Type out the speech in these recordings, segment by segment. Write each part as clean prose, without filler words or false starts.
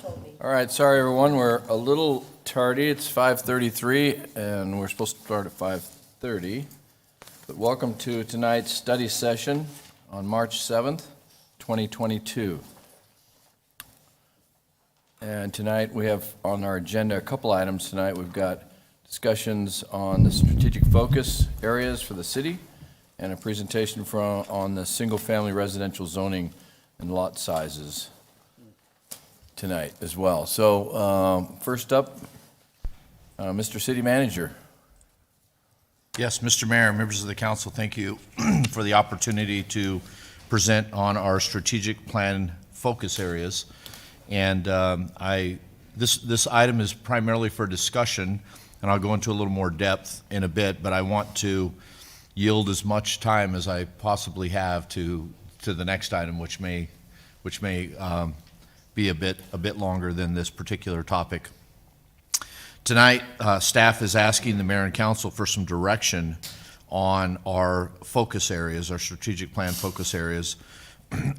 All right, sorry everyone, we're a little tardy. It's 5:33 and we're supposed to start at 5:30. But welcome to tonight's study session on March 7th, 2022. And tonight we have on our agenda a couple items tonight. We've got discussions on the strategic focus areas for the city and a presentation on the single-family residential zoning and lot sizes tonight as well. So first up, Mr. City Manager. Yes, Mr. Mayor, members of the council, thank you for the opportunity to present on our strategic plan focus areas. And this item is primarily for discussion, and I'll go into a little more depth in a bit, but I want to yield as much time as I possibly have to the next item, which may be a bit longer than this particular topic. Tonight, staff is asking the mayor and council for some direction on our focus areas, our strategic plan focus areas.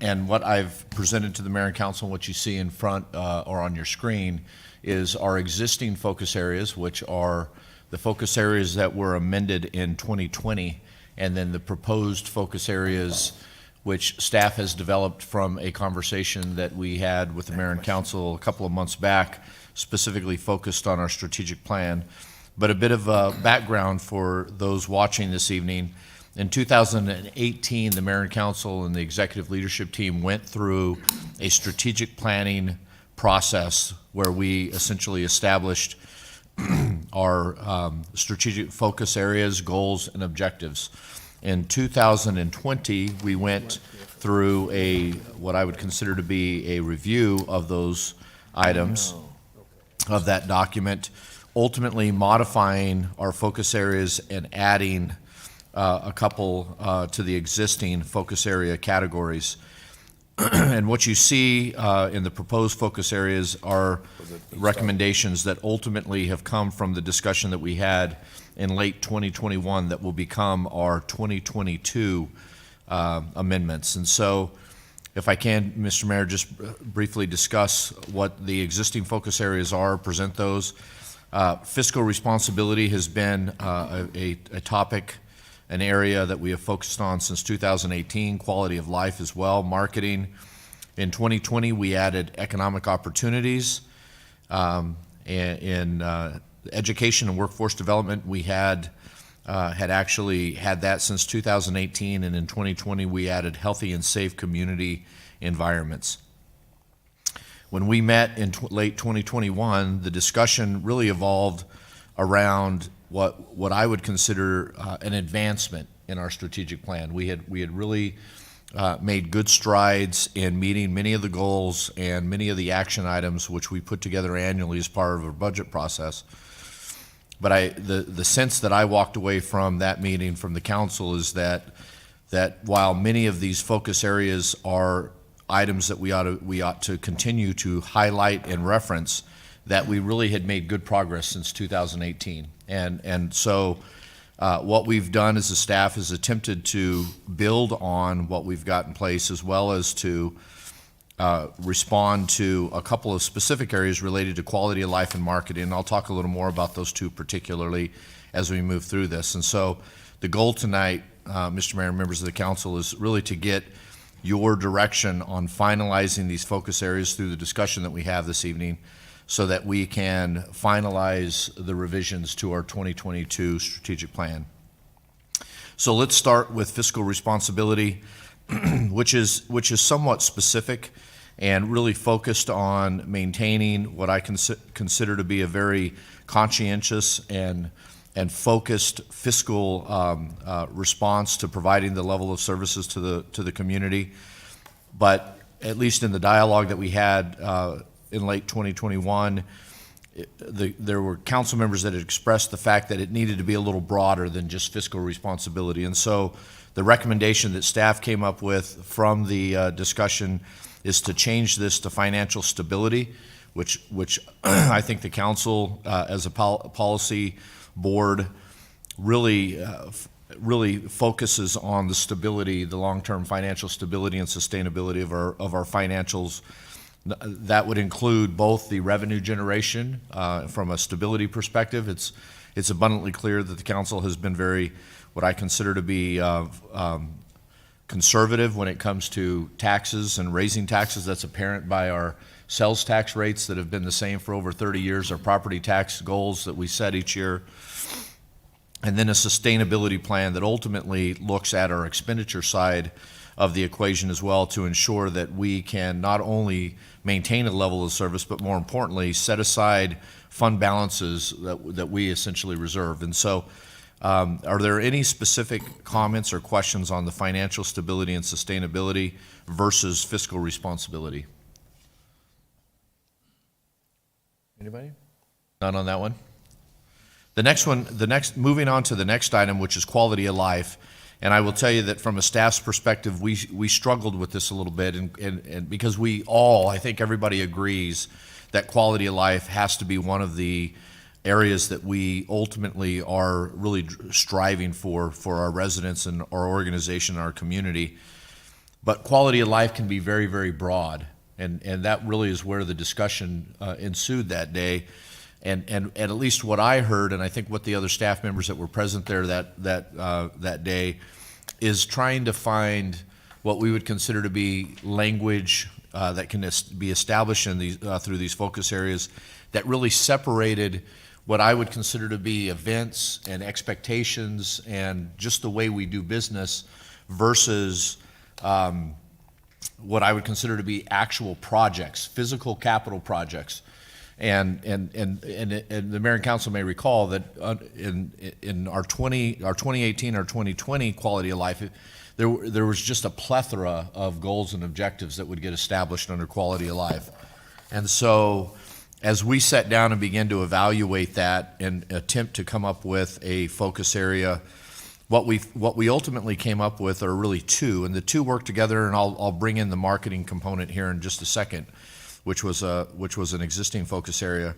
And what I've presented to the mayor and council, what you see in front or on your screen, is our existing focus areas, which are the focus areas that were amended in 2020, and then the proposed focus areas which staff has developed from a conversation that we had with the mayor and council a couple of months back, specifically focused on our strategic plan. But a bit of a background for those watching this evening. In 2018, the mayor and council and the executive leadership team went through a strategic planning process where we essentially established our strategic focus areas, goals, and objectives. In 2020, we went through what I would consider to be a review of those items of that document, ultimately modifying our focus areas and adding a couple to the existing focus area categories. And what you see in the proposed focus areas are recommendations that ultimately have come from the discussion that we had in late 2021 that will become our 2022 amendments. And so if I can, Mr. Mayor, just briefly discuss what the existing focus areas are, present those. Fiscal responsibility has been a topic, an area that we have focused on since 2018, quality of life as well, marketing. In 2020, we added economic opportunities. In education and workforce development, we had actually had that since 2018, and in 2020, we added healthy and safe community environments. When we met in late 2021, the discussion really evolved around what I would consider an advancement in our strategic plan. We had really made good strides in meeting many of the goals and many of the action items which we put together annually as part of our budget process. But the sense that I walked away from that meeting from the council is that while many of these focus areas are items that we ought to continue to highlight and reference, that we really had made good progress since 2018. And so what we've done as a staff is attempted to build on what we've got in place, as well as to respond to a couple of specific areas related to quality of life and marketing. And I'll talk a little more about those two particularly as we move through this. And so the goal tonight, Mr. Mayor and members of the council, is really to get your direction on finalizing these focus areas through the discussion that we have this evening, so that we can finalize the revisions to our 2022 strategic plan. So let's start with fiscal responsibility, which is somewhat specific and really focused on maintaining what I consider to be a very conscientious and focused fiscal response to providing the level of services to the community. But at least in the dialogue that we had in late 2021, there were council members that had expressed the fact that it needed to be a little broader than just fiscal responsibility. And so the recommendation that staff came up with from the discussion is to change this to financial stability, which I think the council as a policy board really focuses on the stability, the long-term financial stability and sustainability of our financials That would include both the revenue generation from a stability perspective. It's abundantly clear that the council has been very, what I consider to be conservative when it comes to taxes and raising taxes. That's apparent by our sales tax rates that have been the same for over 30 years, our property tax goals that we set each year, and then a sustainability plan that ultimately looks at our expenditure side of the equation as well to ensure that we can not only maintain a level of service, but more importantly, set aside fund balances that we essentially reserve. And so, are there any specific comments or questions on the financial stability and sustainability versus fiscal responsibility? Anybody? None on that one? Moving on to the next item, which is quality of life. And I will tell you that from a staff's perspective, we struggled with this a little bit, and because I think everybody agrees that quality of life has to be one of the areas that we ultimately are really striving for our residents and our organization, our community. But quality of life can be very, very broad, and that really is where the discussion ensued that day. And at least what I heard, and I think what the other staff members that were present there that day, is trying to find what we would consider to be language that can be established in these through these focus areas that really separated what I would consider to be events and expectations and just the way we do business versus what I would consider to be actual projects, physical capital projects. And the mayor and council may recall that in our 2018, our 2020 quality of life, there was just a plethora of goals and objectives that would get established under quality of life. And so as we sat down and began to evaluate that and attempt to come up with a focus area, what we ultimately came up with are really two, and the two work together, and I'll bring in the marketing component here in just a second, which was an existing focus area.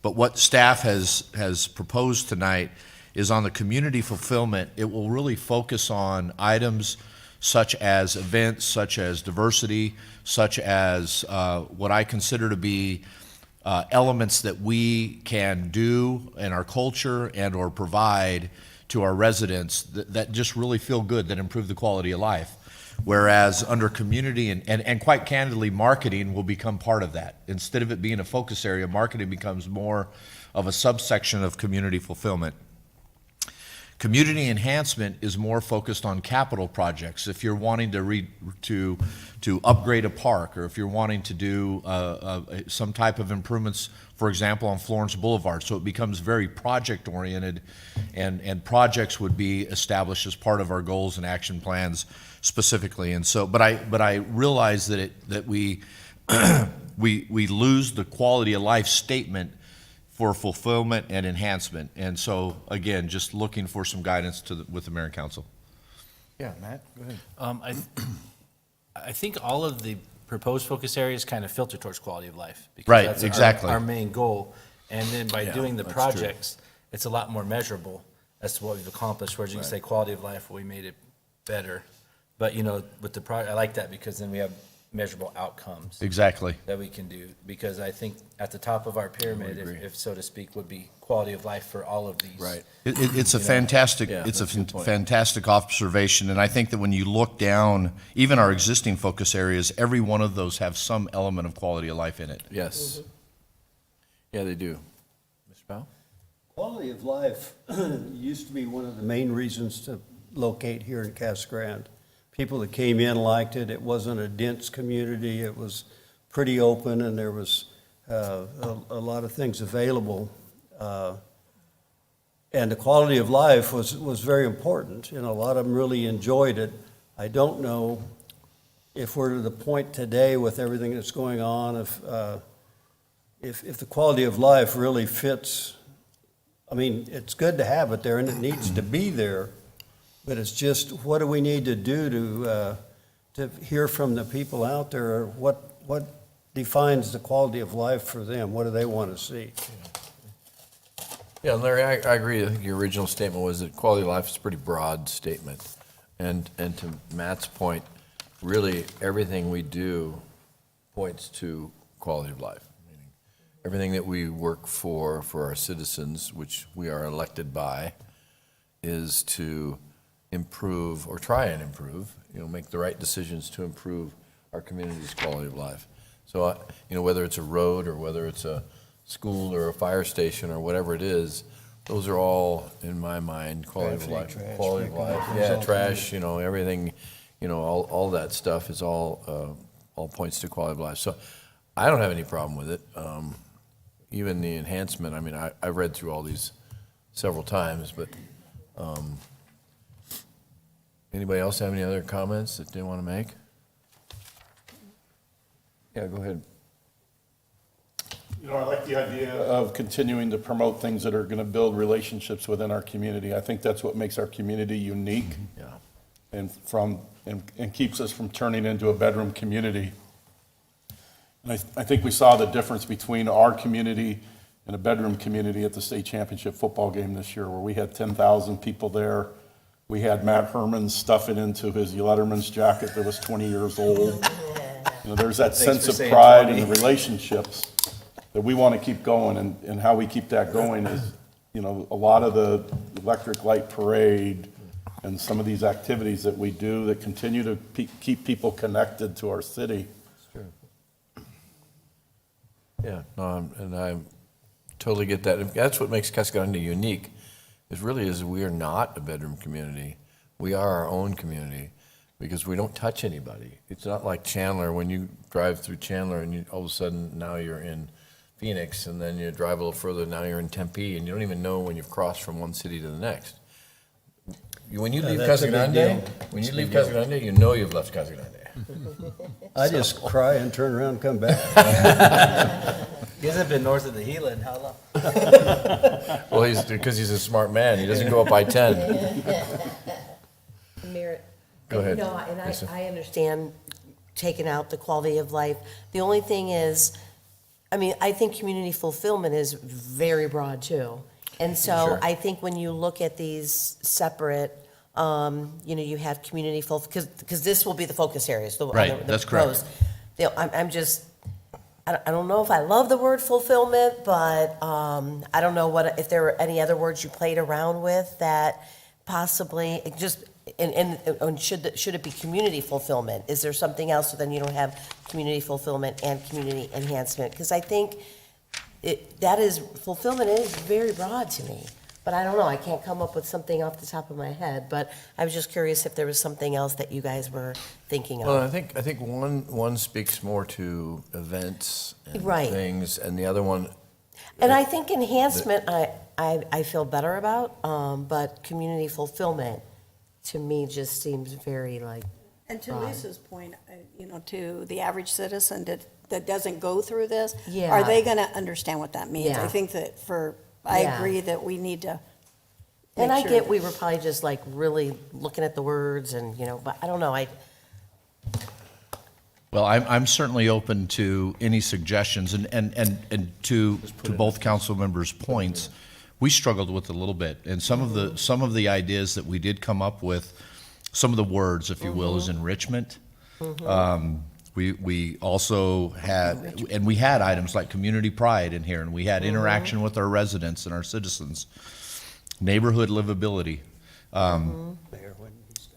But what staff has proposed tonight is on the community fulfillment. It will really focus on items such as events, such as diversity, such as what I consider to be elements that we can do in our culture and or provide to our residents that just really feel good, that improve the quality of life. Whereas under community and quite candidly, marketing will become part of that. Instead of it being a focus area, marketing becomes more of a subsection of community fulfillment. Community enhancement is more focused on capital projects. If you're wanting to upgrade a park, or if you're wanting to do some type of improvements, for example, on Florence Boulevard, so it becomes very project oriented, and projects would be established as part of our goals and action plans specifically. And so, but I realize that we we lose the quality of life statement for fulfillment and enhancement. And so, again, just looking for some guidance with the mayor and council. Yeah, Matt, go ahead. I think all of the proposed focus areas kind of filter towards quality of life. Because Right, that's exactly. our main goal. And then by doing the that's true. projects, it's a lot more measurable as to what we've accomplished, whereas you can say quality of life, we made it better. But, with the I like that because then we have measurable outcomes Exactly. that we can do. Because I think at the top of our pyramid, if so to speak, would be quality of life for all of these. Right. It's a fantastic, Yeah, it's a that's a good point. fantastic observation, and I think that when you look down, even our existing focus areas, every one of those have some element of quality of life in it. Yes. Yeah, they do. Mr. Powell? Quality of life used to be one of the main reasons to locate here in Casa Grande. People that came in liked it. It wasn't a dense community. It was pretty open, and there was a lot of things available. And the quality of life was very important, and a lot of them really enjoyed it. I don't know if we're to the point today with everything that's going on, if the quality of life really fits. I mean, it's good to have it there, and it needs to be there. But it's just, what do we need to do to hear from the people out there? What defines the quality of life for them? What do they want to see? Yeah, Larry, I agree. I think your original statement was that quality of life is a pretty broad statement. And to Matt's point, really everything we do points to quality of life. Meaning everything that we work for our citizens, which we are elected by, is to improve or try and improve, make the right decisions to improve our community's quality of life. So, whether it's a road or whether it's a school or a fire station or whatever it is, those are all, in my mind, quality of life. Trash, Quality of picking up life, those yeah, all trash, everything, all that stuff is all points to quality of life. So I don't have any problem with it. Even the enhancement, I mean, I've read through all these several times, but anybody else have any other comments that they want to make? Yeah, go ahead. I like the idea of continuing to promote things that are going to build relationships within our community. I think that's what makes our community unique Yeah. and keeps us from turning into a bedroom community. And I think we saw the difference between our community and a bedroom community at the state championship football game this year, where we had 10,000 people there. We had Matt Herman stuff it into his Letterman's jacket that was 20 years old. There's that sense for of saying pride 20. in the relationships that we want to keep going, and how we keep that going is, a lot of the electric light parade and some of these activities that we do that continue to keep people connected to our city. Yeah, no, and I totally get that. That's what makes Casa Grande unique, is we are not a bedroom community. We are our own community because we don't touch anybody. It's not like Chandler, when you drive through Chandler and all of a sudden now you're in Phoenix, and then you drive a little further, now you're in Tempe, and you don't even know when you've crossed from one city to the next. When you leave that's Casa a big Grande, deal. Casa Grande, you know you've left Casa Grande. I just cry and turn around and come back. He hasn't been north of the Gila in how long? Well, because he's a smart man. He doesn't go up I-10. Mayor. Go ahead, No, and Lisa. I understand taking out the quality of life. The only thing is, I think community fulfillment is very broad too. And so Sure. I think when you look at these separate, you have community because this will be the focus areas. Right, that's correct. I'm just, I don't know if I love the word fulfillment, but I don't know if there were any other words you played around with that possibly just, and should it be community fulfillment? Is there something else so then you don't have community fulfillment and community enhancement? Because I think fulfillment is very broad to me. But I don't know, I can't come up with something off the top of my head, but I was just curious if there was something else that you guys were thinking Well, of. I think one speaks more to events and Right. things, and the other one, And I think enhancement, I feel better about, but community fulfillment, to me, just seems very And to Right. Lisa's point, to the average citizen that doesn't go through this, Yeah. are they going to understand what that means? Yeah. I think that I Yeah. agree that we need to And make I sure get that- we were probably just really looking at the words and, but I don't know, Well, I'm certainly open to any suggestions, and to both council members' points, we struggled with it a little bit, and some of the ideas that we did come up with, some of the words, if you will, is enrichment. We also had, and we had items like community pride in here, and we had interaction with our residents and our citizens, neighborhood livability. Mayor, when he's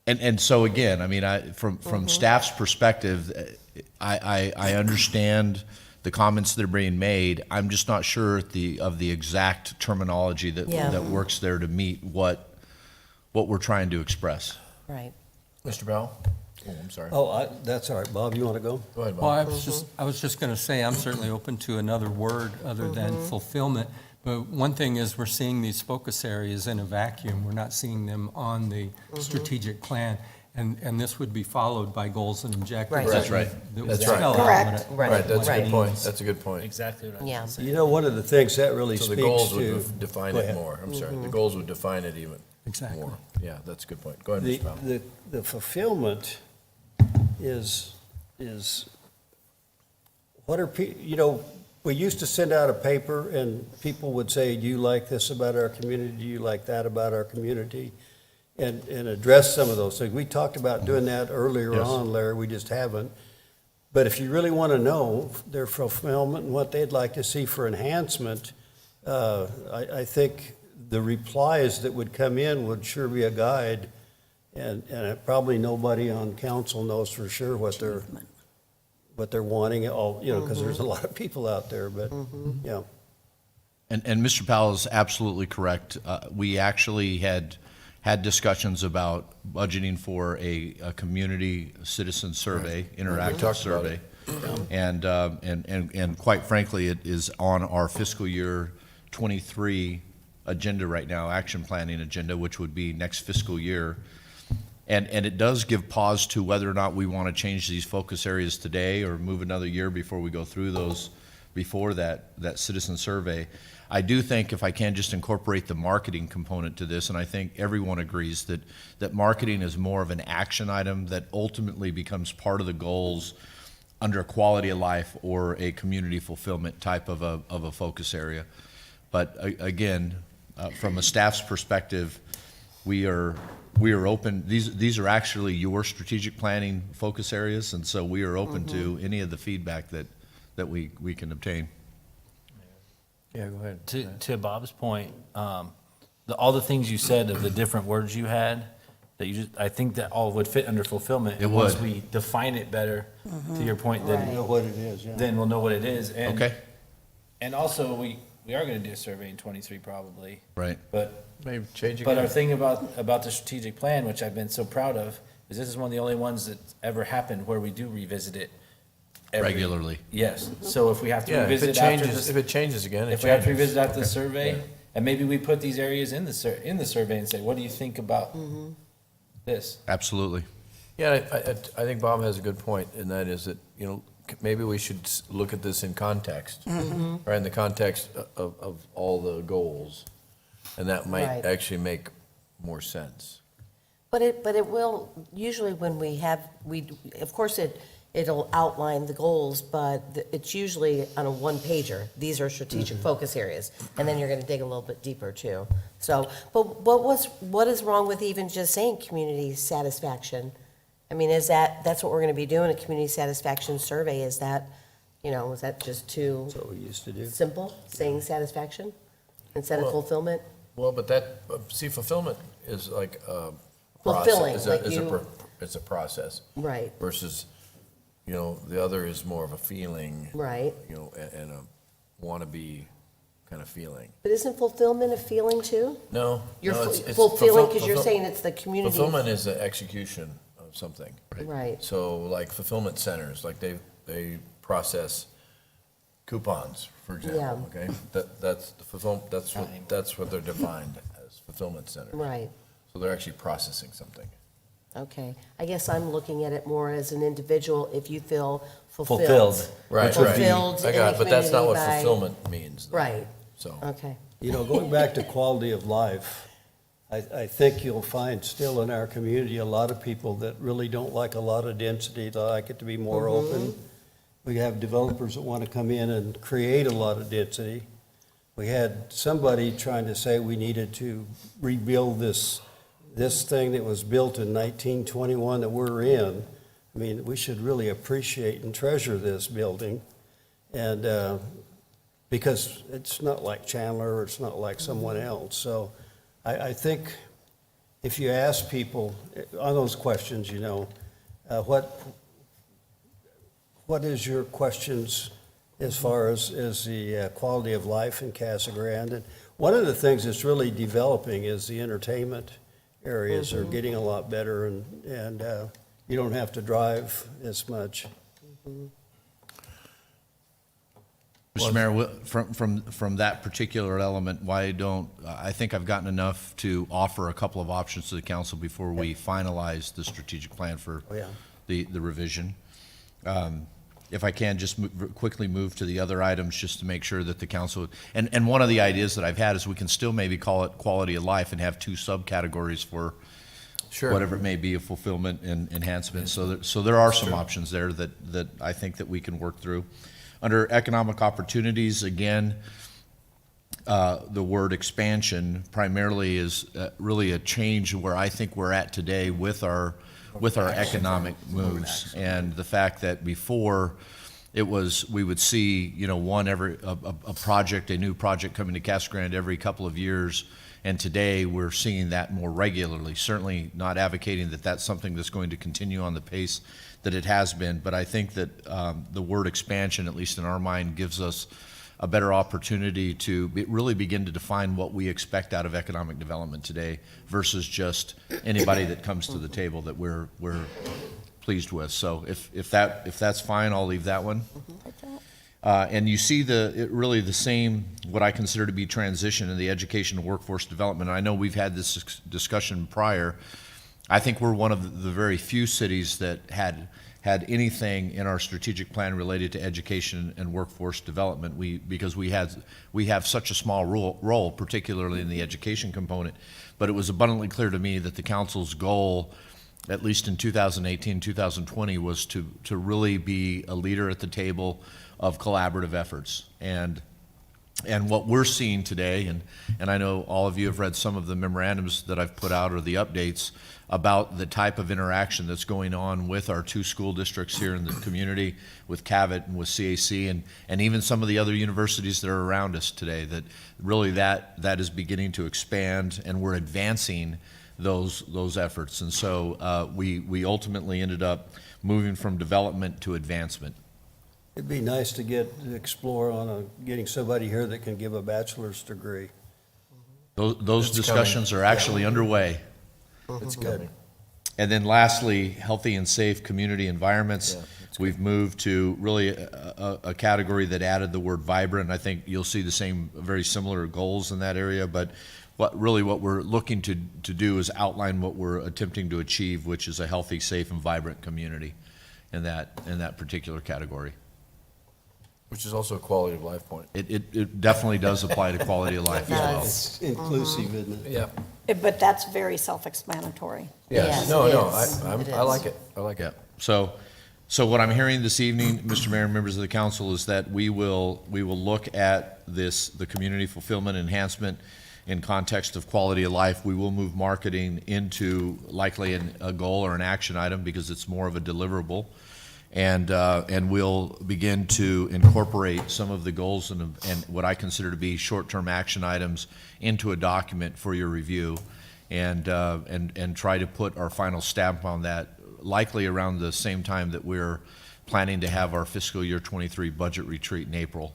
done. And so again, from staff's perspective, I understand the comments that are being made. I'm just not sure of the exact terminology Yeah. that works there to meet what we're trying to express. right. Mr. Bell? Oh, I'm sorry. Oh, that's all right. Bob, you want to go? Go ahead, Well, Bob. I was just going to say, I'm certainly open to another word other than fulfillment. But one thing is, we're seeing these focus areas in a vacuum. We're not seeing them on the strategic plan. And this would be followed by goals and objectives. Right. That's right. that would That's right. spell out Correct. what it- Right, that's a Right. good point. That's a good point. Exactly what I was Yeah. gonna say. You know, one of the things that really So speaks the goals to. would define Go it ahead. more. I'm sorry. The goals would define it even Exactly. more. Yeah, that's a good point. Go ahead, The, Mr. Bell. the fulfillment is what are, we used to send out a paper and people would say, do you like this about our community? Do you like that about our community? And address some of those things. We talked about doing that earlier Yes. on, Larry, we just haven't. But if you really want to know their fulfillment and what they'd like to see for enhancement, I think the replies that would come in would sure be a guide. And probably nobody on council knows for sure what they're wanting, because there's a lot of people out there, but, yeah. And Mr. Powell is absolutely correct. We actually had discussions about budgeting for a community citizen survey, interactive talked about survey. And quite frankly, it is on our fiscal year '23 agenda right now, action planning agenda, which would be next fiscal year. And it does give pause to whether or not we want to change these focus areas today or move another year before we go through those, before that citizen survey. I do think if I can just incorporate the marketing component to this, and I think everyone agrees that marketing is more of an action item that ultimately becomes part of the goals under a quality of life or a community fulfillment type of a focus area. But again, from a staff's perspective, we are open. These are actually your strategic planning focus areas, and so we are open to any of the feedback that we can obtain. Yeah, go ahead. To Bob's point, all the things you said of the different words you had, I think that all would fit under fulfillment. It And once would. we define it better, to your point, You then know what it is, yeah. we'll know what it is. And, Okay. And also, we are going to do a survey in '23 probably. Right. But Maybe change But our again. thing about the strategic plan, which I've been so proud of, is this is one of the only ones that's ever happened where we do revisit it Regularly. Yes. So if we have to Yeah, if revisit it after changes, if this, it changes again, it if we have to changes. revisit after the survey, and maybe we put these areas in the survey and say, what do you think about this? Absolutely. Yeah, I think Bob has a good point, and that is that, maybe we should look at this in context, right, in the context of all the goals, and that might Right. actually make more sense. But it will, usually when of course it'll outline the goals, but it's usually on a one-pager. These are strategic focus areas, and then you're gonna dig a little bit deeper too. So, but what is wrong with even just saying community satisfaction? I mean, that's what we're gonna be doing, a community satisfaction survey, is that just too That's what we used to do. simple, saying satisfaction instead of Well, fulfillment? Well, but see, fulfillment is like a Fulfilling, process. like It's a process Right, versus, the other is more of a feeling, right. and a wannabe kind of feeling. But isn't fulfillment a feeling too? No. You're no, it's fulfilling, because you're fulfill- saying it's the community. Fulfillment is the execution of something. Right, So like fulfillment centers, like they process coupons, for example, okay? That's the that's what they're defined as, fulfillment centers. right, So they're actually processing something. okay. I guess I'm looking at it more as an individual, if you feel fulfilled. Fulfilled. Right, Fulfilled I in got the it, but that's not what community by- fulfillment means. though. Right, So, okay. Going back to quality of life, I think you'll find still in our community, a lot of people that really don't like a lot of density, they like it to be more open. We have developers that want to come in and create a lot of density. We had somebody trying to say we needed to rebuild this thing that was built in 1921 that we're in. I mean, we should really appreciate and treasure this building. And because it's not like Chandler, or it's not like someone else. So I think if you ask people on those questions, what is your questions as far as the quality of life in Casa Grande? And one of the things that's really developing is the entertainment areas are getting a lot better, and you don't have to drive as much. Mr. Mayor, from that particular element, I think I've gotten enough to offer a couple of options to the council before we finalize the strategic plan for Oh, yeah. the revision. If I can, just quickly move to the other items, just to make sure that the council, and one of the ideas that I've had is we can still maybe call it quality of life and have two subcategories for whatever it may be, of fulfillment and enhancement. So there are some options there that I think that we can work through. Under economic opportunities, again, the word expansion primarily is really a change where I think we're at today with our with our economic moves. And the fact that before, it was, we would see, you know, a new project coming to Casa Grande every couple of years. And today, we're seeing that more regularly. Certainly not advocating that that's something that's going to continue on the pace that it has been, but I think that the word expansion, at least in our mind, gives us a better opportunity to really begin to define what we expect out of economic development today versus just anybody that comes to the table that we're pleased with. So if that's fine, I'll leave that one. And you see really the same, what I consider to be transition in the education and workforce development. And I know we've had this discussion prior. I think we're one of the very few cities that had anything in our strategic plan related to education and workforce development. Because we have such a small role, particularly in the education component. But it was abundantly clear to me that the council's goal, at least in 2018, 2020, was to really be a leader at the table of collaborative efforts. And what we're seeing today, and I know all of you have read some of the memorandums that I've put out or the updates about the type of interaction that's going on with our two school districts here in the community, with CAVIT and with CAC, and even some of the other universities that are around us today, that really that is beginning to expand, and we're advancing those efforts. And so we ultimately ended up moving from development to advancement. It'd be nice to explore on getting somebody here that can give a bachelor's degree. Those discussions are actually underway. It's good. And then lastly, healthy and safe community environments. We've moved to really a category that added the word vibrant. I think you'll see the same, very similar goals in that area, but what we're looking to do is outline what we're attempting to achieve, which is a healthy, safe, and vibrant community in that particular category. Which is also a quality of life point. It definitely does apply to quality of life as well. It's inclusive, isn't it? Yeah. But that's very self-explanatory. Yes, No, it no, is. I It like is. it. I like Yeah, it. so what I'm hearing this evening, Mr. Mayor and members of the council, is that we will look at the community fulfillment enhancement in context of quality of life. We will move marketing into likely a goal or an action item because it's more of a deliverable. And we'll begin to incorporate some of the goals and what I consider to be short-term action items into a document for your review, and try to put our final stamp on that, likely around the same time that we're planning to have our fiscal year 23 budget retreat in April,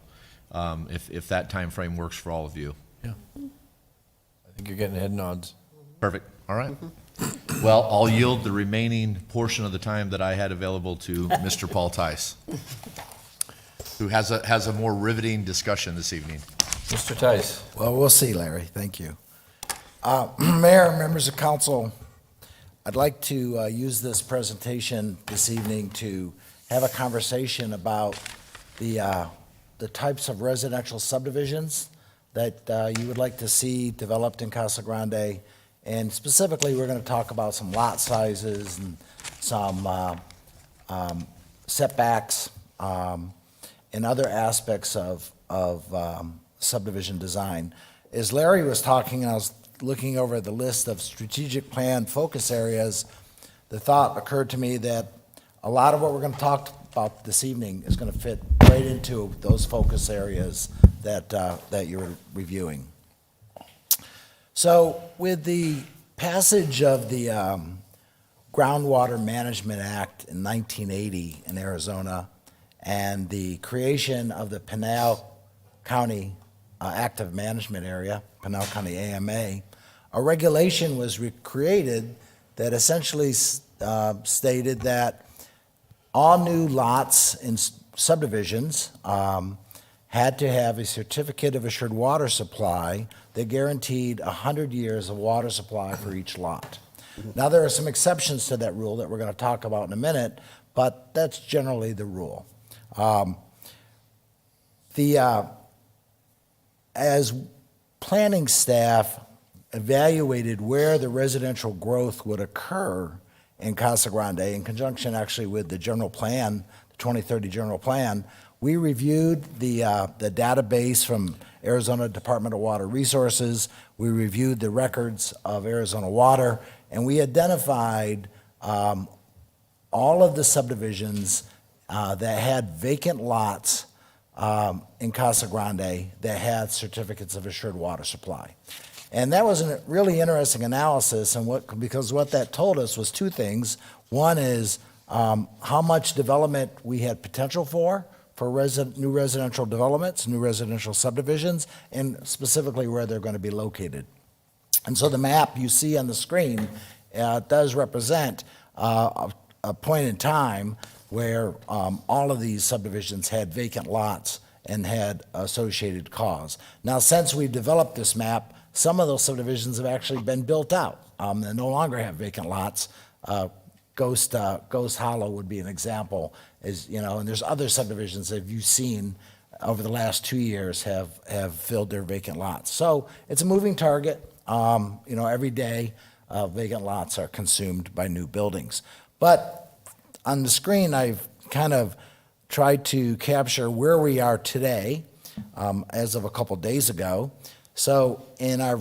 if that time frame works for all of you. Yeah. I think you're getting head nods. Perfect. All right. Well, I'll yield the remaining portion of the time that I had available to Mr. Paul Tice, who has a more riveting discussion this evening. Mr. Tice. Well, we'll see, Larry. Thank you. Mayor, members of council, I'd like to use this presentation this evening to have a conversation about the types of residential subdivisions that you would like to see developed in Casa Grande. And specifically, we're going to talk about some lot sizes and some setbacks and other aspects of subdivision design. As Larry was talking, and I was looking over the list of strategic plan focus areas, the thought occurred to me that a lot of what we're going to talk about this evening is going to fit right into those focus areas that you're reviewing. So with the passage of the Groundwater Management Act in 1980 in Arizona and the creation of the Pinal County Active Management Area, Pinal County AMA, a regulation was created that essentially stated that all new lots in subdivisions had to have a certificate of assured water supply that guaranteed 100 years of water supply for each lot. Now, there are some exceptions to that rule that we're going to talk about in a minute, but that's generally the rule. As planning staff evaluated where the residential growth would occur in Casa Grande, in conjunction actually with the general plan, the 2030 general plan, we reviewed the database from Arizona Department of Water Resources. We reviewed the records of Arizona Water, and we identified all of the subdivisions that had vacant lots in Casa Grande that had certificates of assured water supply. And that was a really interesting analysis, and because what that told us was two things. One is how much development we had potential for new residential developments, new residential subdivisions, and specifically where they're going to be located. And so the map you see on the screen does represent a point in time where all of these subdivisions had vacant lots and had associated cause. Now, since we've developed this map, some of those subdivisions have actually been built out. They no longer have vacant lots. Ghost Hollow would be an example, and there's other subdivisions that you've seen over the last 2 years have filled their vacant lots. So it's a moving target. Every day vacant lots are consumed by new buildings. But on the screen, I've kind of tried to capture where we are today as of a couple days ago. So in our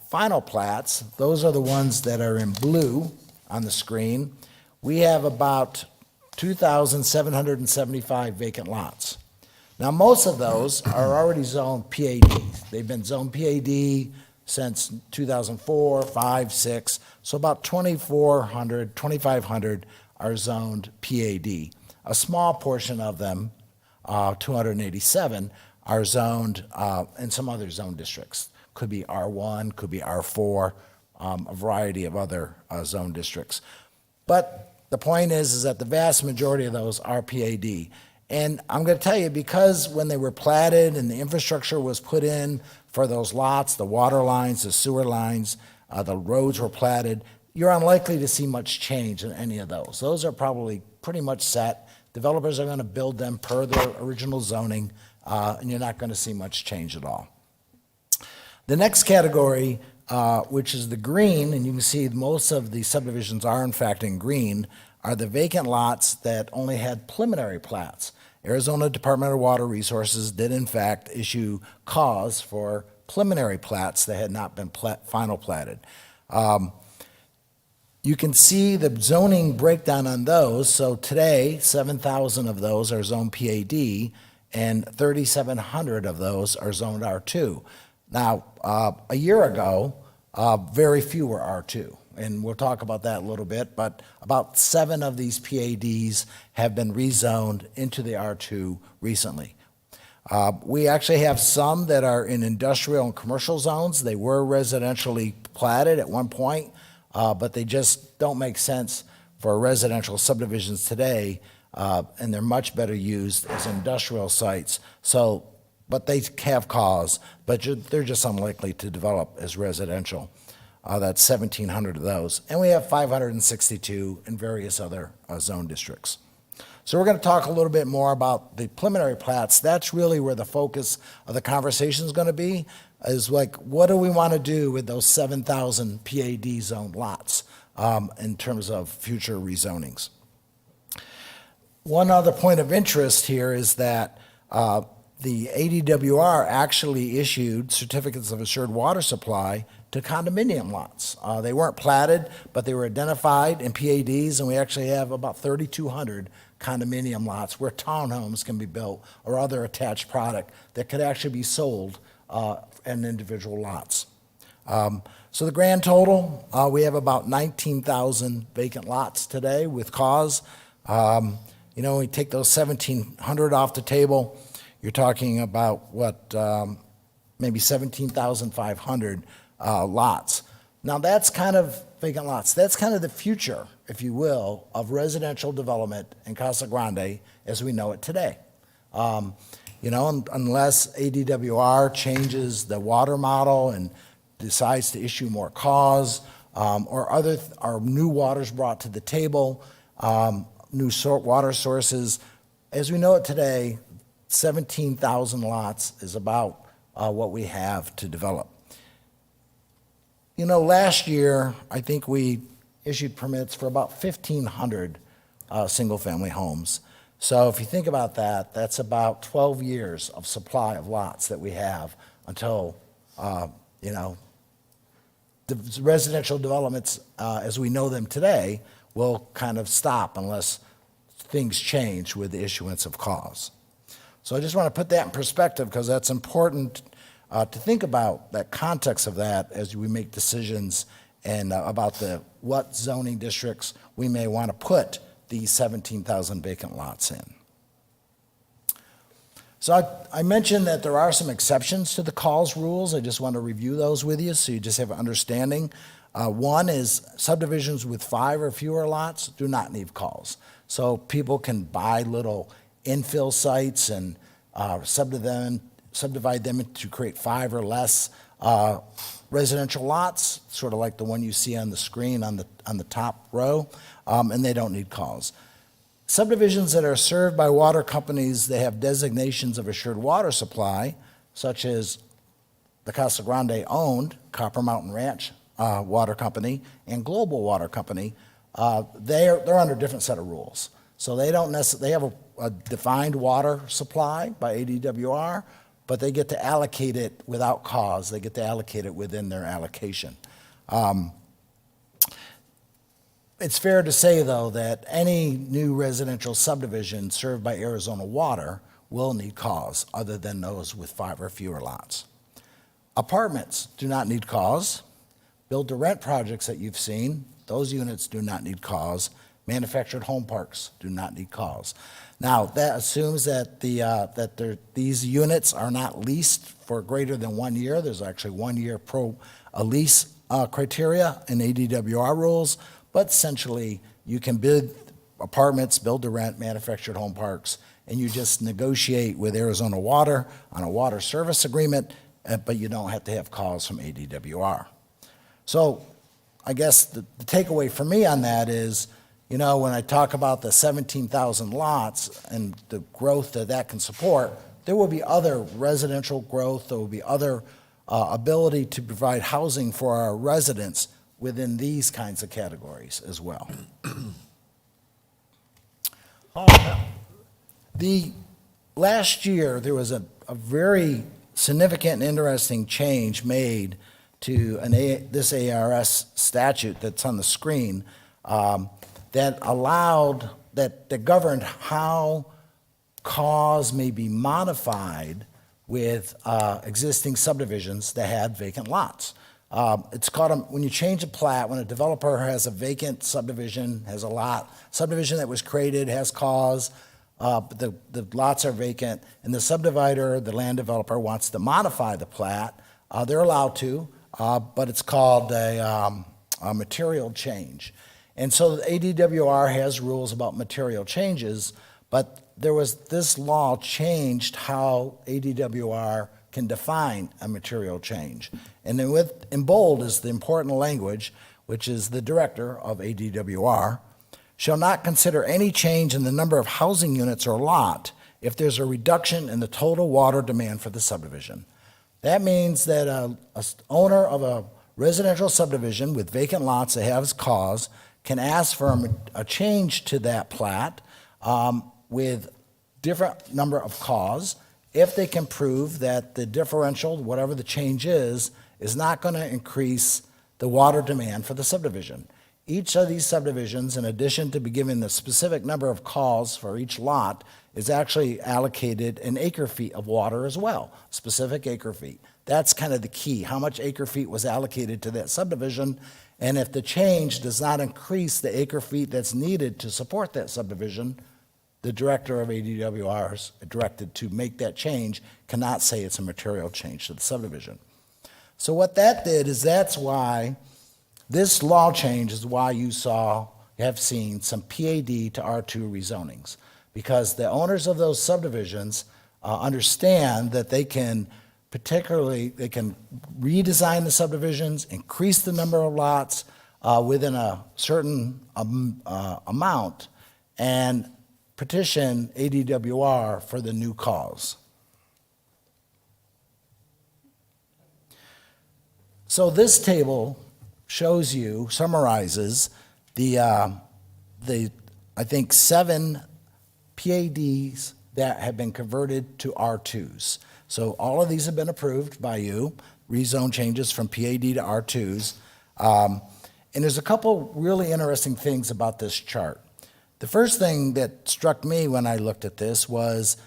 final plats, those are the ones that are in blue on the screen. We have about 2,775 vacant lots. Now, most of those are already zoned PAD. They've been zoned PAD since 2004, 5, 6. So about 2,400, 2,500 are zoned PAD. A small portion of them, 287, are zoned in some other zone districts. Could be R1, could be R4, a variety of other zone districts. But the point is that the vast majority of those are PAD. And I'm going to tell you, because when they were platted and the infrastructure was put in for those lots, the water lines, the sewer lines, the roads were platted, you're unlikely to see much change in any of those. Those are probably pretty much set. Developers are going to build them per their original zoning, and you're not going to see much change at all. The next category, which is the green, and you can see most of the subdivisions are in fact in green, are the vacant lots that only had preliminary plats. Arizona Department of Water Resources did in fact issue cause for preliminary plats that had not been final platted. You can see the zoning breakdown on those. So today, 7,000 of those are zoned PAD, and 3,700 of those are zoned R2. Now, a year ago, very few were R2, and we'll talk about that a little bit, but about 7 of these PADs have been rezoned into the R2 recently. We actually have some that are in industrial and commercial zones. They were residentially platted at one point, but they just don't make sense for residential subdivisions today, and they're much better used as industrial sites. But they have cause, but they're just unlikely to develop as residential. That's 1,700 of those. And we have 562 in various other zone districts. So we're going to talk a little bit more about the preliminary plats. That's really where the focus of the conversation is going to be, is like, what do we want to do with those 7,000 PAD zoned lots in terms of future rezonings? One other point of interest here is that the ADWR actually issued certificates of assured water supply to condominium lots. They weren't platted, but they were identified in PADs, and we actually have about 3,200 condominium lots where townhomes can be built or other attached product that could actually be sold in individual lots. So the grand total, we have about 19,000 vacant lots today with cause. When we take those 1,700 off the table, you're talking about maybe 17,500 lots. Now that's kind of vacant lots. That's kind of the future, if you will, of residential development in Casa Grande as we know it today. Unless ADWR changes the water model and decides to issue more cause, or new waters brought to the table, new water sources, as we know it today, 17,000 lots is about what we have to develop. Last year, I think we issued permits for about 1,500 single-family homes. So if you think about that, that's about 12 years of supply of lots that we have until, the residential developments, as we know them today, will kind of stop unless things change with the issuance of cause. So I just want to put that in perspective because that's important to think about that context of that as we make decisions and about what zoning districts we may want to put these 17,000 vacant lots in. So I mentioned that there are some exceptions to the cause rules. I just want to review those with you so you just have an understanding. One is subdivisions with 5 or fewer lots do not need calls. So people can buy little infill sites and subdivide them to create 5 or less residential lots, sort of like the one you see on the screen on the top row, and they don't need calls. Subdivisions that are served by water companies, they have designations of assured water supply, such as the Casa Grande owned Copper Mountain Ranch Water Company and Global Water Company. They're under a different set of rules. So they don't necessarily, they have a defined water supply by ADWR, but they get to allocate it without cause. They get to allocate it within their allocation. It's fair to say, though, that any new residential subdivision served by Arizona Water will need cause, other than those with 5 or fewer lots. Apartments do not need cause. Build-to-rent projects that you've seen, those units do not need cause. Manufactured home parks do not need cause. Now, that assumes that these units are not leased for greater than 1 year. There's actually 1 year lease criteria in ADWR rules, but essentially you can build apartments, build to rent, manufactured home parks, and you just negotiate with Arizona Water on a water service agreement, but you don't have to have calls from ADWR. So I guess the takeaway for me on that is, you know, when I talk about the 17,000 lots and the growth that can support, there will be other residential growth, there will be other ability to provide housing for our residents within these kinds of categories as well. The last year, there was a very significant and interesting change made to this ARS statute that's on the screen that governed how cause may be modified with existing subdivisions that had vacant lots. It's called, when you change a plat, when a developer has a vacant subdivision, has a lot, subdivision that was created has cause, but the lots are vacant, and the subdivider, the land developer, wants to modify the plat, they're allowed to, but it's called a material change. And so the ADWR has rules about material changes, but this law changed how ADWR can define a material change. And then in bold is the important language, which is the director of ADWR, shall not consider any change in the number of housing units or lot if there's a reduction in the total water demand for the subdivision. That means that a owner of a residential subdivision with vacant lots that has cause can ask for a change to that plat with different number of cause if they can prove that the differential, whatever the change is not going to increase the water demand for the subdivision. Each of these subdivisions, in addition to be given the specific number of calls for each lot, is actually allocated an acre feet of water as well, specific acre feet. That's kind of the key, how much acre feet was allocated to that subdivision, and if the change does not increase the acre feet that's needed to support that subdivision, the director of ADWR is directed to make that change, cannot say it's a material change to the subdivision. So what that did is that's why this law change is why you have seen some PAD to R2 rezonings, because the owners of those subdivisions understand that they can redesign the subdivisions, increase the number of lots within a certain amount, and petition ADWR for the new cause. So this table summarizes I think 7 PADs that have been converted to R2s. So all of these have been approved by you, rezone changes from PAD to R2s. And there's a couple really interesting things about this chart. The first thing that struck me when I looked at this was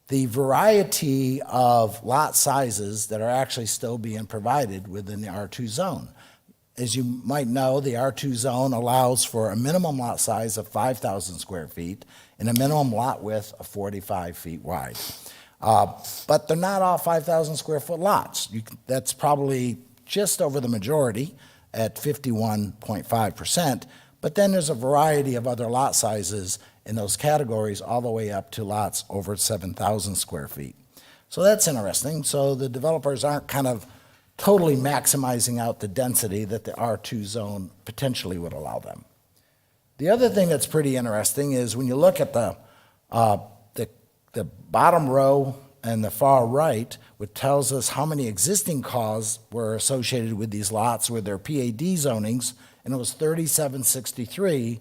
the variety of lot sizes that are actually still being provided within the R2 zone. As you might know, the R2 zone allows for a minimum lot size of 5,000 square feet and a minimum lot width of 45 feet wide. But they're not all 5,000 square foot lots. That's probably just over the majority at 51.5%. But then there's a variety of other lot sizes in those categories all the way up to lots over 7,000 square feet. So that's interesting. So the developers aren't kind of totally maximizing out the density that the R2 zone potentially would allow them. The other thing that's pretty interesting is when you look at the bottom row and the far right, which tells us how many existing cause were associated with these lots with their PAD zonings, and it was 3763.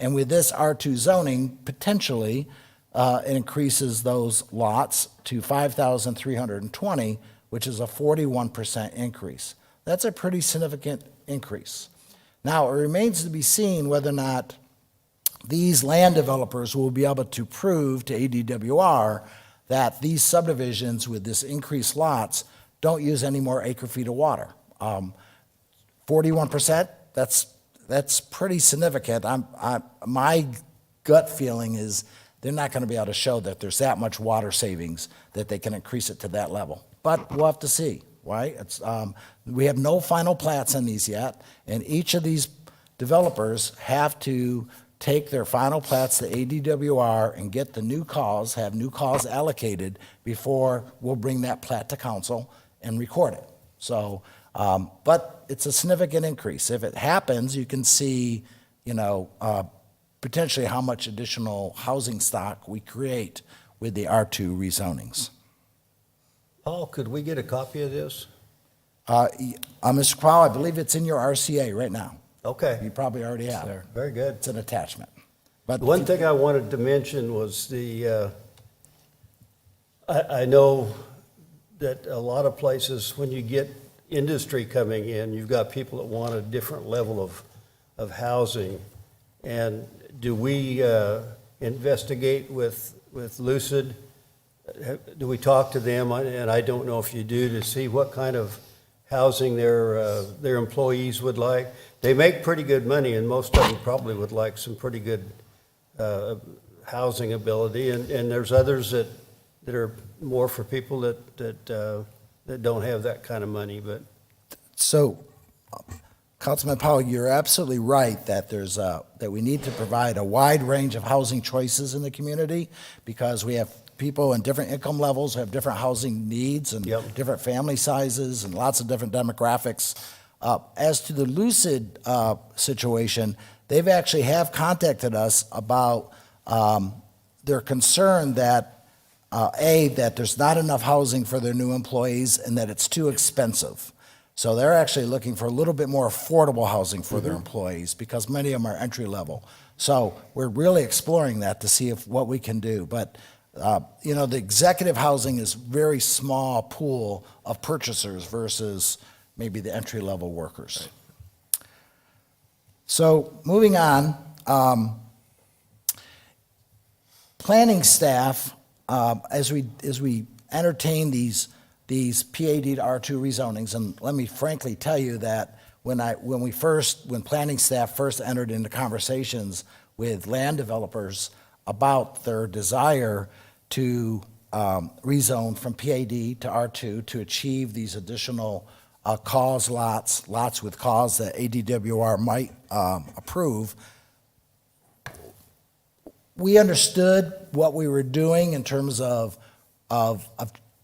And with this R2 zoning, potentially, it increases those lots to 5,320, which is a 41% increase. That's a pretty significant increase. Now, it remains to be seen whether or not these land developers will be able to prove to ADWR that these subdivisions with this increased lots don't use any more acre feet of water. 41%, that's pretty significant. My gut feeling is they're not going to be able to show that there's that much water savings that they can increase it to that level. But we'll have to see, right? We have no final plats on these yet, and each of these developers have to take their final plats to ADWR and get the new cause, have new cause allocated before we'll bring that plat to council and record it. So, but it's a significant increase. If it happens, you can see, potentially how much additional housing stock we create with the R2 rezonings. Paul, could we get a copy of this? Mr. Crowell, I believe it's in your RCA right now. Okay, You probably already have. very good. It's an attachment. But One thing I wanted to mention was I know that a lot of places, when you get industry coming in, you've got people that want a different level of housing. And do we investigate with Lucid? Do we talk to them? And I don't know if you do, to see what kind of housing their employees would like. They make pretty good money, and most of them probably would like some pretty good housing ability. And there's others that are more for people that don't have that kind of money. But So, Councilman Powell, you're absolutely right that that we need to provide a wide range of housing choices in the community, because we have people in different income levels who have different housing needs and Yep. different family sizes and lots of different demographics. As to the Lucid situation, they've actually have contacted us about their concern that that there's not enough housing for their new employees and that it's too expensive. So they're actually looking for a little bit more affordable housing for their employees, because many of them are entry level. So we're really exploring that to see what we can do. But the executive housing is very small pool of purchasers versus maybe the entry level workers. So moving on, planning staff, as we entertain these PAD to R2 rezonings, and let me frankly tell you that when planning staff first entered into conversations with land developers about their desire to rezone from PAD to R2 to achieve these additional cause lots with cause that ADWR might approve, we understood what we were doing in terms of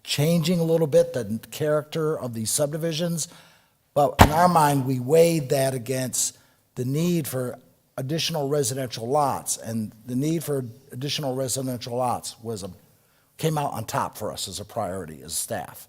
changing a little bit the character of these subdivisions, but in our mind, we weighed that against the need for additional residential lots, and the need for additional residential lots came out on top for us as a priority as staff.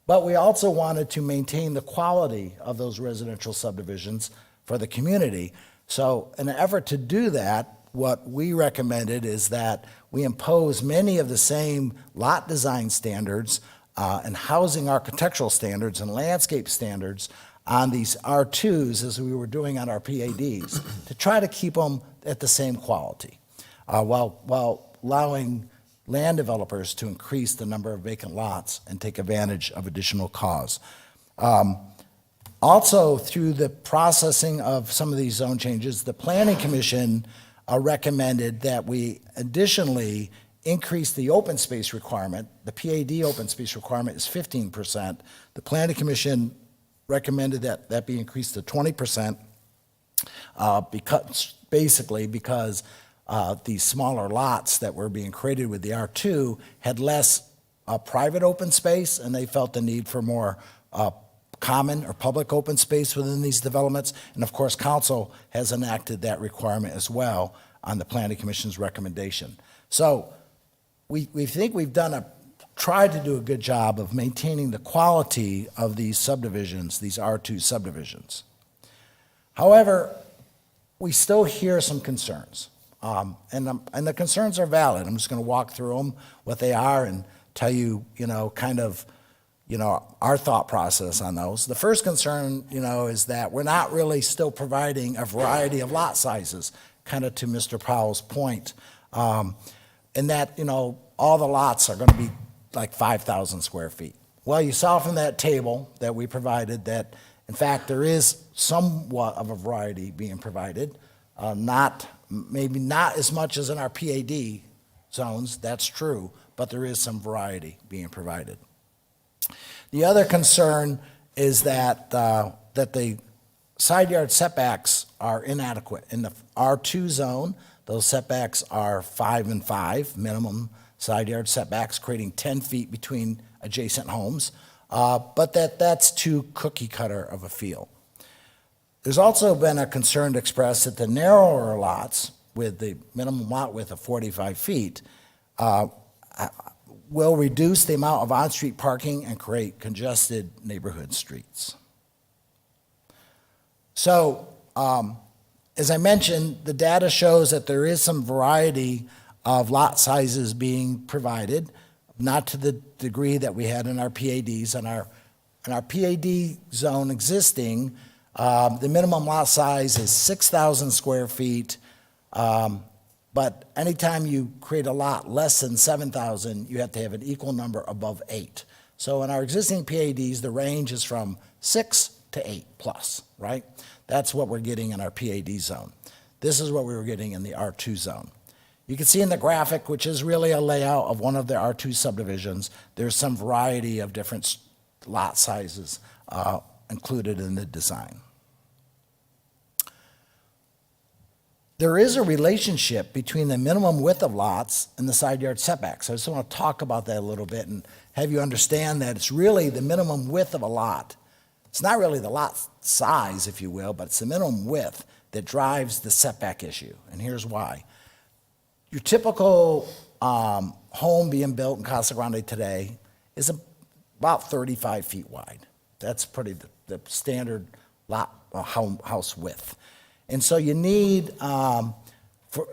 But we also wanted to maintain the quality of those residential subdivisions for the community. So in an effort to do that, what we recommended is that we impose many of the same lot design standards and housing architectural standards and landscape standards on these R2s as we were doing on our PADs to try to keep them at the same quality, while allowing land developers to increase the number of vacant lots and take advantage of additional cause. Also, through the processing of some of these zone changes, the Planning Commission recommended that we additionally increase the open space requirement. The PAD open space requirement is 15%. The Planning Commission recommended that that be increased to 20%, because these smaller lots that were being created with the R2 had less private open space, and they felt the need for more common or public open space within these developments. And of course, council has enacted that requirement as well on the Planning Commission's recommendation. So we think we've tried to do a good job of maintaining the quality of these subdivisions, these R2 subdivisions. However, we still hear some concerns, and the concerns are valid. I'm just going to walk through them, what they are, and tell you, our thought process on those. The first concern, is that we're not really still providing a variety of lot sizes, kind of to Mr. Powell's point, and that, all the lots are going to be like 5,000 square feet. Well, you saw from that table that we provided that, in fact, there is somewhat of a variety being provided, maybe not as much as in our PAD zones, that's true, but there is some variety being provided. The other concern is that the side yard setbacks are inadequate. In the R2 zone, those setbacks are 5 and 5, minimum side yard setbacks, creating 10 feet between adjacent homes, but that's too cookie cutter of a feel. There's also been a concern expressed that the narrower lots with the minimum lot width of 45 feet will reduce the amount of on-street parking and create congested neighborhood streets. So, as I mentioned, the data shows that there is some variety of lot sizes being provided, not to the degree that we had in our PADs. In our PAD zone existing, the minimum lot size is 6,000 square feet, but anytime you create a lot less than 7,000, you have to have an equal number above 8. So in our existing PADs, the range is from 6 to 8 plus, right? That's what we're getting in our PAD zone. This is what we were getting in the R2 zone. You can see in the graphic, which is really a layout of one of the R2 subdivisions, there's some variety of different lot sizes included in the design. There is a relationship between the minimum width of lots and the side yard setbacks. I just want to talk about that a little bit and have you understand that it's really the minimum width of a lot. It's not really the lot size, if you will, but it's the minimum width that drives the setback issue. And here's why. Your typical home being built in Casa Grande today is about 35 feet wide. That's pretty the standard lot house width. And so you need, and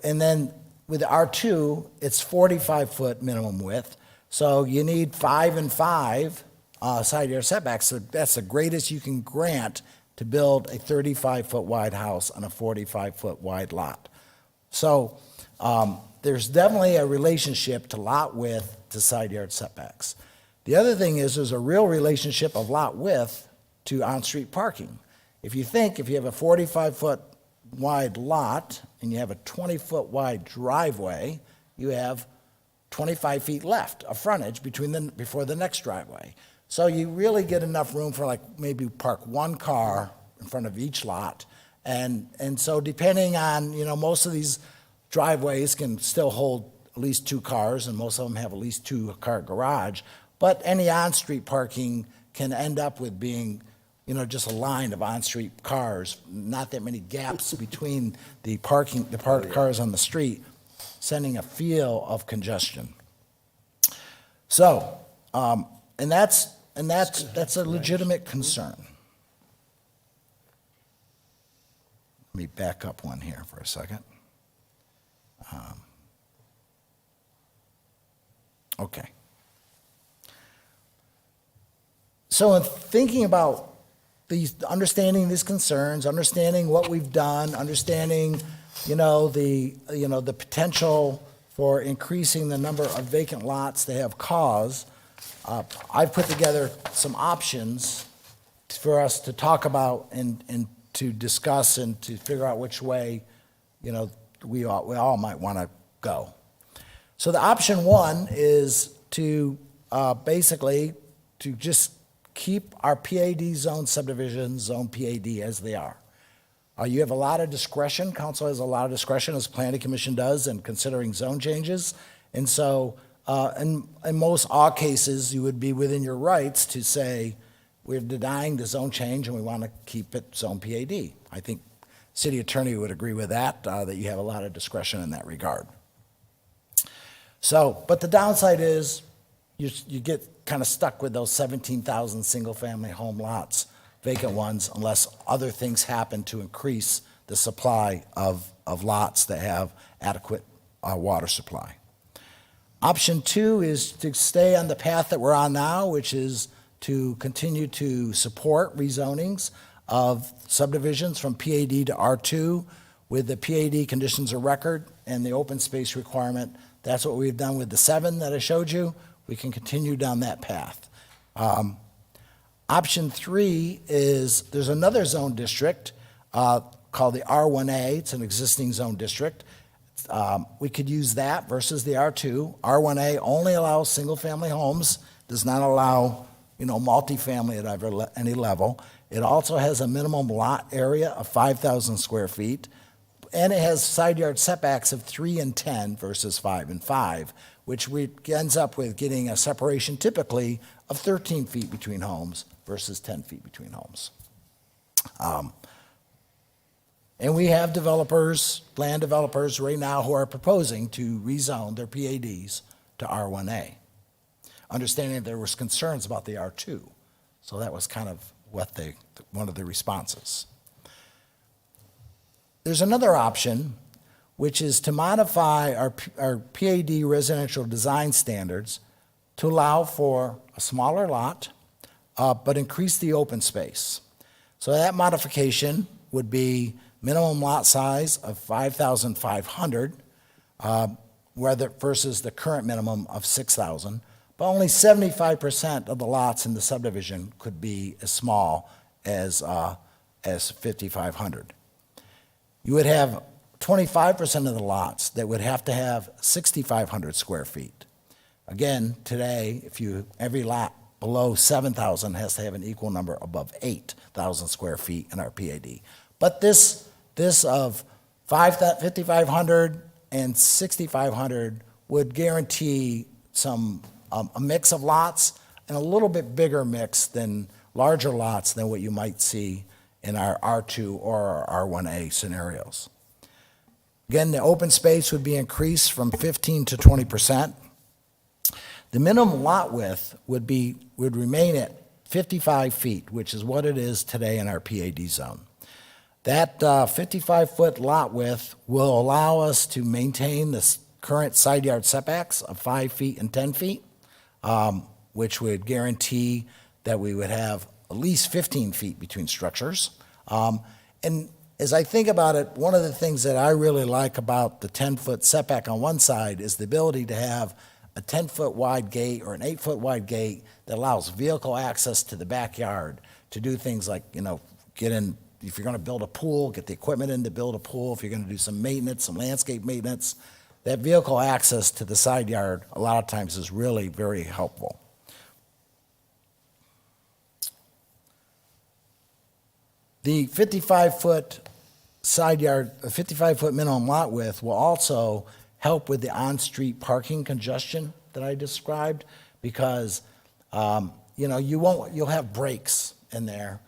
then with the R2, it's 45-foot minimum width. So you need 5 and 5 side yard setbacks. So that's the greatest you can grant to build a 35-foot wide house on a 45-foot wide lot. So there's definitely a relationship to lot width to side yard setbacks. The other thing is there's a real relationship of lot width to on-street parking. If you have a 45-foot wide lot and you have a 20-foot wide driveway, you have 25 feet left of frontage before the next driveway. So you really get enough room for like maybe park one car in front of each lot. And so depending on, most of these driveways can still hold at least 2 cars, and most of them have at least 2-car garage. But any on-street parking can end up with being, just a line of on-street cars, not that many gaps between the parked cars on the street, sending a feel of congestion. So, and that's a legitimate concern. Let me back up one here for a second. Okay. So in thinking about understanding these concerns, understanding what we've done, understanding, the potential for increasing the number of vacant lots they have caused, I've put together some options for us to talk about and to discuss and to figure out which way, we all might want to go. So the option one is to basically to just keep our PAD zone subdivisions, zone PAD as they are. You have a lot of discretion, council has a lot of discretion, as planning commission does, in considering zone changes. And so, in most all cases, you would be within your rights to say, we're denying the zone change and we want to keep it zone PAD. I think city attorney would agree with that, that you have a lot of discretion in that regard. So, but the downside is, you get kind of stuck with those 17,000 single-family home lots, vacant ones, unless other things happen to increase the supply of lots that have adequate water supply. Option two is to stay on the path that we're on now, which is to continue to support rezonings of subdivisions from PAD to R2 with the PAD conditions of record and the open space requirement. That's what we've done with the 7 that I showed you. We can continue down that path. Option 3 is there's another zone district called the R1A. It's an existing zone district. We could use that versus the R2. R1A only allows single-family homes, does not allow multifamily at any level. It also has a minimum lot area of 5,000 square feet, and it has side yard setbacks of 3 and 10 versus 5 and 5, which ends up with getting a separation typically of 13 feet between homes versus 10 feet between homes. And we have developers, land developers right now who are proposing to rezone their PADs to R1A, understanding there was concerns about the R2. So that was kind of one of the responses. There's another option, which is to modify our PAD residential design standards to allow for a smaller lot, but increase the open space. So that modification would be minimum lot size of 5,500, versus the current minimum of 6,000. But only 75% of the lots in the subdivision could be as small as 5,500. You would have 25% of the lots that would have to have 6,500 square feet. Again, today, every lot below 7,000 has to have an equal number above 8,000 square feet in our PAD. But this of 5,500 and 6,500 would guarantee a mix of lots and a little bit bigger mix than larger lots than what you might see in our R2 or our R1A scenarios. Again, the open space would be increased from 15 to 20%. The minimum lot width would remain at 55 feet, which is what it is today in our PAD zone. That 55-foot lot width will allow us to maintain the current side yard setbacks of 5 feet and 10 feet, which would guarantee that we would have at least 15 feet between structures. And as I think about it, one of the things that I really like about the 10-foot setback on one side is the ability to have a 10-foot wide gate or an 8-foot wide gate that allows vehicle access to the backyard to do things like, get in, if you're going to build a pool, get the equipment in to build a pool, if you're going to do some maintenance, some landscape maintenance, that vehicle access to the side yard a lot of times is really very helpful. The 55-foot side yard, 55-foot minimum lot width will also help with the on-street parking congestion that I described, because you'll have breaks in there.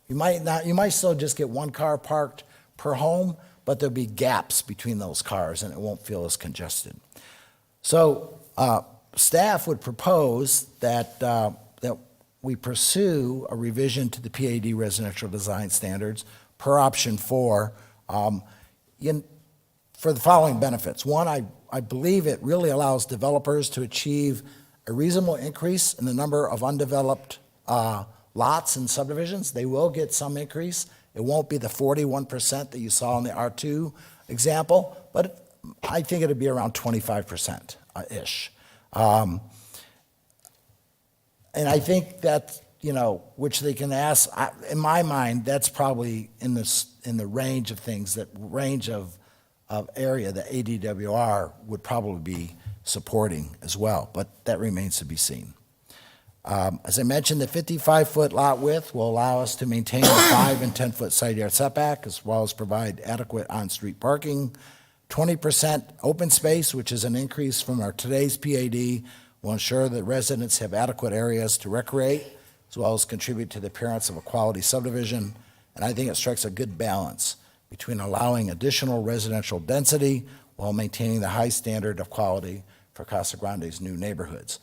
You might still just get one car parked per home, but there'll be gaps between those cars and it won't feel as congested. So staff would propose that we pursue a revision to the PAD residential design standards per option 4 for the following benefits. One, I believe it really allows developers to achieve a reasonable increase in the number of undeveloped lots and subdivisions, they will get some increase. It won't be the 41% that you saw in the R2 example, but I think it'll be around 25%-ish. And I think that, which they can ask, in my mind, that's probably in the range of things, that range of area that ADWR would probably be supporting as well, but that remains to be seen. As I mentioned, the 55-foot lot width will allow us to maintain the 5 and 10-foot side yard setback, as well as provide adequate on-street parking. 20% open space, which is an increase from our today's PAD, will ensure that residents have adequate areas to recreate, as well as contribute to the appearance of a quality subdivision. And I think it strikes a good balance between allowing additional residential density while maintaining the high standard of quality for Casa Grande's new neighborhoods.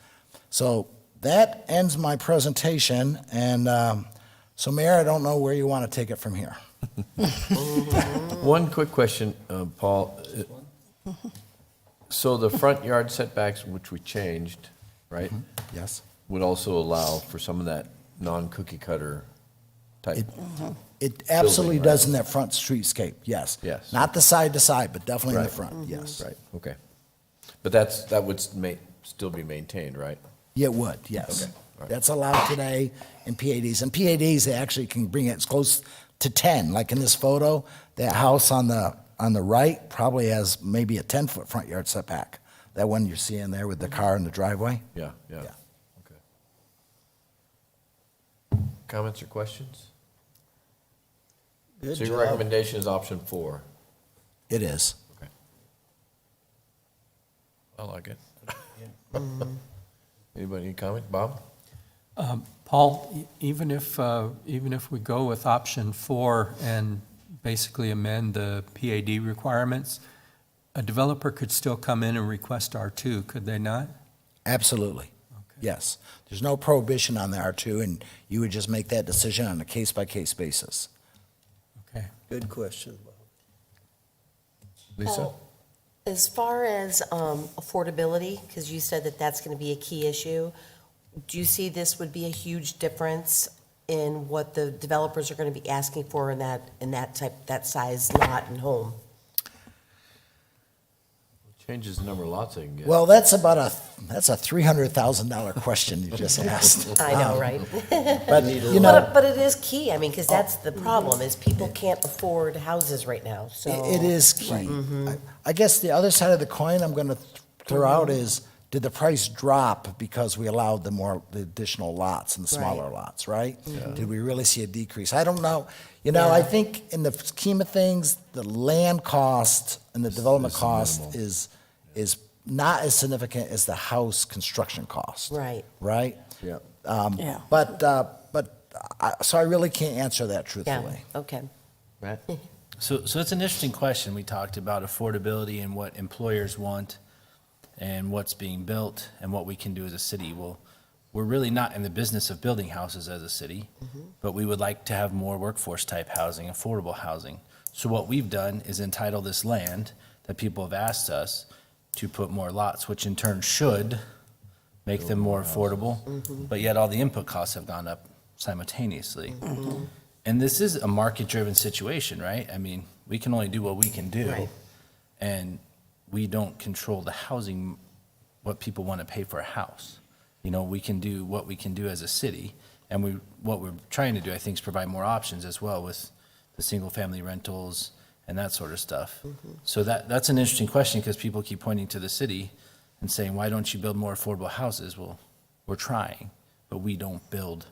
So that ends my presentation, and so Mayor, I don't know where you want to take it from here. One quick question, Paul. So the front yard setbacks, which we changed, right, Yes? would also allow for some of that non-cookie cutter type? It absolutely right? does in that front streetscape, yes. Yes. Not the side to side, but definitely in the Right. front, yes. Right, okay. But that would still be maintained, right? Yeah, it would, yes. Okay, all right. That's allowed today in PADs. And PADs, they actually can bring it as close to 10. Like in this photo, that house on the right probably has maybe a 10-foot front yard setback. That one you're seeing there with the car in the driveway. Yeah. Yeah. Okay. Comments or questions? Good So your job. recommendation is option 4? It is. Okay. I like it. Anybody any comment? Bob? Paul, even if we go with option 4 and basically amend the PAD requirements, a developer could still come in and request R2, could they not? Absolutely. Yes. There's no prohibition on the R2, and you would just make that decision on a case-by-case basis. Okay. Good question, Bob. Lisa? Paul, as far as affordability, because you said that that's going to be a key issue, do you see this would be a huge difference in what the developers are going to be asking for in that size lot and home? Changes the number of lots they can get. Well, that's a $300,000 question you just asked. I know, right? But, you know, But it is key, I mean, because that's the problem, is people can't afford houses right now, so. it is key. I guess the other side of the coin I'm going to throw out is, did the price drop because we allowed the additional lots and the smaller lots, right? Did we really see a decrease? I don't know. You know, I think in the scheme of things, the land cost and the development cost is not as significant as the house construction cost. Right. Right? Yeah. Yeah. So I really can't answer that Yeah, truthfully. okay. Matt? So it's an interesting question. We talked about affordability and what employers want and what's being built and what we can do as a city. Well, we're really not in the business of building houses as a city, but we would like to have more workforce type housing, affordable housing. So what we've done is entitle this land that people have asked us to put more lots, which in turn should make them more affordable, but yet all the input costs have gone up simultaneously. And this is a market-driven situation, right? I mean, we can only do what we can do. Right. And we don't control the housing, what people want to pay for a house. You know, we can do what we can do as a city. And what we're trying to do, I think, is provide more options as well with the single-family rentals and that sort of stuff. So that's an interesting question, because people keep pointing to the city and saying, why don't you build more affordable houses? Well, we're trying, but we don't build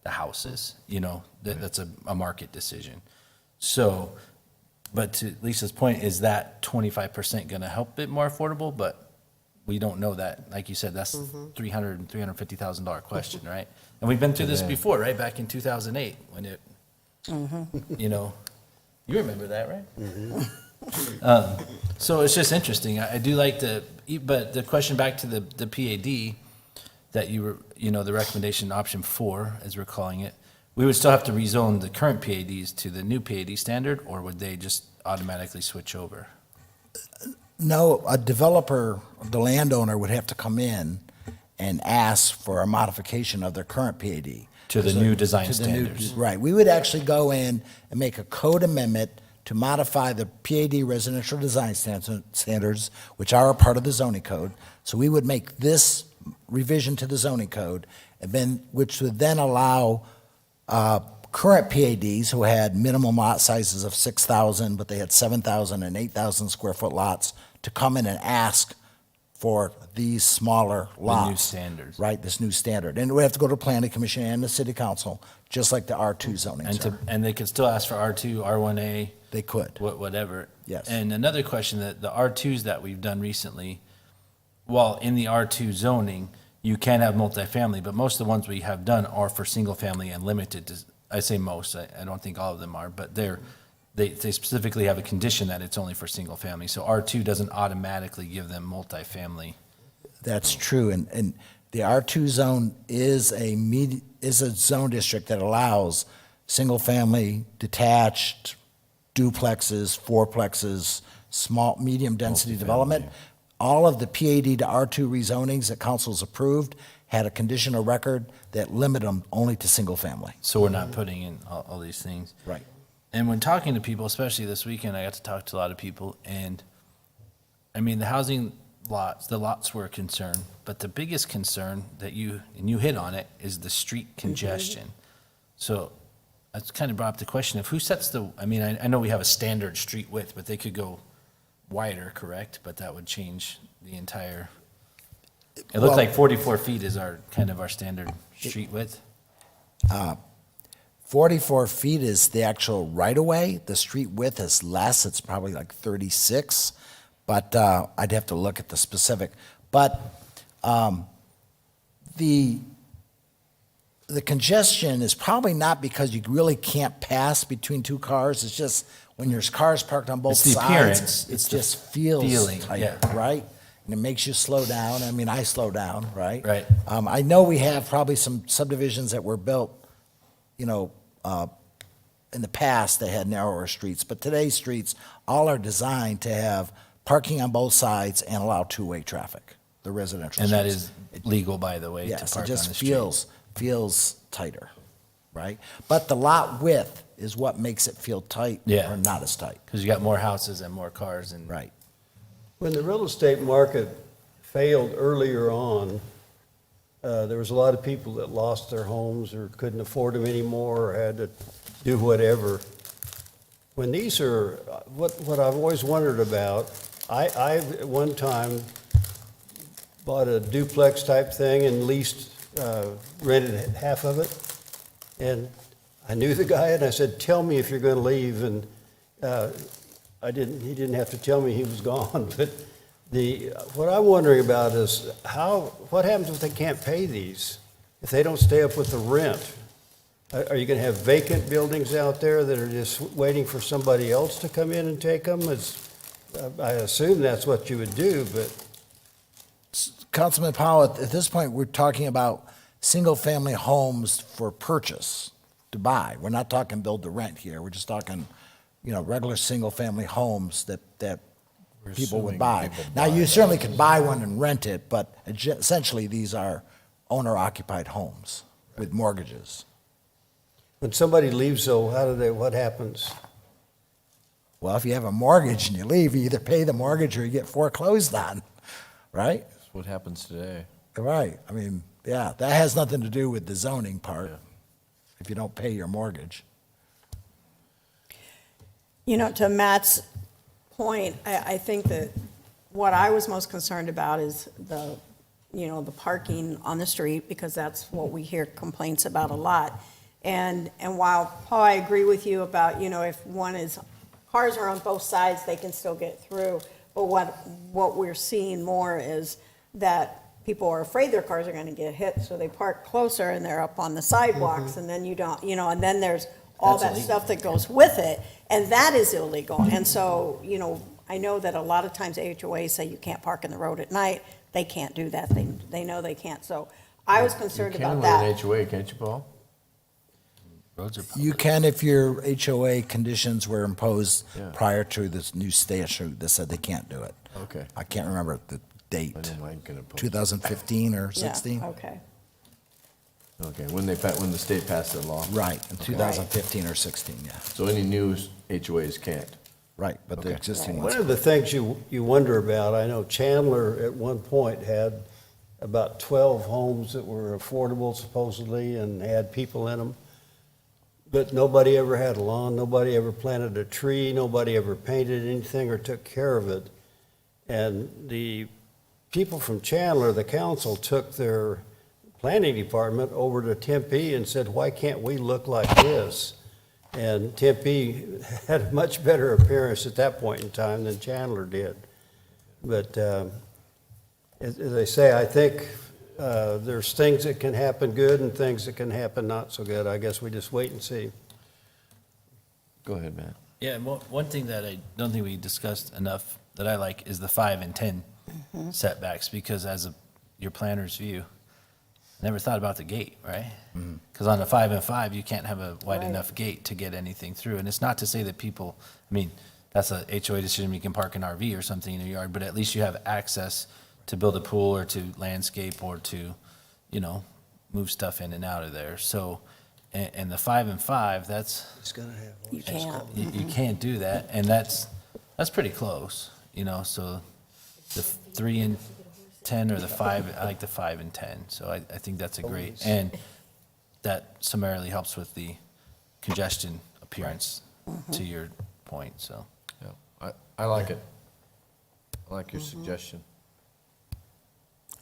the houses, you know, that's a market decision. So, but to Lisa's point, is that 25% going to help it more affordable? But we don't know that. Like you said, that's $300,000 and $350,000 question, right? And we've been through this before, right? Back in 2008 when it, you know, you remember that, right? So it's just interesting. I do like but the question back to the PAD that you were, you know, the recommendation option 4, as we're calling it, we would still have to rezone the current PADs to the new PAD standard, or would they just automatically switch over? No, a developer, the landowner would have to come in and ask for a modification of their current PAD. To the new design to the new- standards. Right. We would actually go in and make a code amendment to modify the PAD residential design standards, which are a part of the zoning code. So we would make this revision to the zoning code, and then, which would then allow current PADs who had minimum lot sizes of 6,000, but they had 7,000 and 8,000 square foot lots, to come in and ask for these smaller lots. The new standards. Right, this new standard. And we have to go to planning commission and the city council, just like the R2 zoning. And they could still ask for R2, R1A, They could. whatever. Yes. And another question, that the R2s that we've done recently, well, in the R2 zoning, you can have multifamily, but most of the ones we have done are for single family and limited to, I say most, I don't think all of them are, but they specifically have a condition that it's only for single family. So R2 doesn't automatically give them multifamily. That's true, and the R2 zone is a zone district that allows single-family, detached, duplexes, fourplexes, small, medium-density development. All of the PAD to R2 rezonings that council's approved had a conditional record that limited them only to single-family. So we're not putting in all these things. Right. And when talking to people, especially this weekend, I got to talk to a lot of people, and I mean, the housing lots, the lots were a concern, but the biggest concern that you hit on it, is the street congestion. So that's kind of brought up the question of who sets I mean, I know we have a standard street width, but they could go wider, correct? But that would change the entire, it looked Well- like 44 feet is our standard street width. 44 feet is the actual right-of-way. The street width is less. It's probably like 36, but I'd have to look at the specific. But the congestion is probably not because you really can't pass between two cars. It's just when there's cars parked on both It's the sides, appearance. it It's the just feels feeling, tight, yeah. right? And it makes you slow down. I mean, I slow down, right? Right. I know we have probably some subdivisions that were built, in the past, they had narrower streets, but today's streets all are designed to have parking on both sides and allow two-way traffic, the residential And that streets. is legal, by the way, to Yes, it park on the just street. feels tighter, right? But the lot width is what makes it feel tight Yeah. or not as tight. Because you got more houses and more cars and. Right. When the real estate market failed earlier on, there was a lot of people that lost their homes or couldn't afford them anymore or had to do whatever. When these are, what I've always wondered about, I at one time bought a duplex type thing and rented half of it. And I knew the guy and I said, tell me if you're going to leave. And he didn't have to tell me he was gone. But what I'm wondering about is what happens if they can't pay these? If they don't stay up with the rent? Are you going to have vacant buildings out there that are just waiting for somebody else to come in and take them? I assume that's what you would do, but Councilman Powell, at this point, we're talking about single-family homes for purchase, to buy. We're not talking build to rent here. We're just talking, regular single-family homes that people would assuming buy. people Now, buy you certainly could buy one and rent it, but essentially, these are owner-occupied homes with mortgages. when somebody leaves, though, what happens? Well, if you have a mortgage and you leave, you either pay the mortgage or you get foreclosed on, right? That's what happens today. Right. I mean, yeah, that has nothing to do with the zoning part, if you don't pay your mortgage. To Matt's point, I think that what I was most concerned about is the parking on the street, because that's what we hear complaints about a lot. And while, Paul, I agree with you about, if cars are on both sides, they can still get through. But what we're seeing more is that people are afraid their cars are going to get hit, so they park closer and they're up on the sidewalks, and then you don't, and then there's all That's that stuff that goes with it, and that is illegal. And so, I know that a lot of times HOAs say you can't park in the road at night. They can't do that. They know they can't. So I was concerned about that. You can with an HOA, can't you, Paul? Roads are You can if your HOA conditions were imposed Yeah. prior to this new statute that said they can't do it. Okay. I can't remember the date, I don't mind getting opposed. 2015 or Yeah, 16? okay. Okay, when the state passed the law. Right, in 2015 or 16, yeah. So any new HOAs can't. Right, but the Okay. existing One ones. of the things you wonder about, I know Chandler at one point had about 12 homes that were affordable supposedly and had people in them. But nobody ever had a lawn, nobody ever planted a tree, nobody ever painted anything or took care of it. And the people from Chandler, the council, took their planning department over to Tempe and said, why can't we look like this? And Tempe had a much better appearance at that point in time than Chandler did. But as I say, I think there's things that can happen good and things that can happen not so good. I guess we just wait and see. Go ahead, Matt. Yeah, and one thing that I don't think we discussed enough that I like is the 5 and 10 setbacks, because as your planner's view, I never thought about the gate, right? Because on a 5 and 5, you can't have a wide Right. enough gate to get anything through. And it's not to say that people, I mean, that's a HOA decision, you can park an RV or something in your yard, but at least you have access to build a pool or to landscape or to, move stuff in and out of there. So, and the 5 and 5, that's, It's gonna have. You can't. you can't do that, and that's pretty close, so the 3 and 10 or the 5, I like the 5 and 10, so I think that's a great, and that summarily helps with the congestion appearance to your point, so. Yeah, I like it. I like your suggestion.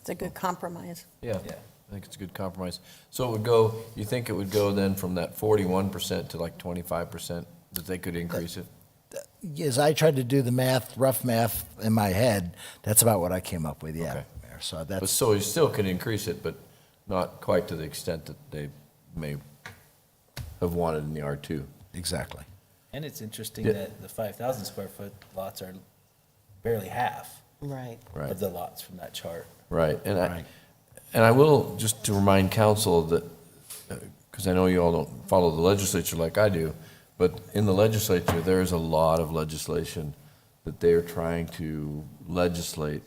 It's a good compromise. Yeah, I think it's a good compromise. So it would go, you think it would go then from that 41% to like 25%, that they could increase it? As I tried to do the math, rough math in my head, that's about what I came up with, yeah. Okay. Mayor. So But that's, so you still could increase it, but not quite to the extent that they may have wanted in the R2. exactly. And it's interesting Yeah. that the 5,000 square foot lots are barely half Right. Right. of the lots from that chart. Right, Right. and I will, just to remind council that, because I know you all don't follow the legislature like I do, but in the legislature, there is a lot of legislation that they're trying to legislate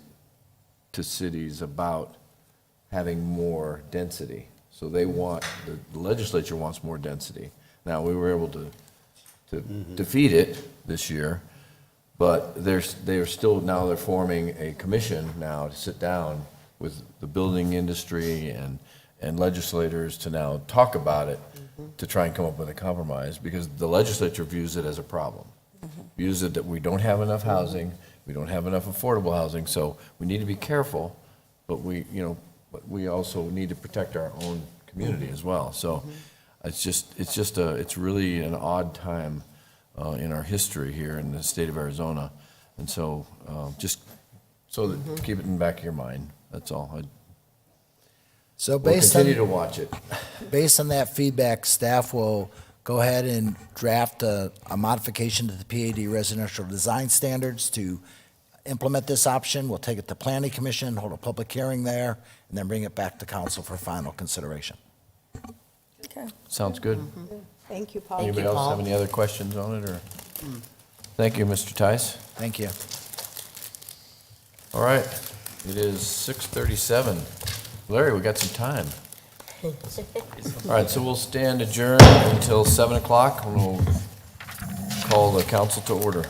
to cities about having more density. So they want, the legislature wants more density. Now, we were able to defeat it this year, but they're still, now they're forming a commission now to sit down with the building industry and legislators to now talk about it, to try and come up with a compromise, because the legislature views it as a problem. Views it that we don't have enough housing, we don't have enough affordable housing, so we need to be careful, but but we also need to protect our own community as well. So it's really an odd time in our history here in the state of Arizona. And so, just so that, keep it in the back of your mind, that's all. So We'll based continue to on, watch it. based on that feedback, staff will go ahead and draft a modification to the PAD residential design standards to implement this option. We'll take it to planning commission, hold a public hearing there, and then bring it back to council for final consideration. Okay. Sounds good. Thank you, Paul. Thank Anybody you, else have Paul. any other questions on it, or? Thank you, Mr. Tice. Thank you. All right, it is 6:37. Larry, we got some time. All right, so we'll stand adjourned until 7 o'clock, and we'll call the council to order.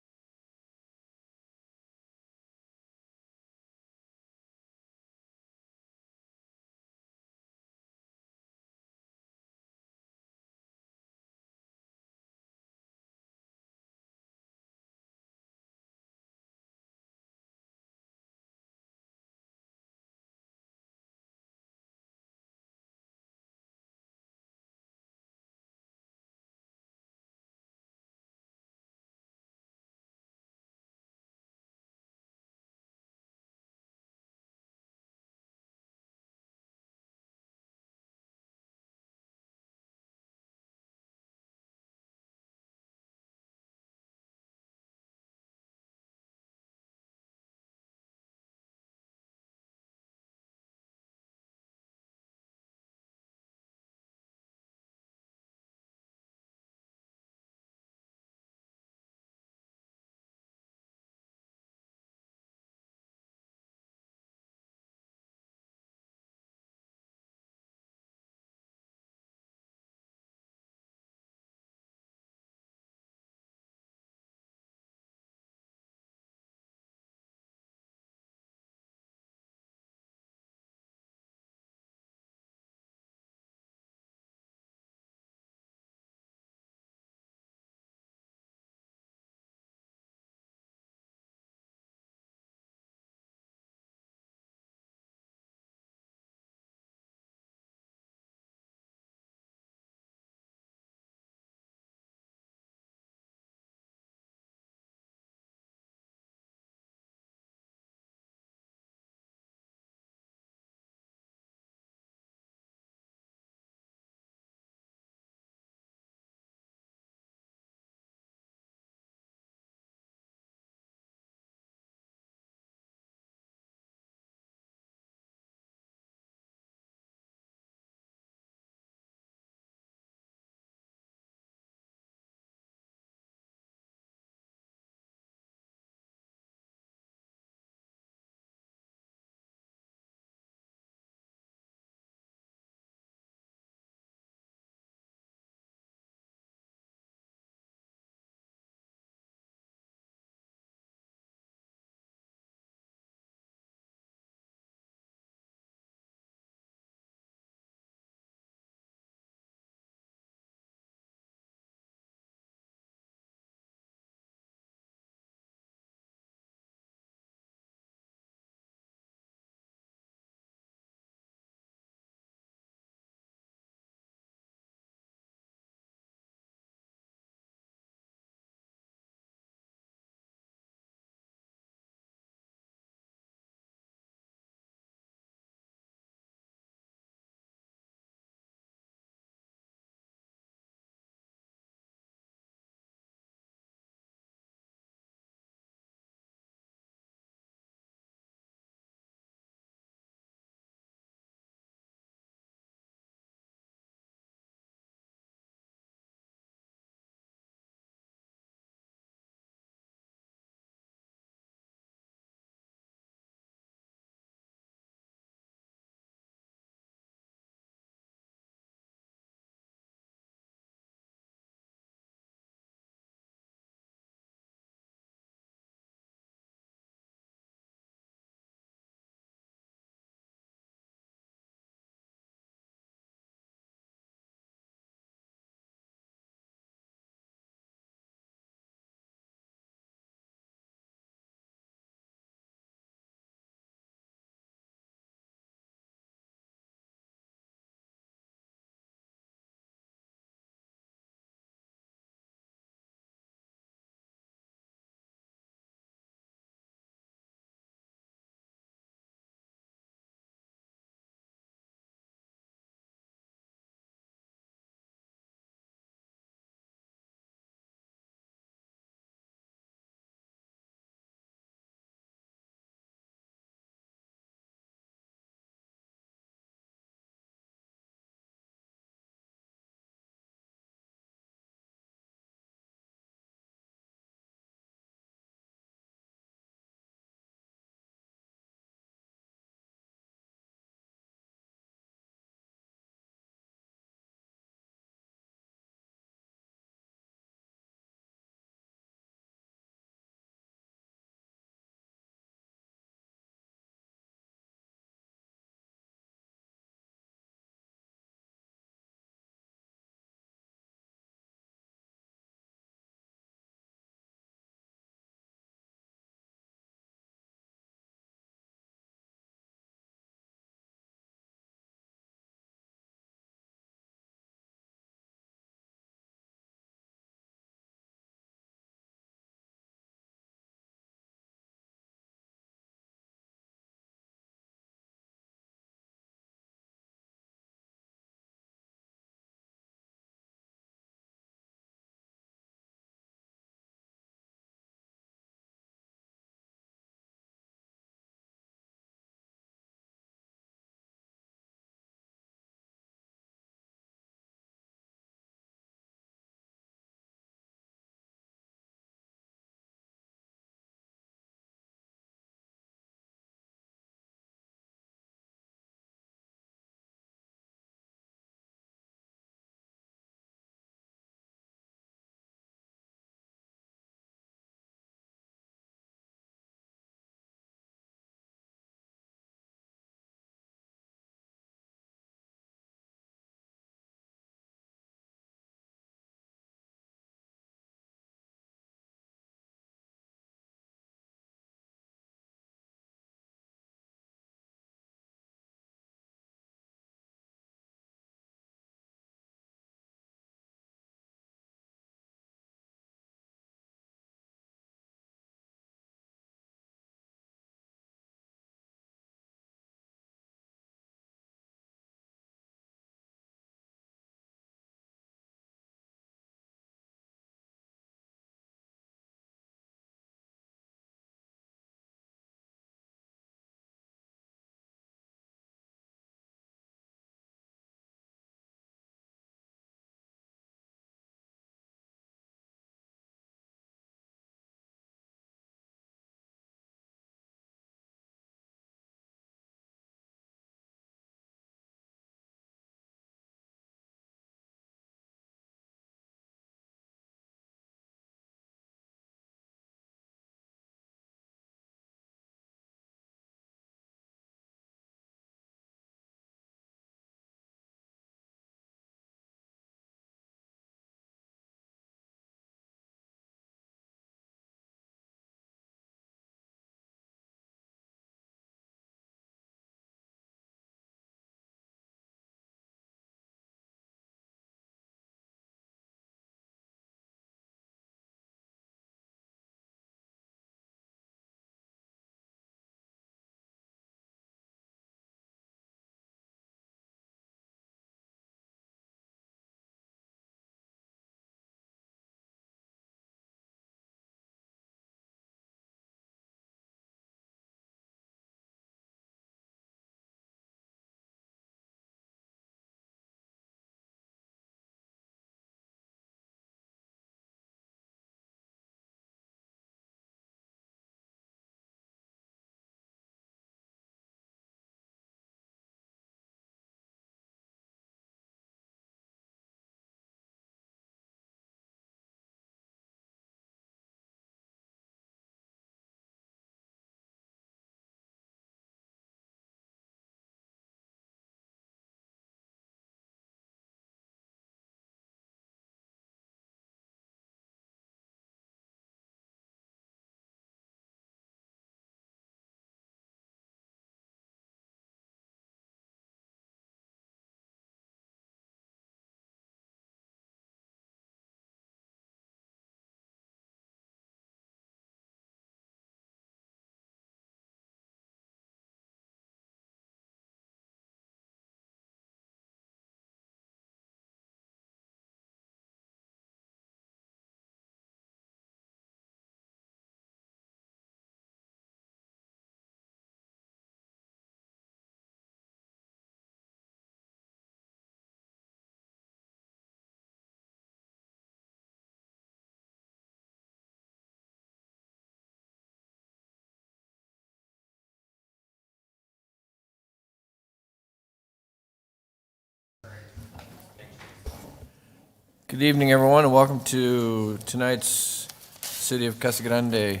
Good evening, everyone, and welcome to tonight's City of Casa Grande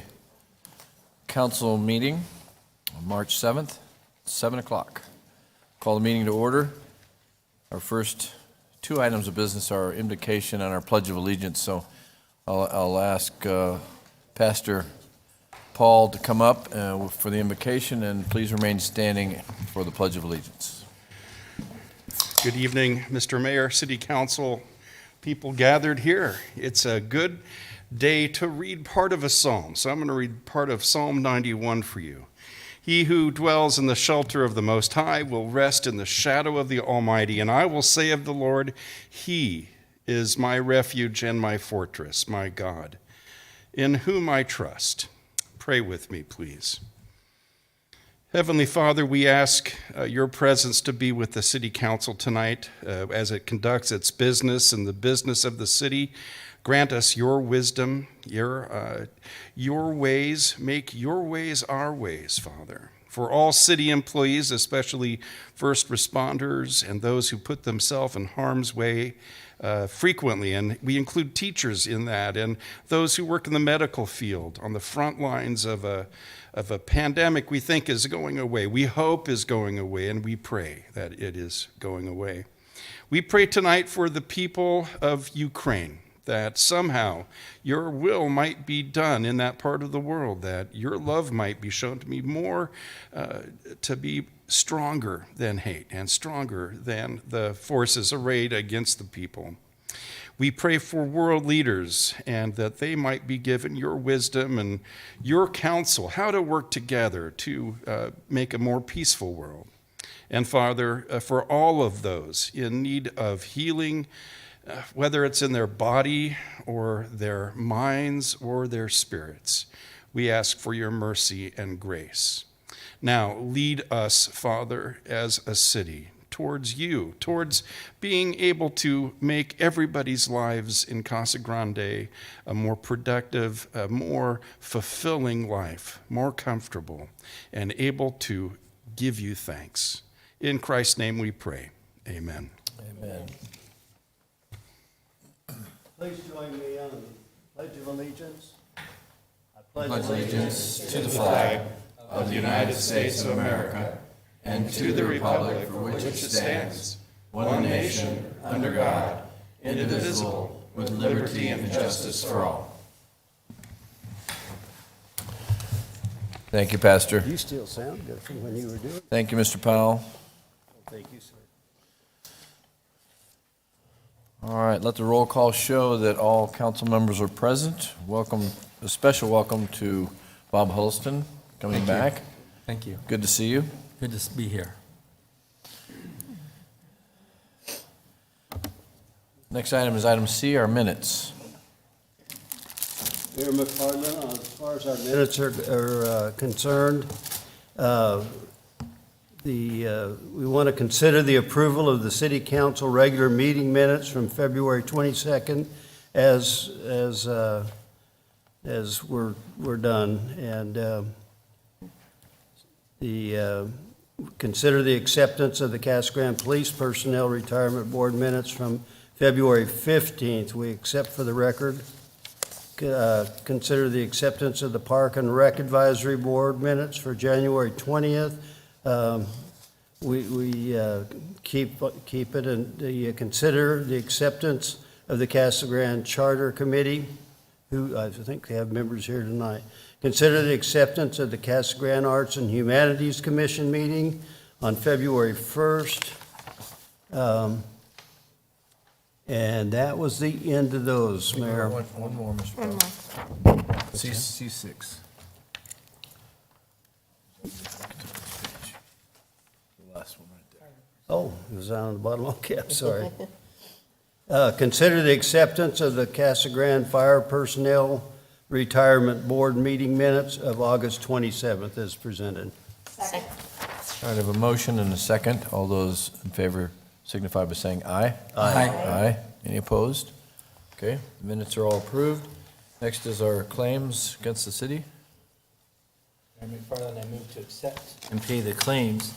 Council meeting on March 7th, 7 o'clock. Call the meeting to order. Our first two items of business are invocation and our Pledge of Allegiance, so I'll ask Pastor Paul to come up for the invocation, and please remain standing for the Pledge of Allegiance. Good evening, Mr. Mayor, City Council, people gathered here. It's a good day to read part of a psalm, so I'm going to read part of Psalm 91 for you. He who dwells in the shelter of the Most High will rest in the shadow of the Almighty, and I will say of the Lord, He is my refuge and my fortress, my God, in whom I trust. Pray with me, please. Heavenly Father, we ask your presence to be with the City Council tonight as it conducts its business and the business of the city. Grant us your wisdom, your ways. Make your ways our ways, Father. For all city employees, especially first responders and those who put themselves in harm's way frequently, and we include teachers in that, and those who work in the medical field on the front lines of a pandemic we think is going away, we hope is going away, and we pray that it is going away. We pray tonight for the people of Ukraine, that somehow your will might be done in that part of the world, that your love might be shown to be more, to be stronger than hate and stronger than the forces arrayed against the people. We pray for world leaders and that they might be given your wisdom and your counsel, how to work together to make a more peaceful world. And Father, for all of those in need of healing, whether it's in their body or their minds or their spirits, we ask for your mercy and grace. Now, lead us, Father, as a city towards you, towards being able to make everybody's lives in Casa Grande a more productive, a more fulfilling life, more comfortable, and able to give you thanks. In Christ's name we pray. Amen. Amen. Please join me on the Pledge of Allegiance. I Pledge allegiance to the flag of the United States of America and to the republic for which it stands, one nation, under God, indivisible, with liberty and justice for all. Thank you, Pastor. You still sound good from when you were doing it. Thank you, Mr. Powell. Thank you, sir. All right, let the roll call show that all council members are present. Welcome, a special welcome to Bob Huddleston coming back. Thank you. Good to see you. Good to be here. Next item is item C, our minutes. Mayor McFarland, as far as our minutes are concerned, we want to consider the approval of the city council regular meeting minutes from February 22nd as we're done. And consider the acceptance of the Casa Grande Police Personnel Retirement Board minutes from February 15th. We accept for the record. Consider the acceptance of the Park and Rec Advisory Board minutes for January 20th. We keep it, and consider the acceptance of the Casa Grande Charter Committee, who I think they have members here tonight. Consider the acceptance of the Casa Grande Arts and Humanities Commission meeting on February 1st. And that was the end of those, Mayor. One more, Mr. Powell. C6. The last one right there. Oh, it was down on the bottom. Okay, I'm sorry. Consider the acceptance of the Casa Grande Fire Personnel Retirement Board meeting minutes of August 27th as presented. Second. All right, I have a motion and a second. All those in favor signify by saying aye. Aye. Aye. Any opposed? Okay, the minutes are all approved. Next is our claims against the city. Mayor McFarland, I move to accept and pay the claims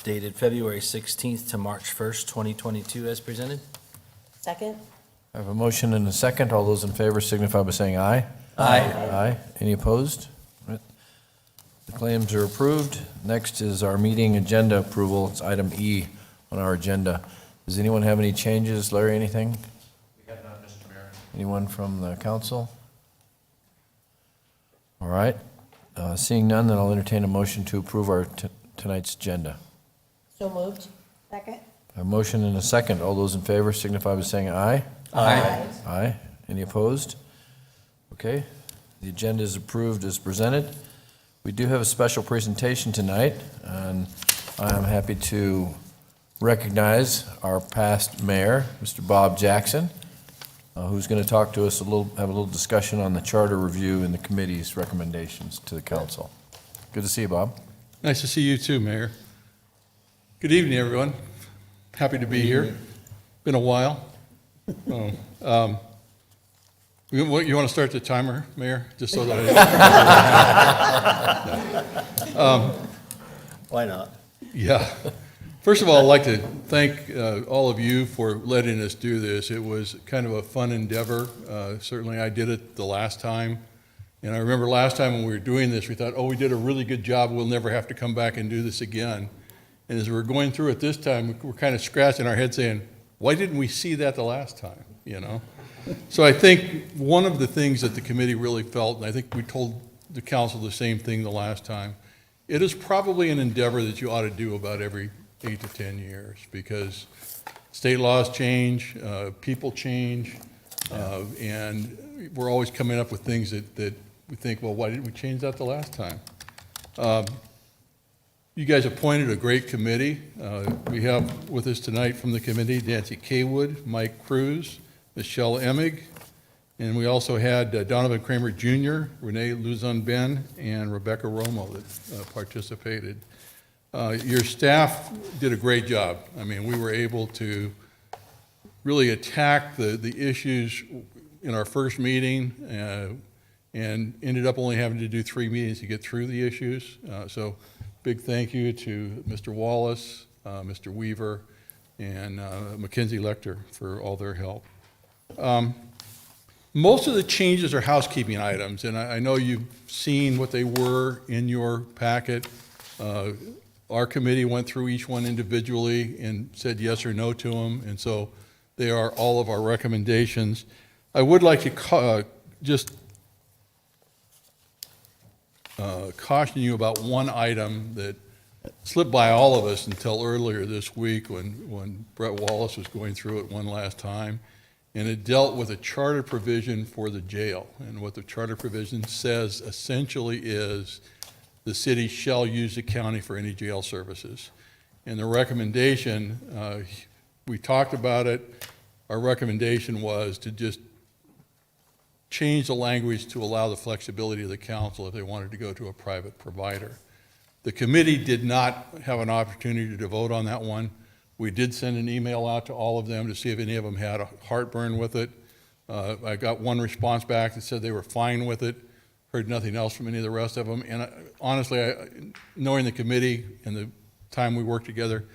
dated February 16th to March 1st, 2022 as presented. Second? I have a motion and a second. All those in favor signify by saying aye. Aye. Aye. Any opposed? Right. The claims are approved. Next is our meeting agenda approval. It's item E on our agenda. Does anyone have any changes? Larry, anything? We have none, Mr. Mayor. Anyone from the council? All right. Seeing none, then I'll entertain a motion to approve our tonight's agenda. So moved? Second? A motion and a second. All those in favor signify by saying aye. Aye. Aye. Any opposed? Okay. The agenda is approved as presented. We do have a special presentation tonight, and I am happy to recognize our past mayor, Mr. Bob Jackson, who's going to talk to us have a little discussion on the charter review and the committee's recommendations to the council. Good to see you, Bob. Nice to see you too, Mayor. Good evening, everyone. Happy to be here. Been a while. You want to start the timer, Mayor? Just so that Why not? yeah. First of all, I'd like to thank all of you for letting us do this. It was kind of a fun endeavor. Certainly I did it the last time. And I remember last time when we were doing this, we thought, oh, we did a really good job. We'll never have to come back and do this again. And as we're going through it this time, we're kind of scratching our head saying, why didn't we see that the last time, you know? So I think one of the things that the committee really felt, and I think we told the council the same thing the last time, it is probably an endeavor that you ought to do about every 8 to 10 years, because state laws change, people change, and we're always coming up with things that we think, well, why didn't we change that the last time? You guys appointed a great committee. We have with us tonight from the committee Nancy Kaywood, Mike Cruz, Michelle Emig, and we also had Donovan Kramer Jr., Renee Luzon-Ben, and Rebecca Romo that participated. Your staff did a great job. I mean, we were able to really attack the issues in our first meeting and ended up only having to do 3 meetings to get through the issues. So big thank you to Mr. Wallace, Mr. Weaver, and Mackenzie Lecter for all their help. Most of the changes are housekeeping items, and I know you've seen what they were in your packet. Our committee went through each one individually and said yes or no to them, and so they are all of our recommendations. I would like to just caution you about one item that slipped by all of us until earlier this week when Brett Wallace was going through it one last time. And it dealt with a charter provision for the jail. And what the charter provision says essentially is the city shall use the county for any jail services. And the recommendation, we talked about it, our recommendation was to just change the language to allow the flexibility of the council if they wanted to go to a private provider. The committee did not have an opportunity to vote on that one. We did send an email out to all of them to see if any of them had a heartburn with it. I got one response back that said they were fine with it. Heard nothing else from any of the rest of them. And honestly, knowing the committee and the time we worked together,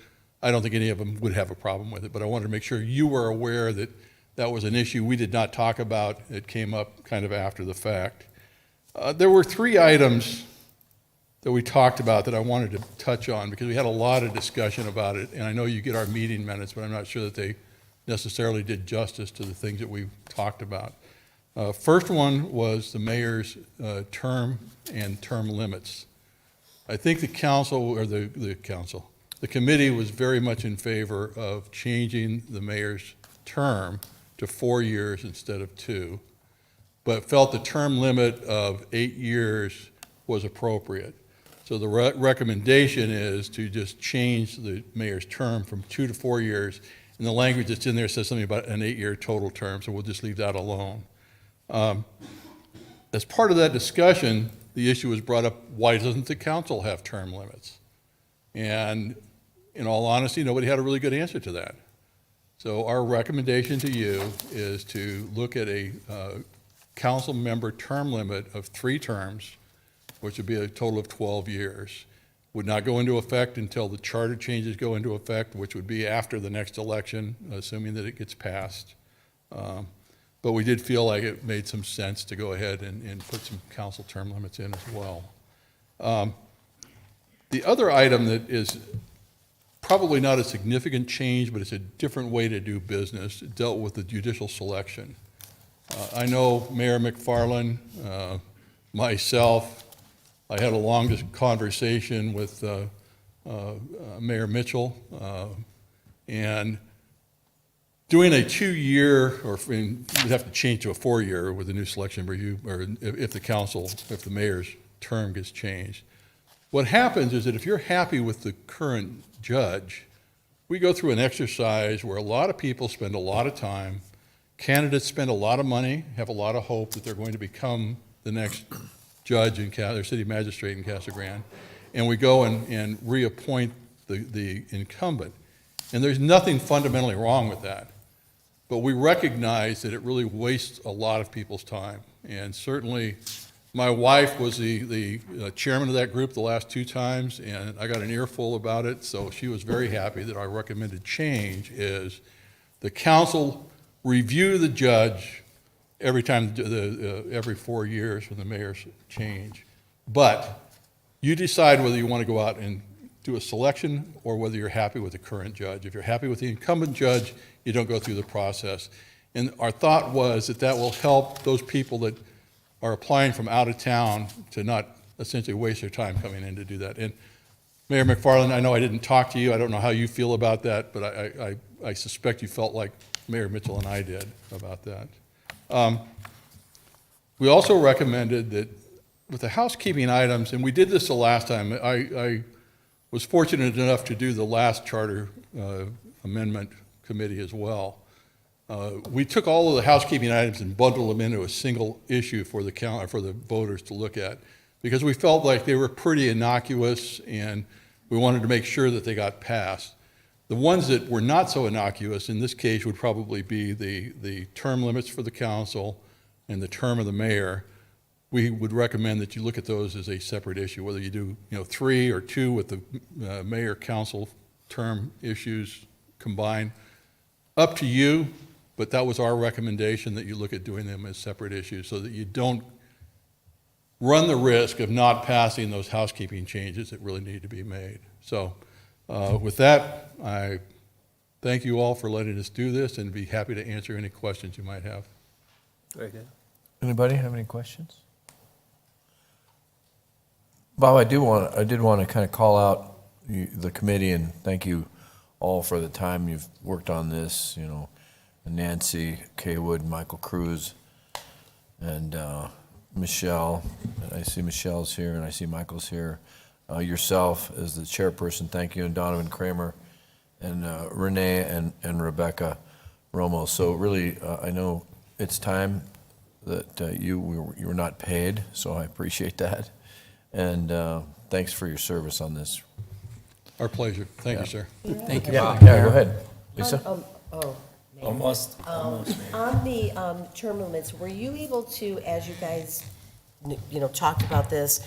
I don't think any of them would have a problem with it. But I wanted to make sure you were aware that that was an issue we did not talk about. It came up kind of after the fact. There were 3 items that we talked about that I wanted to touch on because we had a lot of discussion about it. And I know you get our meeting minutes, but I'm not sure that they necessarily did justice to the things that we talked about. First one was the mayor's term and term limits. I think the council, or the committee was very much in favor of changing the mayor's term to 4 years instead of 2, but felt the term limit of 8 years was appropriate. So the recommendation is to just change the mayor's term from 2 to 4 years. And the language that's in there says something about an 8-year total term, so we'll just leave that alone. As part of that discussion, the issue was brought up, why doesn't the council have term limits? And in all honesty, nobody had a really good answer to that. So our recommendation to you is to look at a council member term limit of 3 terms, which would be a total of 12 years. Would not go into effect until the charter changes go into effect, which would be after the next election, assuming that it gets passed. But we did feel like it made some sense to go ahead and put some council term limits in as well. The other item that is probably not a significant change, but it's a different way to do business, dealt with the judicial selection. I know Mayor McFarland, myself, I had a long conversation with Mayor Mitchell, and doing a 2-year, or you'd have to change to a 4-year with the new selection review, or if the mayor's term gets changed. What happens is that if you're happy with the current judge, we go through an exercise where a lot of people spend a lot of time, candidates spend a lot of money, have a lot of hope that they're going to become the next judge in or city magistrate in Casa Grande, and we go and reappoint the incumbent. And there's nothing fundamentally wrong with that. But we recognize that it really wastes a lot of people's time. And certainly, my wife was the chairman of that group the last 2 times, and I got an earful about it, so she was very happy that our recommended change is the council review the judge every time, every 4 years when the mayor's change. But you decide whether you want to go out and do a selection or whether you're happy with the current judge. If you're happy with the incumbent judge, you don't go through the process. And our thought was that that will help those people that are applying from out of town to not essentially waste their time coming in to do that. And Mayor McFarland, I know I didn't talk to you. I don't know how you feel about that, but I suspect you felt like Mayor Mitchell and I did about that. We also recommended that with the housekeeping items, and we did this the last time, I was fortunate enough to do the last charter amendment committee as well. We took all of the housekeeping items and bundled them into a single issue for the voters to look at, because we felt like they were pretty innocuous and we wanted to make sure that they got passed. The ones that were not so innocuous in this case would probably be the term limits for the council and the term of the mayor. We would recommend that you look at those as a separate issue, whether you do 3 or 2 with the mayor council term issues combined. Up to you, but that was our recommendation, that you look at doing them as separate issues so that you don't run the risk of not passing those housekeeping changes that really need to be made. So with that, I thank you all for letting us do this and be happy to answer any questions you might have. Very good. Anybody have any questions? Bob, I did want to kind of call out the committee and thank you all for the time you've worked on this, Nancy Kaywood, Michael Cruz, and Michelle. I see Michelle's here and I see Michael's here. Yourself as the chairperson, thank you, and Donovan Kramer, and Renee and Rebecca Romo. So really, I know it's time that you were not paid, so I appreciate that. And thanks for your service on this. Our pleasure. Thank you, sir. Thank you, Yeah, Bob. yeah, go ahead, Lisa. Almost. On the term limits, were you able to, as you guys, talked about this,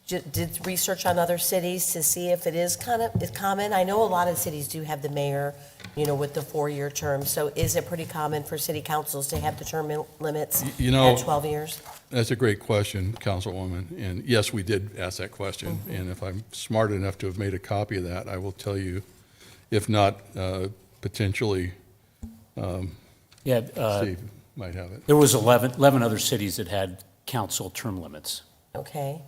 did research on other cities to see if it is common? I know a lot of cities do have the mayor, with the 4-year term. So is it pretty common for city councils to have the term limits at 12 years? That's a great question, Councilwoman. And yes, we did ask that question. Mm-hmm. And if I'm smart enough to have made a copy of that, I will tell you, if not, potentially, Steve might have it. There was 11 other cities that had council term limits Okay.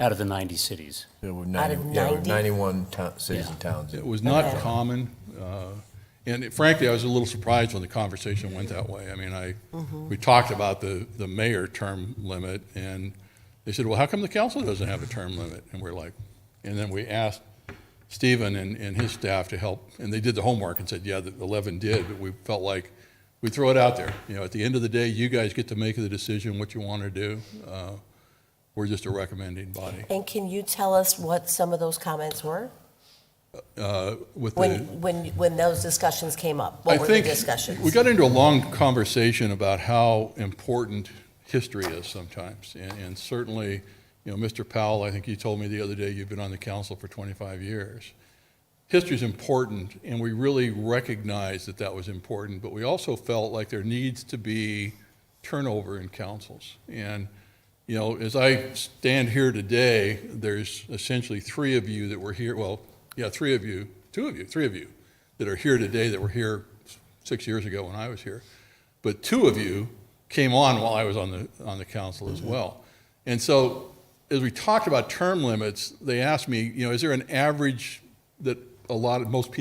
out of the 90 cities. There were Out of 90? 91 cities and towns. It was not Okay. common, and frankly, I was a little surprised when the conversation went that way. I mean, we talked about the mayor term limit, and they said, well, how come the council doesn't have a term limit? And we're like, and then we asked Stephen and his staff to help, and they did the homework and said, yeah, the 11 did, but we felt like we'd throw it out there. At the end of the day, you guys get to make the decision what you want to do. We're just a recommending body. And can you tell us what some of those comments were? When those discussions came up? What were the discussions? We got into a long conversation about how important history is sometimes. And certainly, Mr. Powell, I think you told me the other day you've been on the council for 25 years. history is important, and we really recognized that that was important, but we also felt like there needs to be turnover in councils. And, you know, as I stand here today, there's essentially three of you that were here, well, yeah, three of you that are here today that were here 6 years ago when I was here. But two of you came on while I was on the council as well. And so as we talked about term limits, they asked me, you know, is there an average that most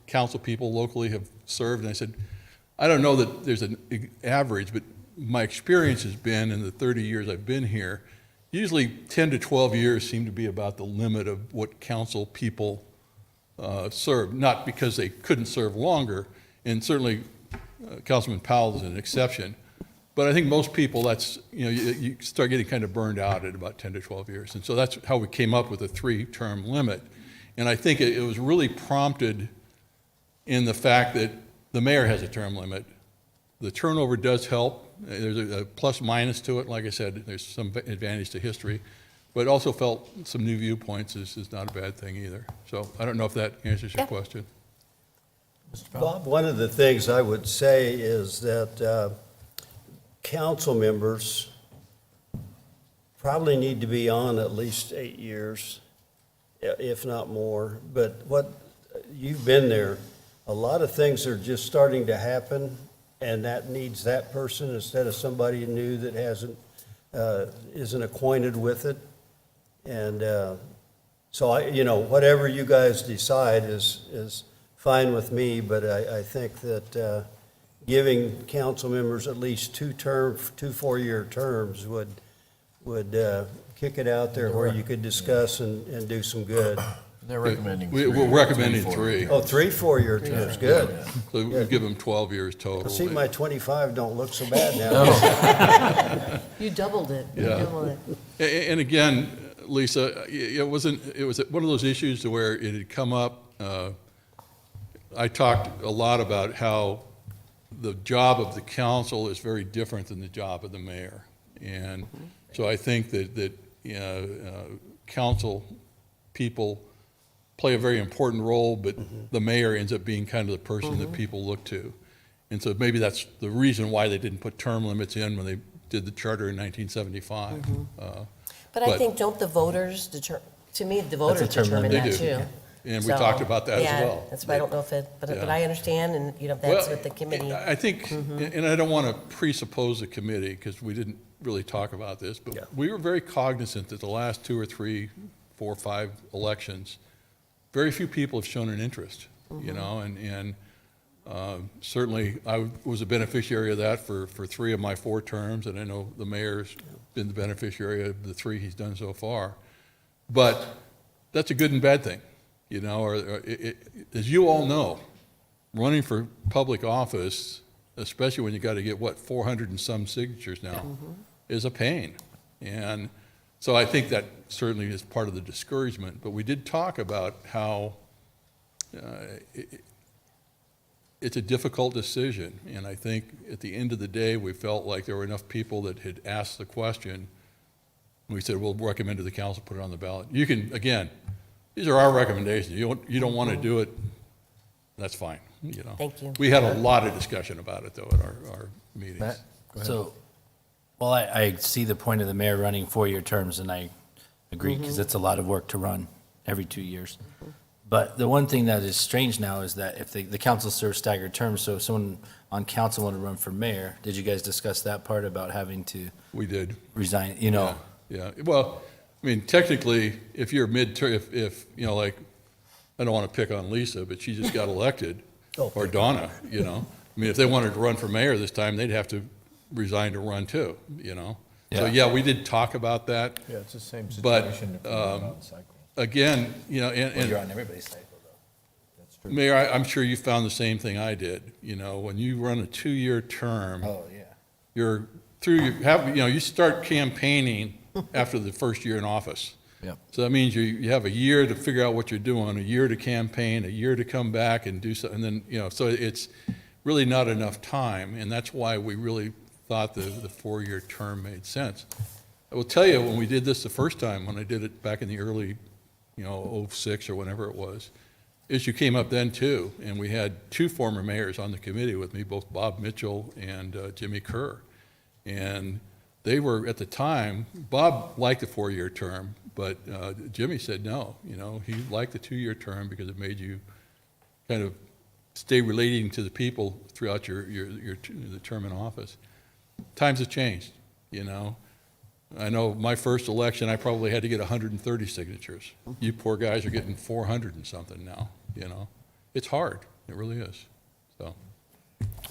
council people locally have served? And I said, I don't know that there's an average, but my experience has been in the 30 years I've been here, usually 10 to 12 years seem to be about the limit of what council people serve, not because they couldn't serve longer, and certainly Councilman Powell is an exception, but I think most people, that's, you know, you start getting kind of burned out at about 10 to 12 years. And so that's how we came up with a 3-term limit. And I think it was really prompted in the fact that the mayor has a term limit. The turnover does help. There's a plus minus to it. Like I said, there's some advantage to history, but also felt some new viewpoints is not a bad thing either. So I don't know if that answers your question. Bob, one of the things I would say is that council members probably need to be on at least 8 years, if not more. But what, you've been there, a lot of things are just starting to happen, and that needs that person instead of somebody new that isn't acquainted with it. And so whatever you guys decide is fine with me, but I think that giving council members at least 2 4-year terms would kick it out there where you could discuss and do some good. They're recommending We're recommending 3. Oh, 3 4-year terms, good. So we give them 12 years total. See, my 25 don't look so bad now. You doubled it. You Yeah. doubled it. And again, Lisa, it was one of those issues to where it had come up. I talked a lot about how the job of the council is very different than the job of the mayor. And so I think that council people play a very important role, but the mayor ends up being kind of the person that people look to. And so maybe that's the reason why they didn't put term limits in when they did the charter in 1975. But I think, don't the voters to me, the voters term determine limit. that They do. too. And we talked about that as well. Yeah, that's why I don't know if it, but Yeah. I understand, and, that's what the committee. I think, and I don't want to presuppose the committee, because we didn't really talk about this, but Yeah. we were very cognizant that the last 2 or 3, 4, 5 elections, very few people have shown an interest, and certainly I was a beneficiary of that for 3 of my 4 terms, and I know the mayor's been the beneficiary of the 3 he's done so far. But that's a good and bad thing, as you all know, running for public office, especially when you got to get, 400 and some signatures now, is a pain. And so I think that certainly is part of the discouragement. But we did talk about how it's a difficult decision. And I think at the end of the day, we felt like there were enough people that had asked the question. We said, we'll recommend to the council, put it on the ballot. You can, again, these are our recommendations. You don't want to do it, that's fine, Thank you. We had a lot of discussion about it, though, at our meetings. Matt? So, well, I see the point of the mayor running 4-year terms, and I agree, because it's a lot of work to run every 2 years. But the one thing that is strange now is that if the council serves staggered terms, so if someone on council wanted to run for mayor, did you guys discuss that part about having to We did. resign, Yeah, well, I mean, technically, if you're mid-term, if like, I don't want to pick on Lisa, but she just got elected, or Donna, I mean, if they wanted to run for mayor this time, they'd have to resign to run too, So, yeah, we did talk about that. Yeah, it's the same But, situation. Again, and you're on everybody's cycle, though. That's true. Mayor, I'm sure you found the same thing I did. When you run a 2-year term, Oh, yeah. you're you start campaigning after the first year in office. Yep. So that means you have a year to figure out what you're doing, a year to campaign, a year to come back and do something, and then, so it's really not enough time, and that's why we really thought the 4-year term made sense. I will tell you, when we did this the first time, when I did it back in the early, 06 or whenever it was, issue came up then too, and we had two former mayors on the committee with me, both Bob Mitchell and Jimmy Kerr. And they were, at the time, Bob liked the 4-year term, but Jimmy said no. He liked the 2-year term because it made you kind of stay relating to the people throughout the term in office. Times have changed, I know my first election, I probably had to get 130 signatures. You poor guys are getting 400 and something now, It's hard, it really is, so.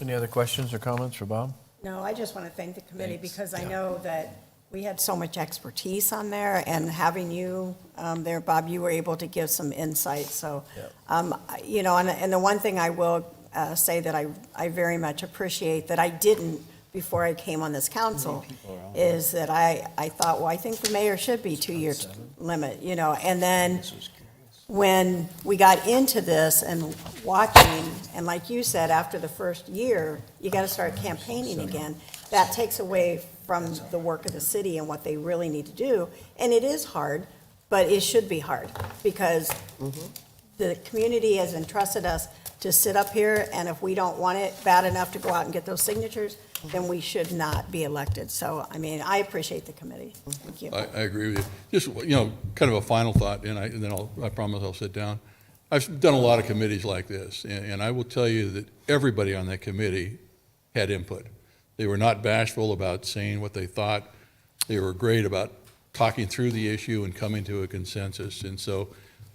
Any other questions or comments for Bob? No, I just want to thank the committee because I know that we had so much expertise on there, and having you there, Bob, you were able to give some insight, so, and the one thing I will say that I very much appreciate that I didn't before I came on this council is that I thought, well, I think the mayor should be 2-year limit, and then when we got into this and watching, and like you said, after the first year, you got to start campaigning again. That takes away from the work of the city and what they really need to do. And it is hard, but it should be hard because the community has entrusted us to sit up here, and if we don't want it bad enough to go out and get those signatures, then we should not be elected. So, I appreciate the committee. Thank you. I agree with you. Just, kind of a final thought, and then I promise I'll sit down. I've done a lot of committees like this, and I will tell you that everybody on that committee had input. They were not bashful about saying what they thought. They were great about talking through the issue and coming to a consensus. And so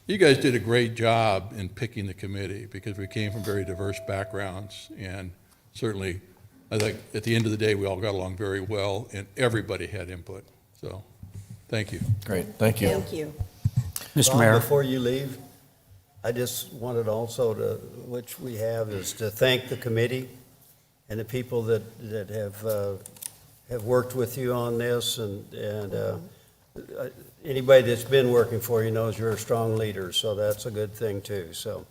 you guys did a great job in picking the committee because we came from very diverse backgrounds, and certainly I think at the end of the day, we all got along very well, and everybody had input. So, thank you. Great, thank you. Thank you. Mr. Bob, Mayor? before you leave, I just wanted also to, which we have, is to thank the committee and the people that have worked with you on this, and anybody that's been working for you knows you're a strong leader, so that's a good thing too, so.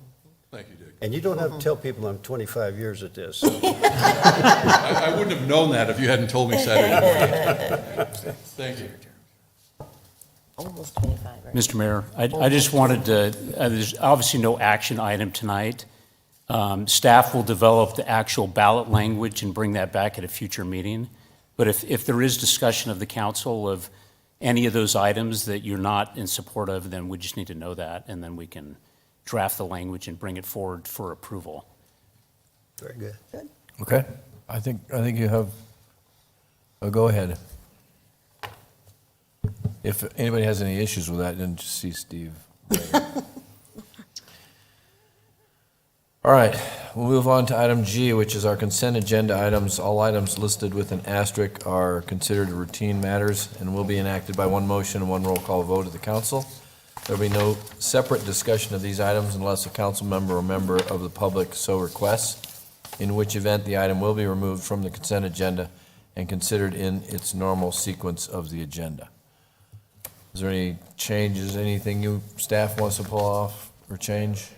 Thank you, Dick. And you don't have to tell people I'm 25 years at this. So. I wouldn't have known that if you hadn't told me Saturday morning. Thank you. Almost 25, right? Mr. Mayor, I just wanted to, there's obviously no action item tonight. Staff will develop the actual ballot language and bring that back at a future meeting. But if there is discussion of the council of any of those items that you're not in support of, then we just need to know that, and then we can draft the language and bring it forward for approval. Very good. Okay, I think you have a go-ahead. If anybody has any issues with that, then just see Steve later. All right, we'll move on to item G, which is our consent agenda items. All items listed with an asterisk are considered routine matters and will be enacted by one motion and one roll call vote of the council. There will be no separate discussion of these items unless a council member or member of the public so requests, in which event the item will be removed from the consent agenda and considered in its normal sequence of the agenda. Is there any changes, anything you staff wants to pull off or change?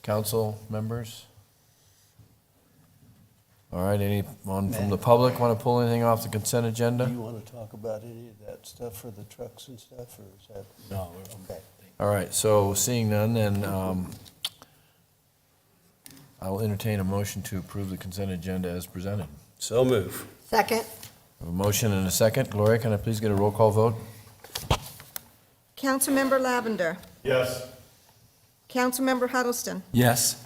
Council members? All right, anyone from the public want to pull anything off the consent agenda? Do you want to talk about any of that stuff for the trucks and stuff, or is that? No. Okay. All right, so seeing none, then I'll entertain a motion to approve the consent agenda as presented. So move. Second. A motion and a second. Gloria, can I please get a roll call vote? Councilmember Lavender. Yes. Councilmember Huddleston. Yes.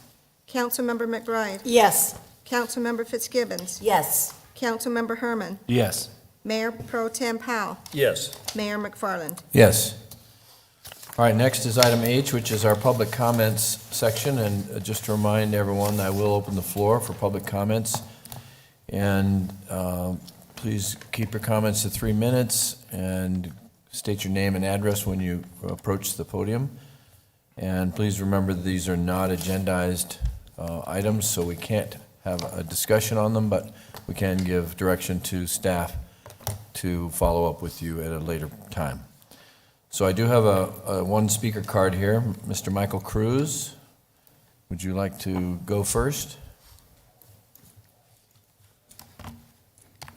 Councilmember McBride. Yes. Councilmember Fitzgibbons. Yes. Councilmember Herman. Yes. Mayor Pro Tem Powell. Yes. Mayor McFarland. Yes. All right, next is item H, which is our public comments section, and just to remind everyone, I will open the floor for public comments. And please keep your comments to 3 minutes and state your name and address when you approach the podium. And please remember that these are not agendized items, so we can't have a discussion on them, but we can give direction to staff to follow up with you at a later time. So I do have a one speaker card here. Mr. Michael Cruz, would you like to go first?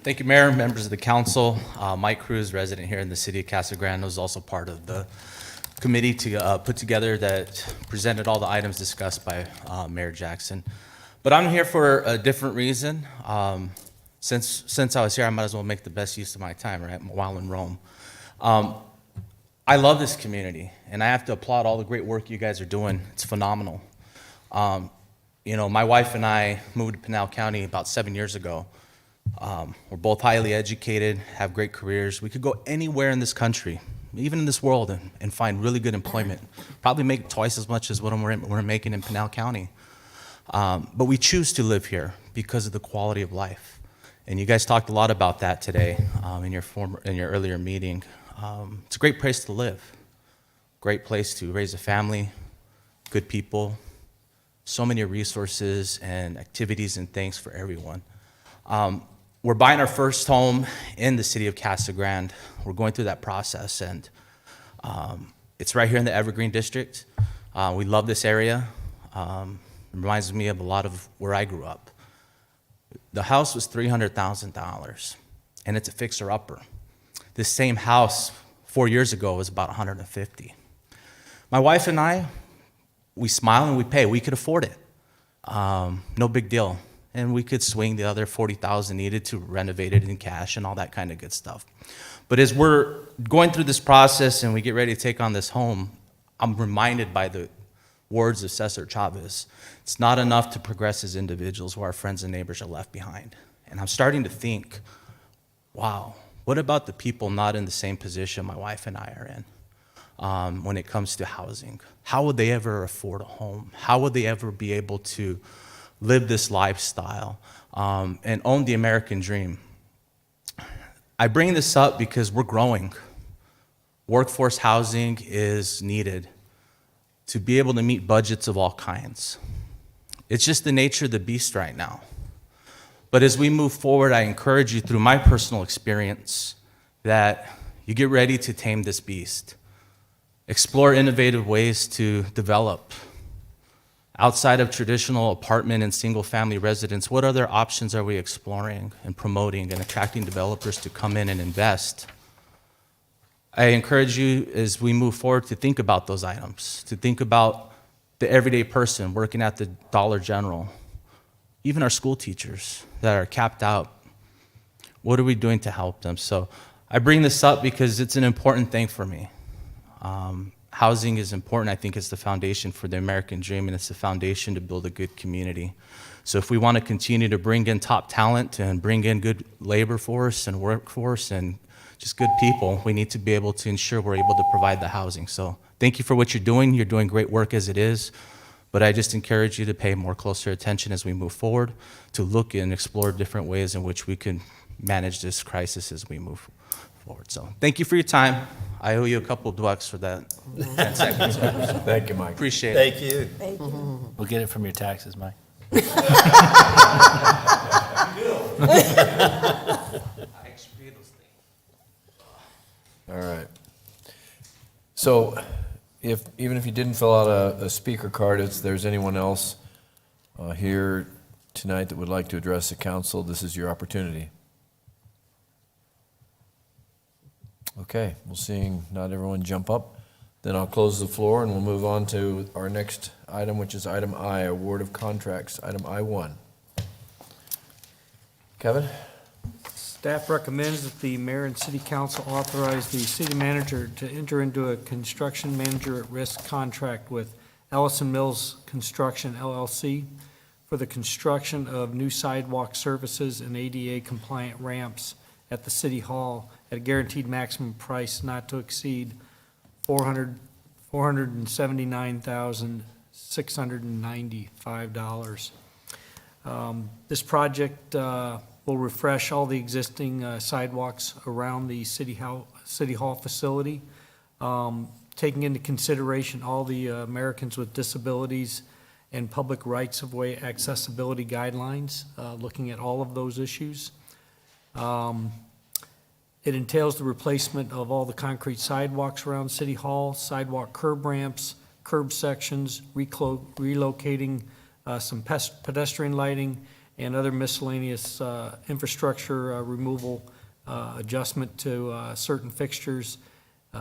Thank you, Mayor, members of the council. Mike Cruz, resident here in the city of Casa Grande, was also part of the committee to put together that presented all the items discussed by Mayor Jackson. But I'm here for a different reason. Since I was here, I might as well make the best use of my time, right, while in Rome. I love this community, and I have to applaud all the great work you guys are doing. It's phenomenal. My wife and I moved to Pinal County about 7 years ago. We're both highly educated, have great careers. We could go anywhere in this country, even in this world, and find really good employment. Probably make twice as much as what we're making in Pinal County. But we choose to live here because of the quality of life. And you guys talked a lot about that today in your earlier meeting. It's a great place to live, great place to raise a family, good people, so many resources and activities and things for everyone. We're buying our first home in the city of Casa Grande. We're going through that process, and it's right here in the Evergreen District. We love this area. It reminds me of a lot of where I grew up. The house was $300,000, and it's a fixer-upper. This same house 4 years ago was about $150,000. My wife and I, we smile and we pay. We could afford it. No big deal. And we could swing the other $40,000 needed to renovate it in cash and all that kind of good stuff. But as we're going through this process and we get ready to take on this home, I'm reminded by the words of Cesar Chavez. It's not enough to progress as individuals while our friends and neighbors are left behind. And I'm starting to think, wow, what about the people not in the same position my wife and I are in when it comes to housing? How would they ever afford a home? How would they ever be able to live this lifestyle and own the American dream? I bring this up because we're growing. Workforce housing is needed to be able to meet budgets of all kinds. It's just the nature of the beast right now. But as we move forward, I encourage you through my personal experience that you get ready to tame this beast. Explore innovative ways to develop. Outside of traditional apartment and single-family residence, what other options are we exploring and promoting and attracting developers to come in and invest? I encourage you as we move forward to think about those items, to think about the everyday person working at the Dollar General, even our school teachers that are capped out. What are we doing to help them? So I bring this up because it's an important thing for me. Housing is important. I think it's the foundation for the American dream, and it's the foundation to build a good community. So if we want to continue to bring in top talent and bring in good labor force and workforce and just good people, we need to be able to ensure we're able to provide the housing. So thank you for what you're doing. You're doing great work as it is, but I just encourage you to pay more closer attention as we move forward, to look and explore different ways in which we can manage this crisis as we move forward. So thank you for your time. I owe you a couple of bucks for that 10 seconds. Thank you, Mike. Appreciate it. Thank you. Thank you. We'll get it from your taxes, Mike. All right. So even if you didn't fill out a speaker card, if there's anyone else here tonight that would like to address the council, this is your opportunity. Okay, well, seeing not everyone jump up, then I'll close the floor and we'll move on to our next item, which is item I, award of contracts, item I-1. Kevin? Staff recommends that the mayor and city council authorize the city manager to enter into a construction manager at risk contract with Ellison Mills Construction LLC for the construction of new sidewalk services and ADA compliant ramps at the city hall at a guaranteed maximum price not to exceed $479,695. This project will refresh all the existing sidewalks around the city hall facility, taking into consideration all the Americans with disabilities and public rights-of-way accessibility guidelines, looking at all of those issues. It entails the replacement of all the concrete sidewalks around City Hall, sidewalk curb ramps, curb sections, relocating some pedestrian lighting, and other miscellaneous infrastructure removal, adjustment to certain fixtures,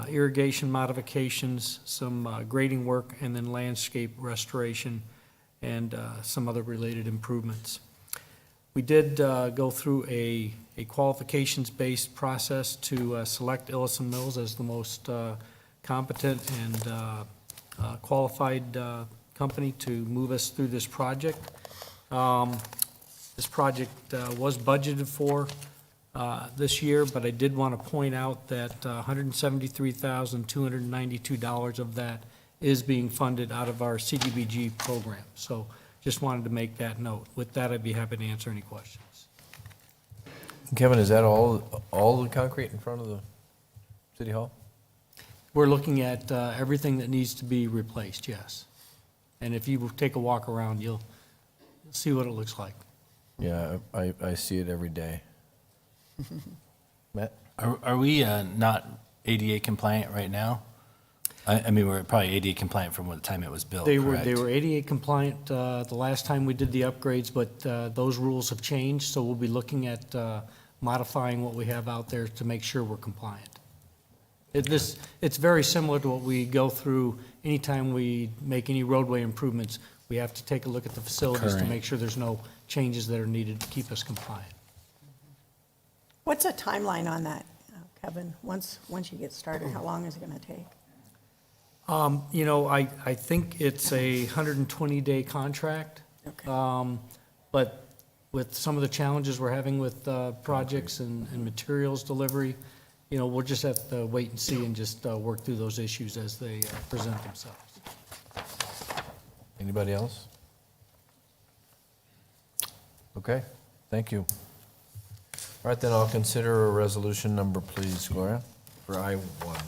irrigation modifications, some grading work, and then landscape restoration and some other related improvements. We did go through a qualifications-based process to select Ellison Mills as the most competent and qualified company to move us through this project. This project was budgeted for this year, but I did want to point out that $173,292 of that is being funded out of our CDBG program. So just wanted to make that note. With that, I'd be happy to answer any questions. Kevin, is that all the concrete in front of the city hall? We're looking at everything that needs to be replaced, yes. And if you take a walk around, you'll see what it looks like. Yeah, I see it every day. Matt? Are we not ADA compliant right now? I mean, we're probably ADA compliant from the time it was built, They correct? were ADA compliant the last time we did the upgrades, but those rules have changed, so we'll be looking at modifying what we have out there to make sure we're compliant. It's very similar to what we go through anytime we make any roadway improvements. We have to take a look at the facilities to Current. make sure there's no changes that are needed to keep us compliant. What's a timeline on that, Kevin? Once you get started, how long is it going to take? You know, I think it's a 120-day contract. Okay. But with some of the challenges we're having with projects and materials delivery, you know, we'll just have to wait and see and just work through those issues as they present themselves. Anybody else? Okay, thank you. All right, then I'll consider a resolution number, please, Gloria, for I-1.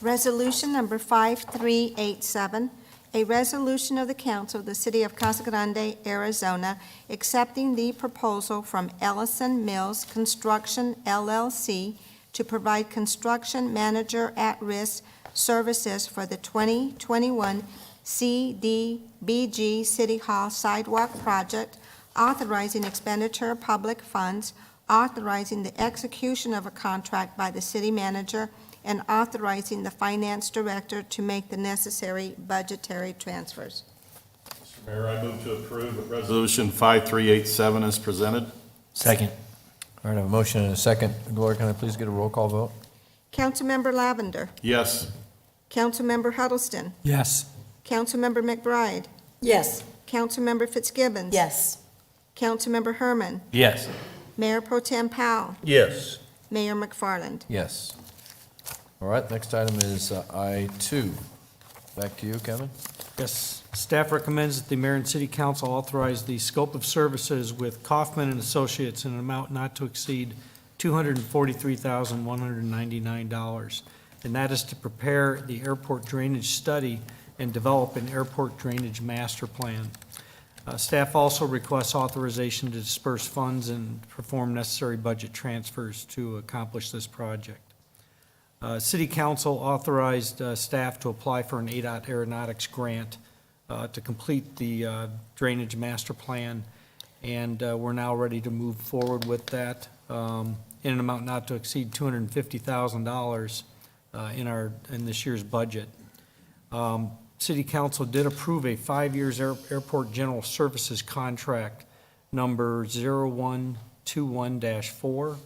Resolution number 5387, a resolution of the council of the city of Casa Grande, Arizona, accepting the proposal from Ellison Mills Construction LLC to provide construction manager at-risk services for the 2021 CDBG City Hall Sidewalk Project, authorizing expenditure of public funds, authorizing the execution of a contract by the city manager, and authorizing the finance director to make the necessary budgetary transfers. Mr. Mayor, I move to approve Resolution 5387 as presented. Second. All right, I have a motion and a second. Gloria, can I please get a roll call vote? Councilmember Lavender. Yes. Councilmember Huddleston. Yes. Councilmember McBride. Yes. Councilmember Fitzgibbons. Yes. Councilmember Herman. Yes. Mayor Pro Tem Powell. Yes. Mayor McFarland. Yes. All right, next item is I-2. Back to you, Kevin. Yes, staff recommends that the mayor and city council authorize the scope of services with Kaufman and Associates in an amount not to exceed $243,199. And that is to prepare the airport drainage study and develop an airport drainage master plan. Staff also requests authorization to disperse funds and perform necessary budget transfers to accomplish this project. City Council authorized staff to apply for an ADOT Aeronautics grant to complete the drainage master plan, and we're now ready to move forward with that in an amount not to exceed $250,000 in this year's budget. City Council did approve a 5-year airport general services contract number 0121-4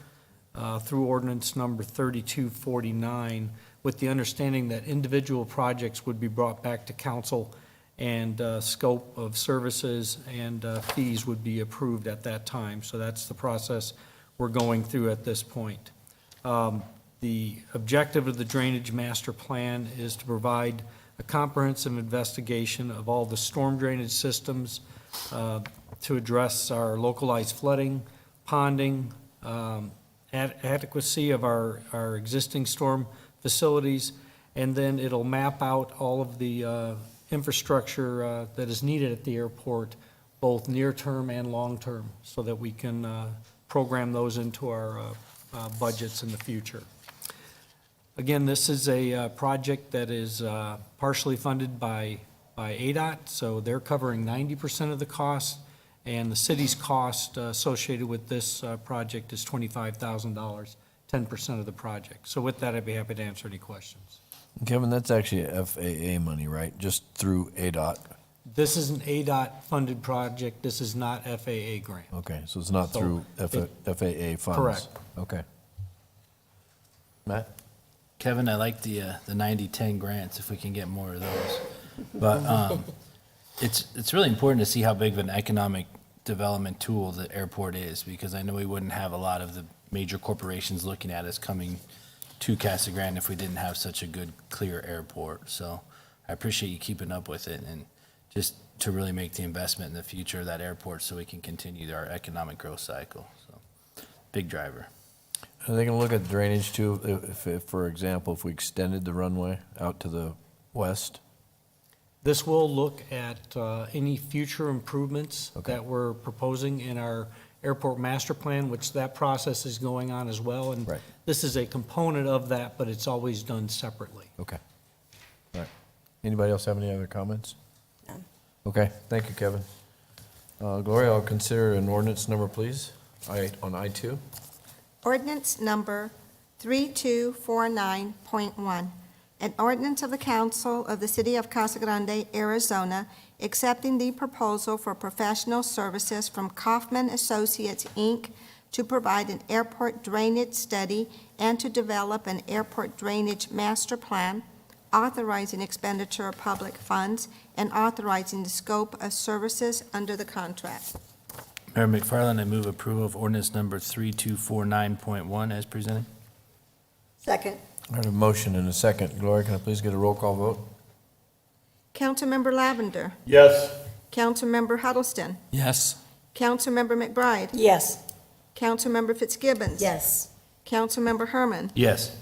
through ordinance number 3249, with the understanding that individual projects would be brought back to council and scope of services and fees would be approved at that time. So that's the process we're going through at this point. The objective of the drainage master plan is to provide a comprehensive investigation of all the storm drainage systems to address our localized flooding, ponding, adequacy of our existing storm facilities, and then it'll map out all of the infrastructure that is needed at the airport, both near-term and long-term, so that we can program those into our budgets in the future. Again, this is a project that is partially funded by ADOT, so they're covering 90% of the cost, and the city's cost associated with this project is $25,000 10% of the project. So with that, I'd be happy to answer any questions. Kevin, that's actually FAA money, right? Just through ADOT? This is an ADOT-funded project. This is not FAA grant. Okay, so it's not through FAA funds? Correct. Okay. Matt? Kevin, I like the 90-10 grants, if we can get more of those. But it's really important to see how big of an economic development tool the airport is, because I know we wouldn't have a lot of the major corporations looking at us coming to Casa Grande if we didn't have such a good, clear airport. So I appreciate you keeping up with it and just to really make the investment in the future of that airport so we can continue our economic growth cycle. So big driver. Are they going to look at drainage too, if, for example, if we extended the runway out to the west? This will look at any future improvements Okay. that we're proposing in our airport master plan, which that process is going on as well. And Right. this is a component of that, but it's always done separately. Okay. All right. Anybody else have any other comments? None. Okay, thank you, Kevin. Gloria, I'll consider an ordinance number, please, on I-2. Ordinance number 3249.1, an ordinance of the Council of the City of Casa Grande, Arizona, accepting the proposal for professional services from Kaufman Associates, Inc., to provide an airport drainage study and to develop an airport drainage master plan, authorizing expenditure of public funds, and authorizing the scope of services under the contract. Mayor McFarland, I move approval of ordinance number 3249.1 as presented. Second. I have a motion and a second. Gloria, can I please get a roll call vote? Councilmember Lavender. Yes. Councilmember Huddleston. Yes. Councilmember McBride. Yes. Councilmember Fitzgibbons. Yes. Councilmember Herman. Yes.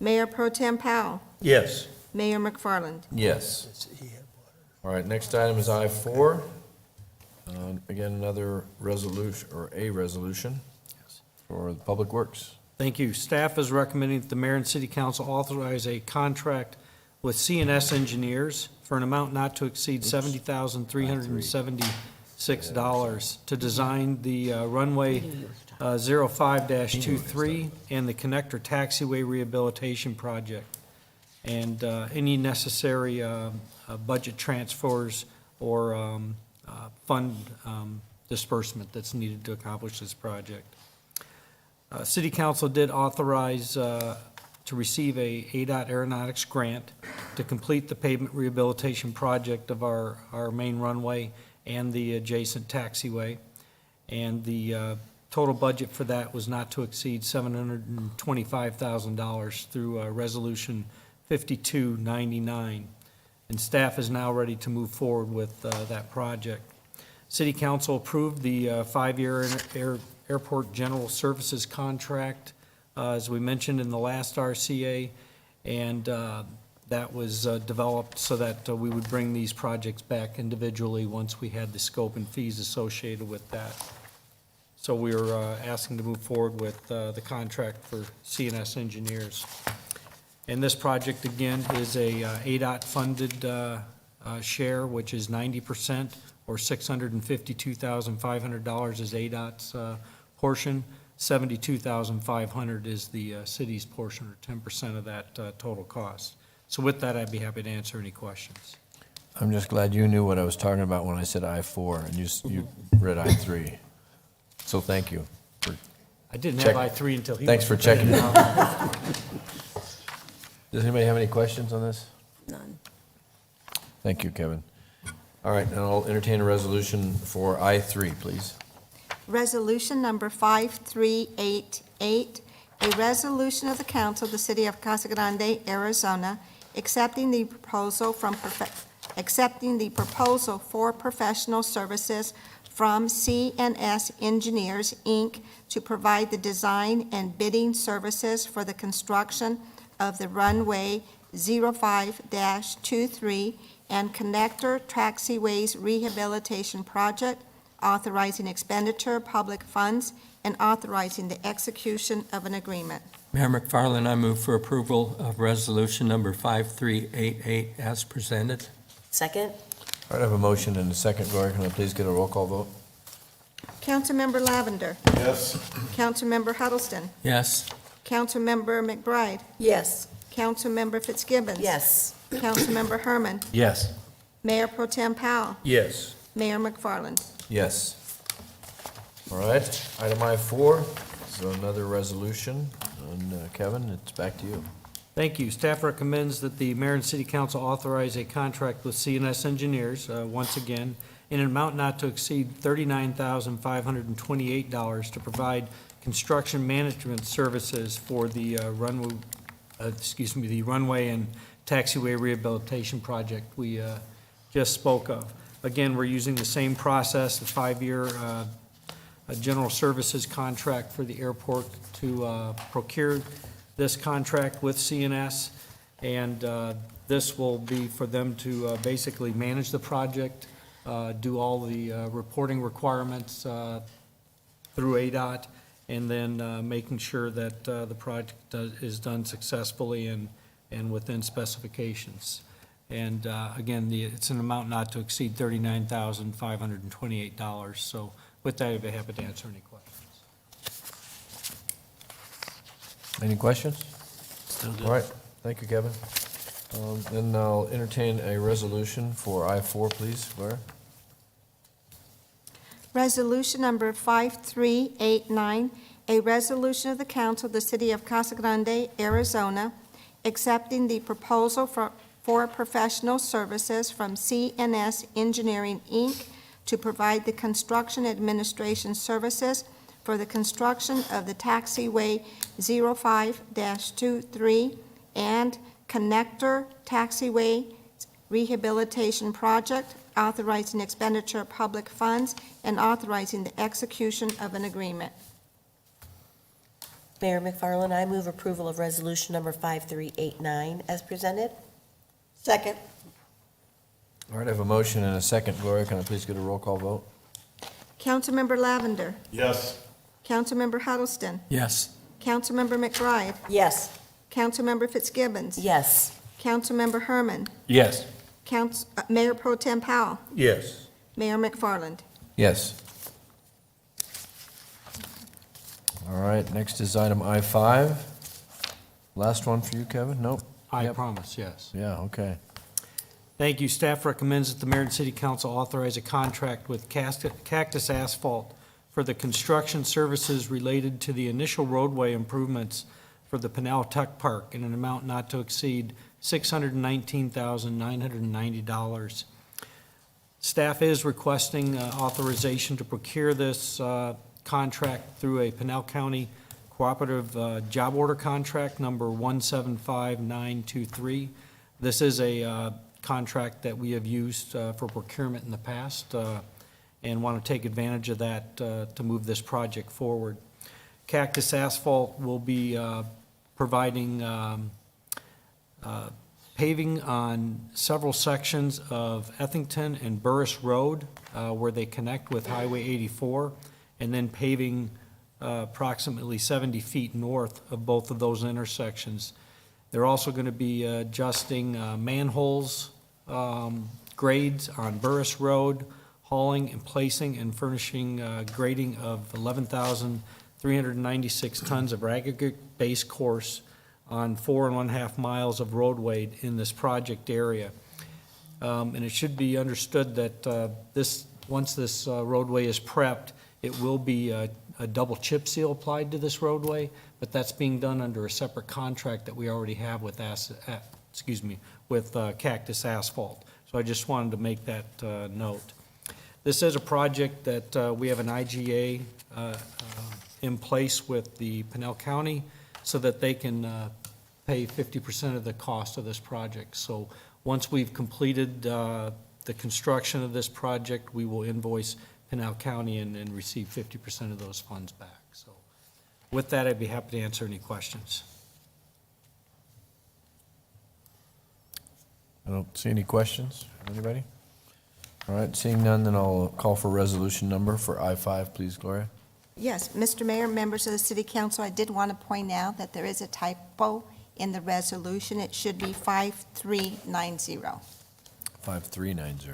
Mayor Pro Tem Powell. Yes. Mayor McFarland. Yes. All right, next item is I-4. Again, another resolution, or a resolution for the Public Works. Thank you. Staff is recommending that the mayor and city council authorize a contract with CNS Engineers for an amount not to exceed $70,376 to design the runway 05-23 and the connector taxiway rehabilitation project, and any necessary budget transfers or fund disbursement that's needed to accomplish this project. City Council did authorize to receive a ADOT Aeronautics grant to complete the pavement rehabilitation project of our main runway and the adjacent taxiway. And the total budget for that was not to exceed $725,000 through Resolution 5299. And staff is now ready to move forward with that project. City Council approved the five-year airport general services contract, as we mentioned in the last RCA, and that was developed so that we would bring these projects back individually once we had the scope and fees associated with that. So we are asking to move forward with the contract for CNS Engineers. And this project, again, is a ADOT-funded share, which is 90%, or $652,500 is ADOT's portion. $72,500 is the city's portion, or 10% of that total cost. So with that, I'd be happy to answer any questions. I'm just glad you knew what I was talking about when I said I-4, and you read I-3. So thank you. I didn't Check. have I-3 until he. Thanks for was checking. presenting it. Does anybody have any questions on this? None. Thank you, Kevin. All right, and I'll entertain a resolution for I-3, please. Resolution number 5388, a resolution of the Council of the City of Casa Grande, Arizona, accepting the proposal for professional services from CNS Engineers, Inc., to provide the design and bidding services for the construction of the runway 05-23 and connector taxiways rehabilitation project, authorizing expenditure of public funds, and authorizing the execution of an agreement. Mayor McFarland, I move for approval of resolution number 5388 as presented. Second? All right, I have a motion and a second. Gloria, can I please get a roll call vote? Councilmember Lavender. Yes. Councilmember Huddleston. Yes. Councilmember McBride. Yes. Councilmember Fitzgibbons. Yes. Councilmember Herman. Yes. Mayor Pro Tem Powell. Yes. Mayor McFarland. Yes. All right, item I4 is another resolution. And Kevin, it's back to you. Thank you. Staff recommends that the mayor and city council authorize a contract with CNS Engineers, once again, in an amount not to exceed $39,528 to provide construction management services for the the runway and taxiway rehabilitation project we just spoke of. Again, we're using the same process, the 5-year general services contract for the airport to procure this contract with CNS, and this will be for them to basically manage the project, do all the reporting requirements through ADOT, and then making sure that the project is done successfully and within specifications. And again, it's an amount not to exceed $39,528. So with that, I'd be happy to answer any questions. Any questions? All right, thank you, Kevin. Then I'll entertain a resolution for I4, please, Blair. Resolution number 5389, a resolution of the council of the city of Casa Grande, Arizona, accepting the proposal for professional services from CNS Engineering, Inc. to provide the construction administration services for the construction of the taxiway 05-23 and connector taxiway rehabilitation project, authorizing expenditure of public funds and authorizing the execution of an agreement. Mayor McFarland, I move approval of resolution number 5389 as presented. Second. All right, I have a motion and a second. Gloria, can I please get a roll call vote? Councilmember Lavender. Yes. Councilmember Huddleston. Yes. Councilmember McBride. Yes. Councilmember Fitzgibbons. Yes. Councilmember Herman. Yes. Mayor Pro Tem Powell. Yes. Mayor McFarland. Yes. All right, next is item I5. Last one for you, Kevin? Nope? I Yep. promise, yes. Yeah, okay. Thank you. Staff recommends that the mayor and city council authorize a contract with Cactus Asphalt for the construction services related to the initial roadway improvements for the Pinal Tech Park in an amount not to exceed $619,990. Staff is requesting authorization to procure this contract through a Pinal County Cooperative Job Order Contract number 175923. This is a contract that we have used for procurement in the past and want to take advantage of that to move this project forward. Cactus Asphalt will be providing paving on several sections of Ethington and Burris Road where they connect with Highway 84, and then paving approximately 70 feet north of both of those intersections. They're also going to be adjusting manholes, grades on Burris Road, hauling and placing and furnishing grading of 11,396 tons of aggregate base course on 4.5 miles of roadway in this project area. And it should be understood that once this roadway is prepped, it will be a double chip seal applied to this roadway, but that's being done under a separate contract that we already have with Cactus Asphalt. So I just wanted to make that note. This is a project that we have an IGA in place with the Pinal County so that they can pay 50% of the cost of this project. So once we've completed the construction of this project, we will invoice Pinal County and receive 50% of those funds back. So with that, I'd be happy to answer any questions. I don't see any questions. Anybody? All right, seeing none, then I'll call for resolution number for I5, please, Gloria. Yes, Mr. Mayor, members of the city council, I did want to point out that there is a typo in the resolution. It should be 5390. 5390.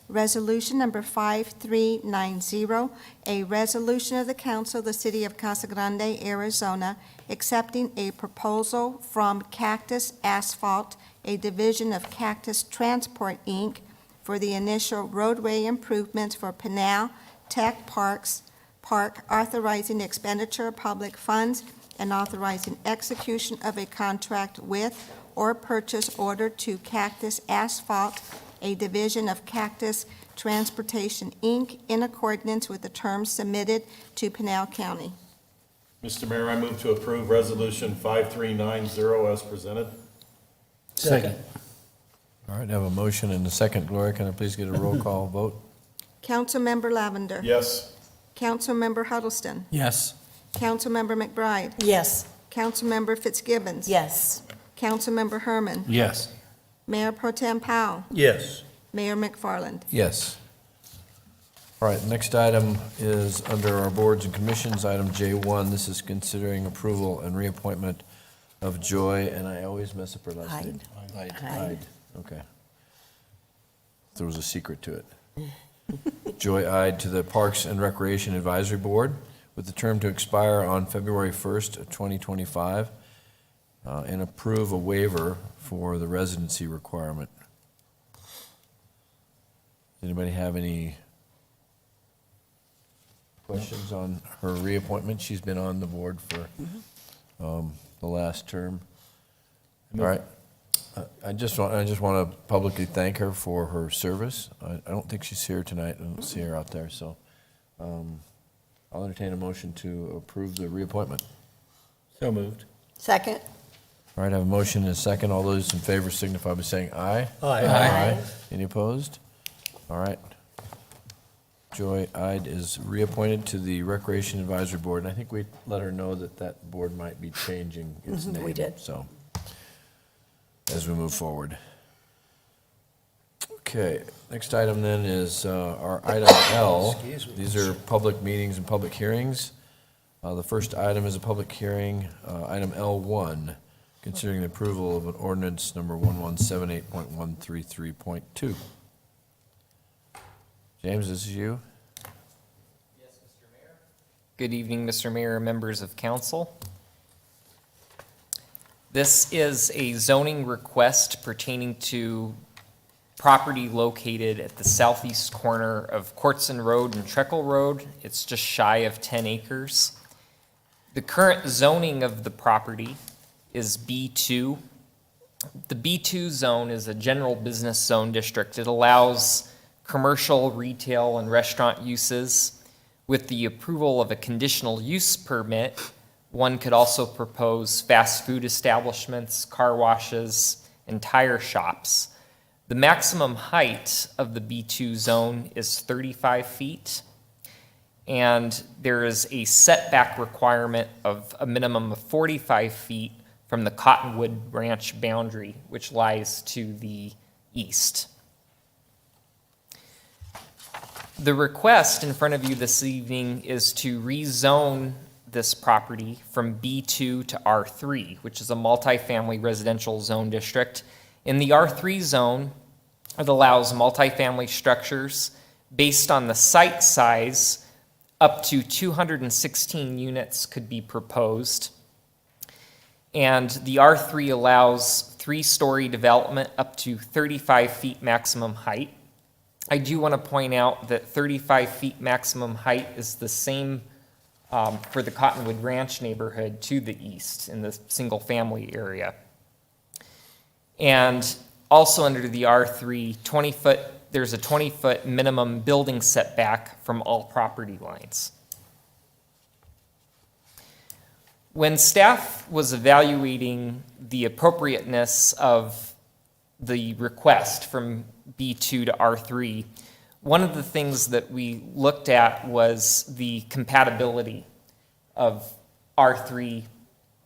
Resolution number 5390, a resolution of the council of the city of Casa Grande, Arizona, accepting a proposal from Cactus Asphalt, a division of Cactus Transport, Inc., for the initial roadway improvements for Pinal Tech Park, authorizing expenditure of public funds and authorizing execution of a contract with or purchase order to Cactus Asphalt, a division of Cactus Transportation, Inc., in accordance with the terms submitted to Pinal County. Mr. Mayor, I move to approve Resolution 5390 as presented. Second. All right, I have a motion and a second. Gloria, can I please get a roll call vote? Councilmember Lavender. Yes. Councilmember Huddleston. Yes. Councilmember McBride. Yes. Councilmember Fitzgibbons. Yes. Councilmember Herman. Yes. Mayor Pro Tem Powell. Yes. Mayor McFarland. Yes. All right, next item is under our boards and commissions, item J1. This is considering approval and reappointment of Joy, and I always mess up her last name. Hyde. Okay. There was a secret to it. Joy Ide to the Parks and Recreation Advisory Board with the term to expire on February 1st, 2025, and approve a waiver for the residency requirement. Anybody have any questions on her reappointment? She's been on the board for the last term. All right. I just want to publicly thank her for her service. I don't think she's here tonight. I don't see her out there, so I'll entertain a motion to approve the reappointment. So moved. Second? All right, I have a motion and a second. All those in favor signify by saying aye. Aye. Any opposed? All right. Joy Ide is reappointed to the Recreation Advisory Board, and I think we let her know that that board might be changing its name. we did. So, as we move forward. Okay, next item then is our item L. Excuse me. These are public meetings and public hearings. The first item is a public hearing, item L1, considering the approval of an ordinance number 1178.133.2. James, this is you? Yes, Mr. Mayor. Good evening, Mr. Mayor, members of council. This is a zoning request pertaining to property located at the southeast corner of Courtson Road and Treckle Road. It's just shy of 10 acres. The current zoning of the property is B2. The B2 zone is a general business zone district. It allows commercial, retail, and restaurant uses. With the approval of a conditional use permit, one could also propose fast food establishments, car washes, and tire shops. The maximum height of the B2 zone is 35 feet, and there is a setback requirement of a minimum of 45 feet from the Cottonwood Ranch boundary, which lies to the east. The request in front of you this evening is to rezone this property from B2 to R3, which is a multifamily residential zone district. In the R3 zone, it allows multifamily structures based on the site size. Up to 216 units could be proposed. And the R3 allows 3-story development up to 35 feet maximum height. I do want to point out that 35 feet maximum height is the same for the Cottonwood Ranch neighborhood to the east in the single-family area. And also under the R3, there's a 20-foot minimum building setback from all property lines. When staff was evaluating the appropriateness of the request from B2 to R3, one of the things that we looked at was the compatibility of R3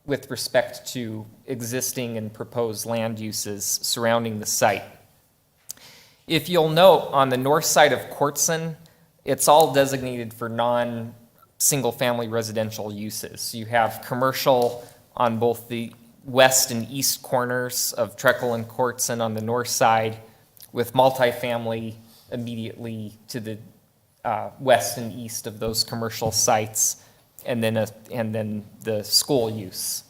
with respect to existing and proposed land uses surrounding the site. If you'll note, on the north side of Courtson, it's all designated for non-single-family residential uses. You have commercial on both the west and east corners of Treckle and Courtson on the north side, with multifamily immediately to the west and east of those commercial sites, and then the school use.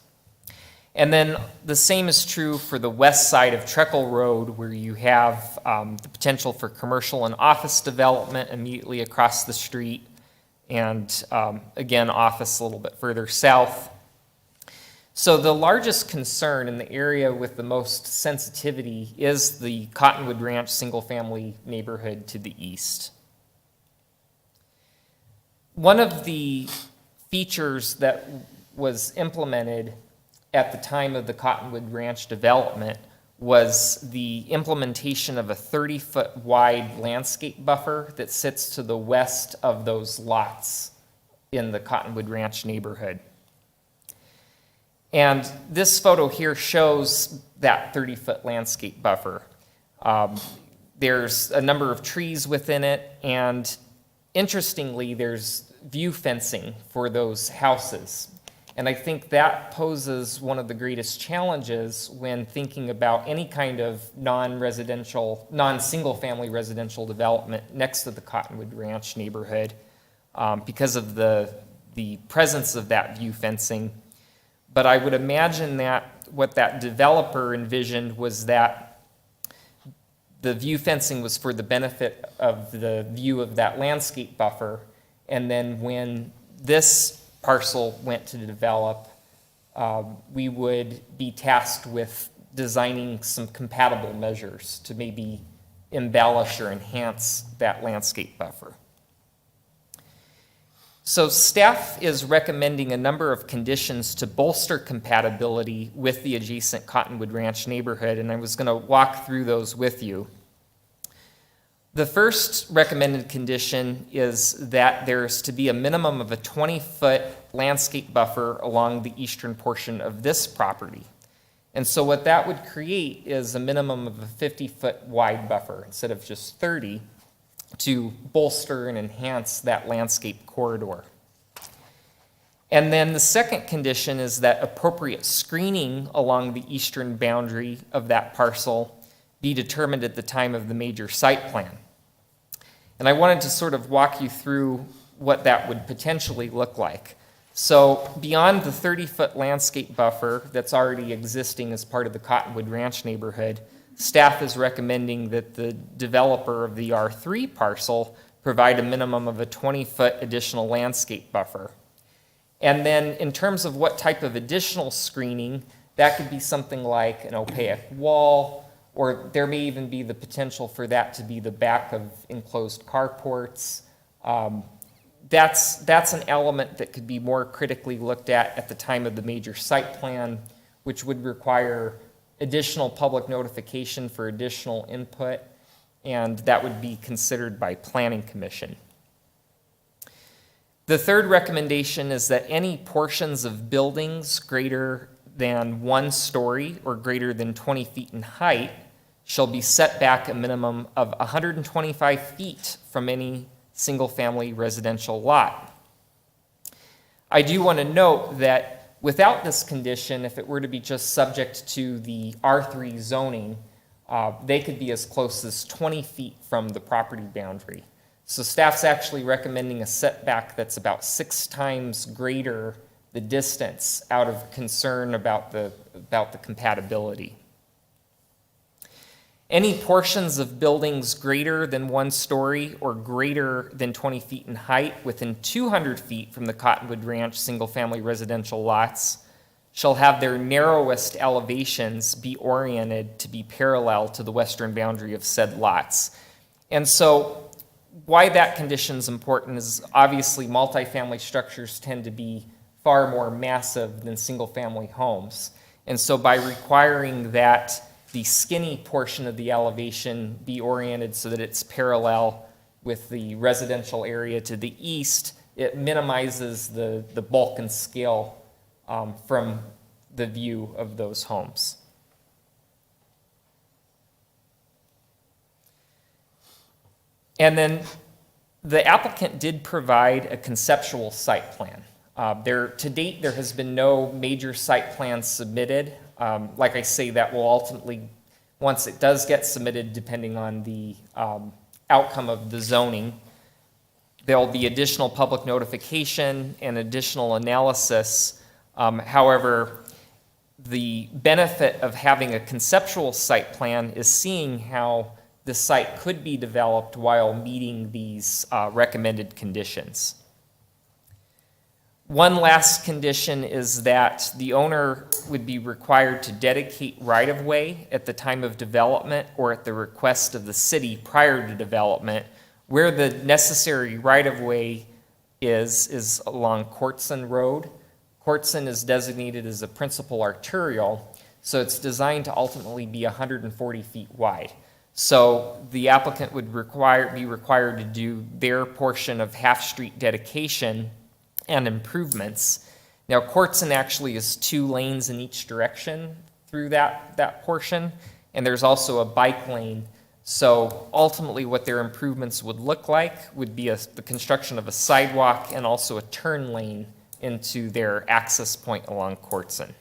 And then the same is true for the west side of Treckle Road, where you have the potential for commercial and office development immediately across the street, and again, office a little bit further south. So the largest concern in the area with the most sensitivity is the Cottonwood Ranch single-family neighborhood to the east. One of the features that was implemented at the time of the Cottonwood Ranch development was the implementation of a 30-foot wide landscape buffer that sits to the west of those lots in the Cottonwood Ranch neighborhood. And this photo here shows that 30-foot landscape buffer. There's a number of trees within it, and interestingly, there's view fencing for those houses. And I think that poses one of the greatest challenges when thinking about any kind of non-residential, non-single-family residential development next to the Cottonwood Ranch neighborhood because of the presence of that view fencing. But I would imagine that what that developer envisioned was that the view fencing was for the benefit of the view of that landscape buffer, and then when this parcel went to develop, we would be tasked with designing some compatible measures to maybe embellish or enhance that landscape buffer. So staff is recommending a number of conditions to bolster compatibility with the adjacent Cottonwood Ranch neighborhood, and I was going to walk through those with you. The first recommended condition is that there's to be a minimum of a 20-foot landscape buffer along the eastern portion of this property. And so what that would create is a minimum of a 50-foot wide buffer instead of just 30 to bolster and enhance that landscape corridor. And then the second condition is that appropriate screening along the eastern boundary of that parcel be determined at the time of the major site plan. And I wanted to sort of walk you through what that would potentially look like. So beyond the 30-foot landscape buffer that's already existing as part of the Cottonwood Ranch neighborhood, staff is recommending that the developer of the R3 parcel provide a minimum of a 20-foot additional landscape buffer. And then in terms of what type of additional screening, that could be something like an opaque wall, or there may even be the potential for that to be the back of enclosed carports. That's an element that could be more critically looked at the time of the major site plan, which would require additional public notification for additional input, and that would be considered by Planning Commission. The third recommendation is that any portions of buildings greater than 1 story or greater than 20 feet in height shall be set back a minimum of 125 feet from any single-family residential lot. I do want to note that without this condition, if it were to be just subject to the R3 zoning, they could be as close as 20 feet from the property boundary. So staff's actually recommending a setback that's about 6 times greater the distance out of concern about the compatibility. Any portions of buildings greater than 1 story or greater than 20 feet in height within 200 feet from the Cottonwood Ranch single-family residential lots shall have their narrowest elevations be oriented to be parallel to the western boundary of said lots. And so why that condition is important is obviously multifamily structures tend to be far more massive than single-family homes. And so by requiring that the skinny portion of the elevation be oriented so that it's parallel with the residential area to the east, it minimizes the bulk and scale from the view of those homes. And then the applicant did provide a conceptual site plan. To date, there has been no major site plan submitted. Like I say, that will ultimately, once it does get submitted, depending on the outcome of the zoning. There'll be additional public notification and additional analysis. However, the benefit of having a conceptual site plan is seeing how the site could be developed while meeting these recommended conditions. One last condition is that the owner would be required to dedicate right-of-way at the time of development or at the request of the city prior to development. Where the necessary right-of-way is along Courtson Road. Courtson is designated as a principal arterial, so it's designed to ultimately be 140 feet wide. So the applicant would be required to do their portion of half-street dedication and improvements. Now, Courtson actually is 2 lanes in each direction through that portion, and there's also a bike lane. So ultimately, what their improvements would look like would be the construction of a sidewalk and also a turn lane into their access point along Courtson.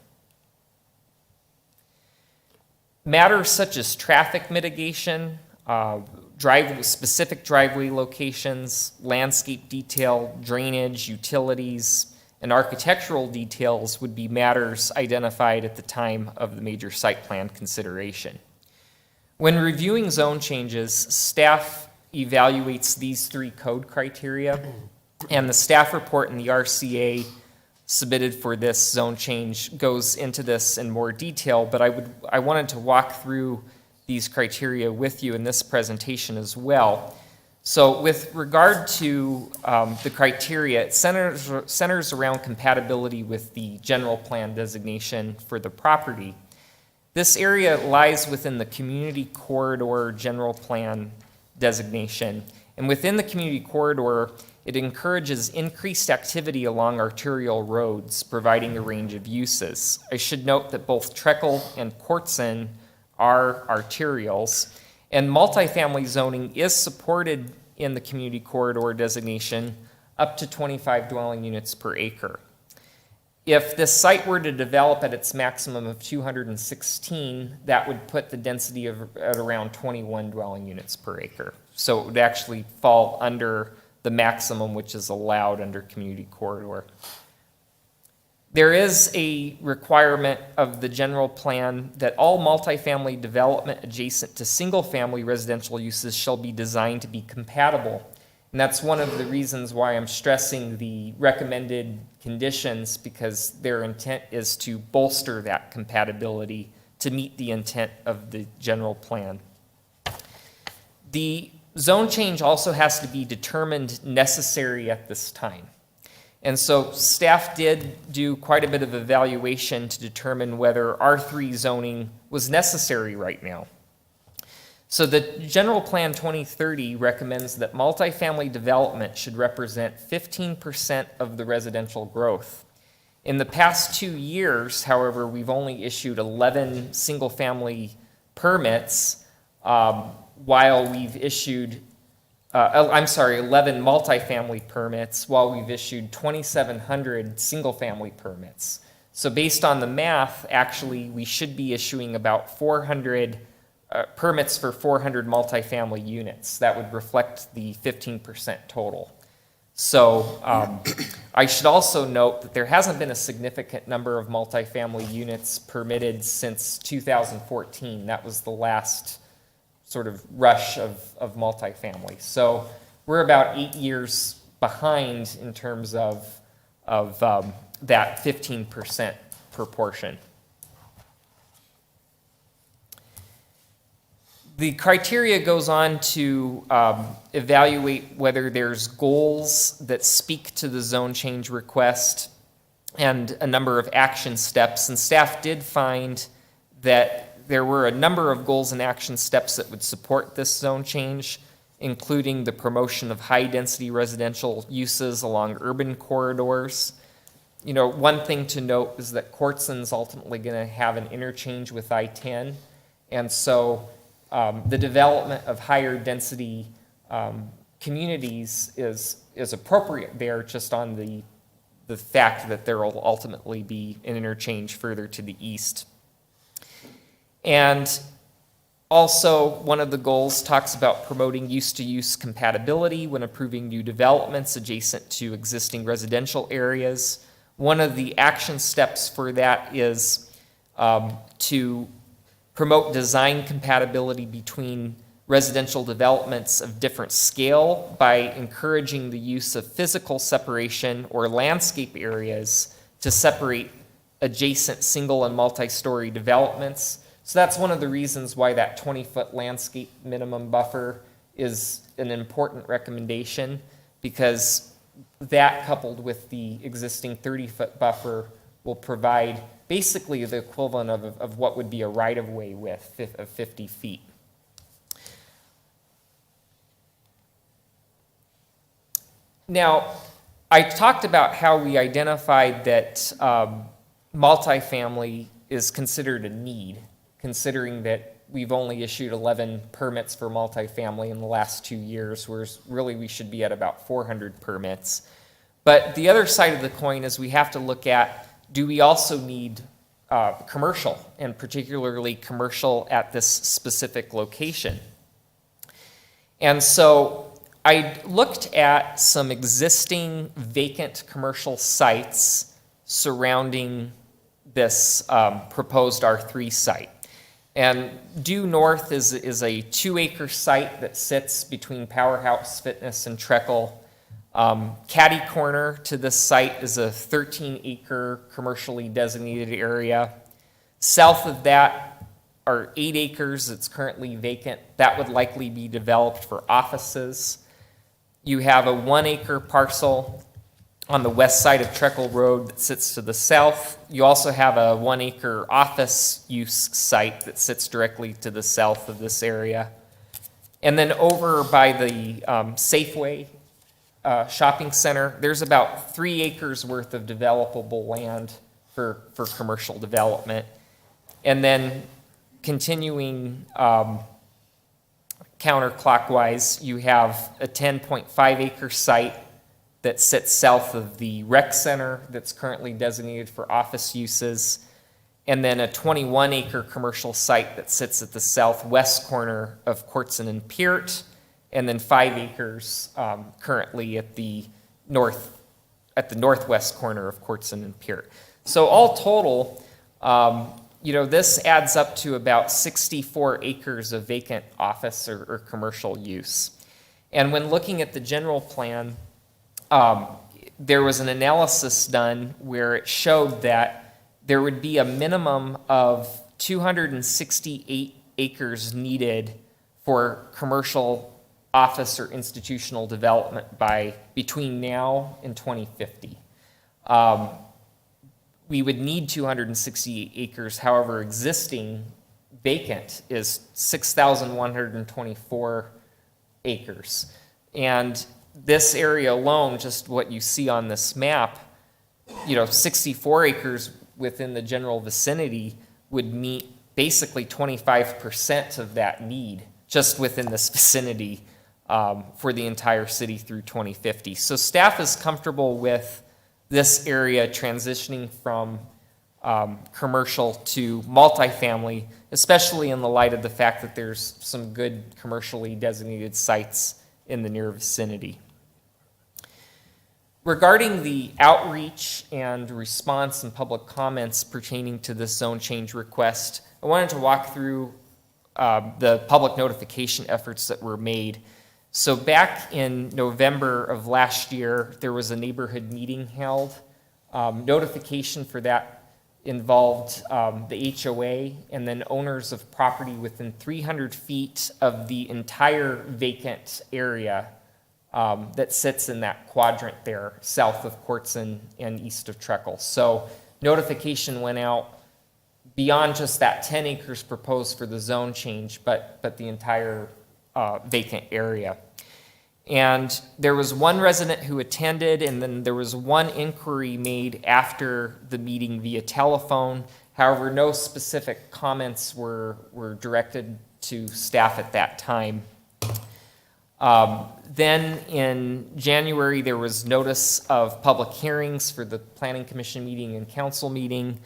Matters such as traffic mitigation, specific driveway locations, landscape detail, drainage, utilities, and architectural details would be matters identified at the time of the major site plan consideration. When reviewing zone changes, staff evaluates these 3 code criteria, and the staff report in the RCA submitted for this zone change goes into this in more detail, but I wanted to walk through these criteria with you in this presentation as well. So with regard to the criteria, it centers around compatibility with the general plan designation for the property. This area lies within the community corridor general plan designation, and within the community corridor, it encourages increased activity along arterial roads, providing a range of uses. I should note that both Treckle and Courtson are arterials, and multifamily zoning is supported in the community corridor designation up to 25 dwelling units per acre. If this site were to develop at its maximum of 216, that would put the density at around 21 dwelling units per acre. So it would actually fall under the maximum which is allowed under community corridor. There is a requirement of the general plan that all multifamily development adjacent to single-family residential uses shall be designed to be compatible. And that's one of the reasons why I'm stressing the recommended conditions, because their intent is to bolster that compatibility to meet the intent of the general plan. The zone change also has to be determined necessary at this time. And so staff did do quite a bit of evaluation to determine whether R3 zoning was necessary right now. So the General Plan 2030 recommends that multifamily development should represent 15% of the residential growth. In the past 2 years, however, we've only issued 11 single-family permits, while we've issued 11 multifamily permits, while we've issued 2,700 single-family permits. So based on the math, actually, we should be issuing about 400 permits for 400 multifamily units. That would reflect the 15% total. So I should also note that there hasn't been a significant number of multifamily units permitted since 2014. That was the last sort of rush of multifamily. So we're about 8 years behind in terms of that 15% proportion. The criteria goes on to evaluate whether there's goals that speak to the zone change request and a number of action steps. And staff did find that there were a number of goals and action steps that would support this zone change, including the promotion of high-density residential uses along urban corridors. You know, one thing to note is that Courtson's ultimately going to have an interchange with I-10, and so the development of higher density communities is appropriate there, just on the fact that there will ultimately be an interchange further to the east. And Also, one of the goals talks about promoting use-to-use compatibility when approving new developments adjacent to existing residential areas. One of the action steps for that is to promote design compatibility between residential developments of different scale by encouraging the use of physical separation or landscape areas to separate adjacent single and multi-story developments. So that's one of the reasons why that 20-foot landscape minimum buffer is an important recommendation, because that coupled with the existing 30-foot buffer will provide basically the equivalent of what would be a right-of-way width of 50 feet. Now, I talked about how we identified that multifamily is considered a need, considering that we've only issued 11 permits for multifamily in the last 2 years, whereas really we should be at about 400 permits. But the other side of the coin is we have to look at, do we also need commercial, and particularly commercial at this specific location? And so I looked at some existing vacant commercial sites surrounding this proposed R3 site. And due north is a 2-acre site that sits between Powerhouse Fitness and Treckle. Catty corner to this site is a 13-acre commercially designated area. South of that are 8 acres that's currently vacant. That would likely be developed for offices. You have a 1-acre parcel on the west side of Treckle Road that sits to the south. You also have a 1-acre office use site that sits directly to the south of this area. And then over by the Safeway shopping center, there's about 3 acres worth of developable land for commercial development. And then continuing counterclockwise, you have a 10.5 acre site that sits south of the rec center that's currently designated for office uses, and then a 21 acre commercial site that sits at the southwest corner of Courtson and Peart, and then 5 acres currently at the northwest corner of Courtson and Peart. So all total, this adds up to about 64 acres of vacant office or commercial use. And when looking at the general plan, there was an analysis done where it showed that there would be a minimum of 268 acres needed for commercial office or institutional development between now and 2050. We would need 268 acres, however, existing vacant is 6,124 acres. And this area alone, just what you see on this map, 64 acres within the general vicinity would meet basically 25% of that need just within this vicinity for the entire city through 2050. So staff is comfortable with this area transitioning from commercial to multifamily, especially in the light of the fact that there's some good commercially designated sites in the near vicinity. Regarding the outreach and response and public comments pertaining to this zone change request, I wanted to walk through the public notification efforts that were made. So back in November of last year, there was a neighborhood meeting held. Notification for that involved the HOA and then owners of property within 300 feet of the entire vacant area that sits in that quadrant there, south of Courtson and east of Treckle. So notification went out beyond just that 10 acres proposed for the zone change, but the entire vacant area. And there was one resident who attended, and then there was one inquiry made after the meeting via telephone. However, no specific comments were directed to staff at that time. Then in January, there was notice of public hearings for the Planning Commission meeting and council meeting.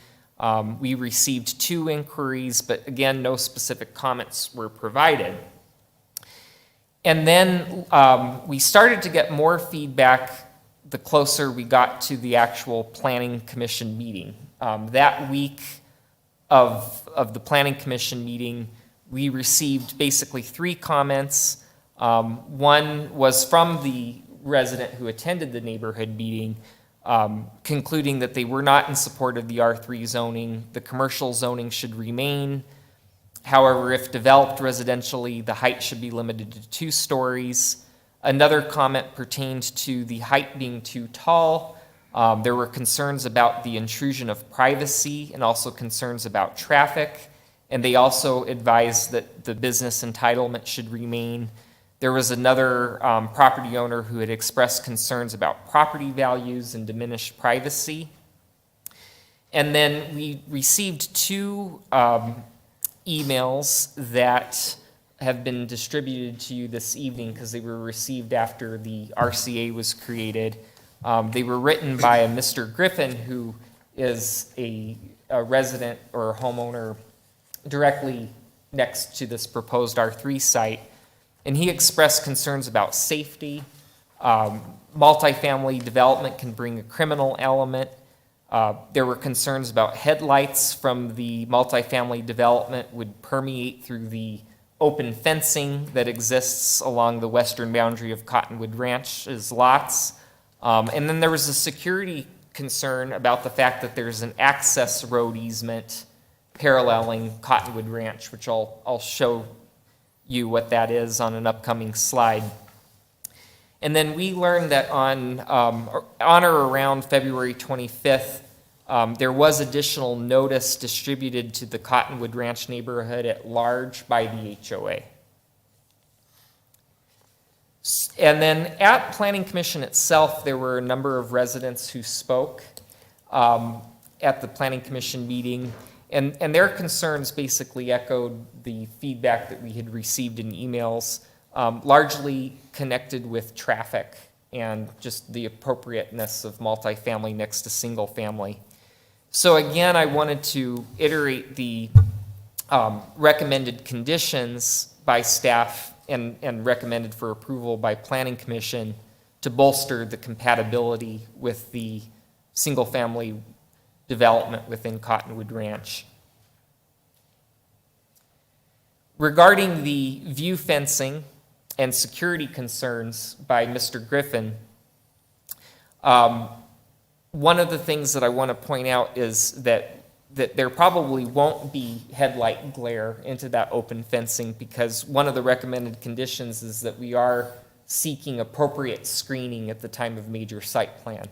We received 2 inquiries, but again, no specific comments were provided. And then we started to get more feedback the closer we got to the actual Planning Commission meeting. That week of the Planning Commission meeting, we received basically 3 comments. One was from the resident who attended the neighborhood meeting, concluding that they were not in support of the R3 zoning. The commercial zoning should remain. However, if developed residentially, the height should be limited to 2 stories. Another comment pertained to the height being too tall. There were concerns about the intrusion of privacy and also concerns about traffic. And they also advised that the business entitlement should remain. There was another property owner who had expressed concerns about property values and diminished privacy. And then we received 2 emails that have been distributed to you this evening because they were received after the RCA was created. They were written by a Mr. Griffin, who is a resident or a homeowner directly next to this proposed R3 site. And he expressed concerns about safety. Multifamily development can bring a criminal element. There were concerns about headlights from the multifamily development would permeate through the open fencing that exists along the western boundary of Cottonwood Ranch's lots. And then there was a security concern about the fact that there's an access road easement paralleling Cottonwood Ranch, which I'll show you what that is on an upcoming slide. And then we learned that on or around February 25th, there was additional notice distributed to the Cottonwood Ranch neighborhood at large by the HOA. And then at Planning Commission itself, there were a number of residents who spoke at the Planning Commission meeting. And their concerns basically echoed the feedback that we had received in emails, largely connected with traffic and just the appropriateness of multifamily next to single family. So again, I wanted to iterate the recommended conditions by staff and recommended for approval by Planning Commission to bolster the compatibility with the single family development within Cottonwood Ranch. Regarding the view fencing and security concerns by Mr. Griffin, one of the things that I want to point out is that there probably won't be headlight glare into that open fencing, because one of the recommended conditions is that we are seeking appropriate screening at the time of major site plan.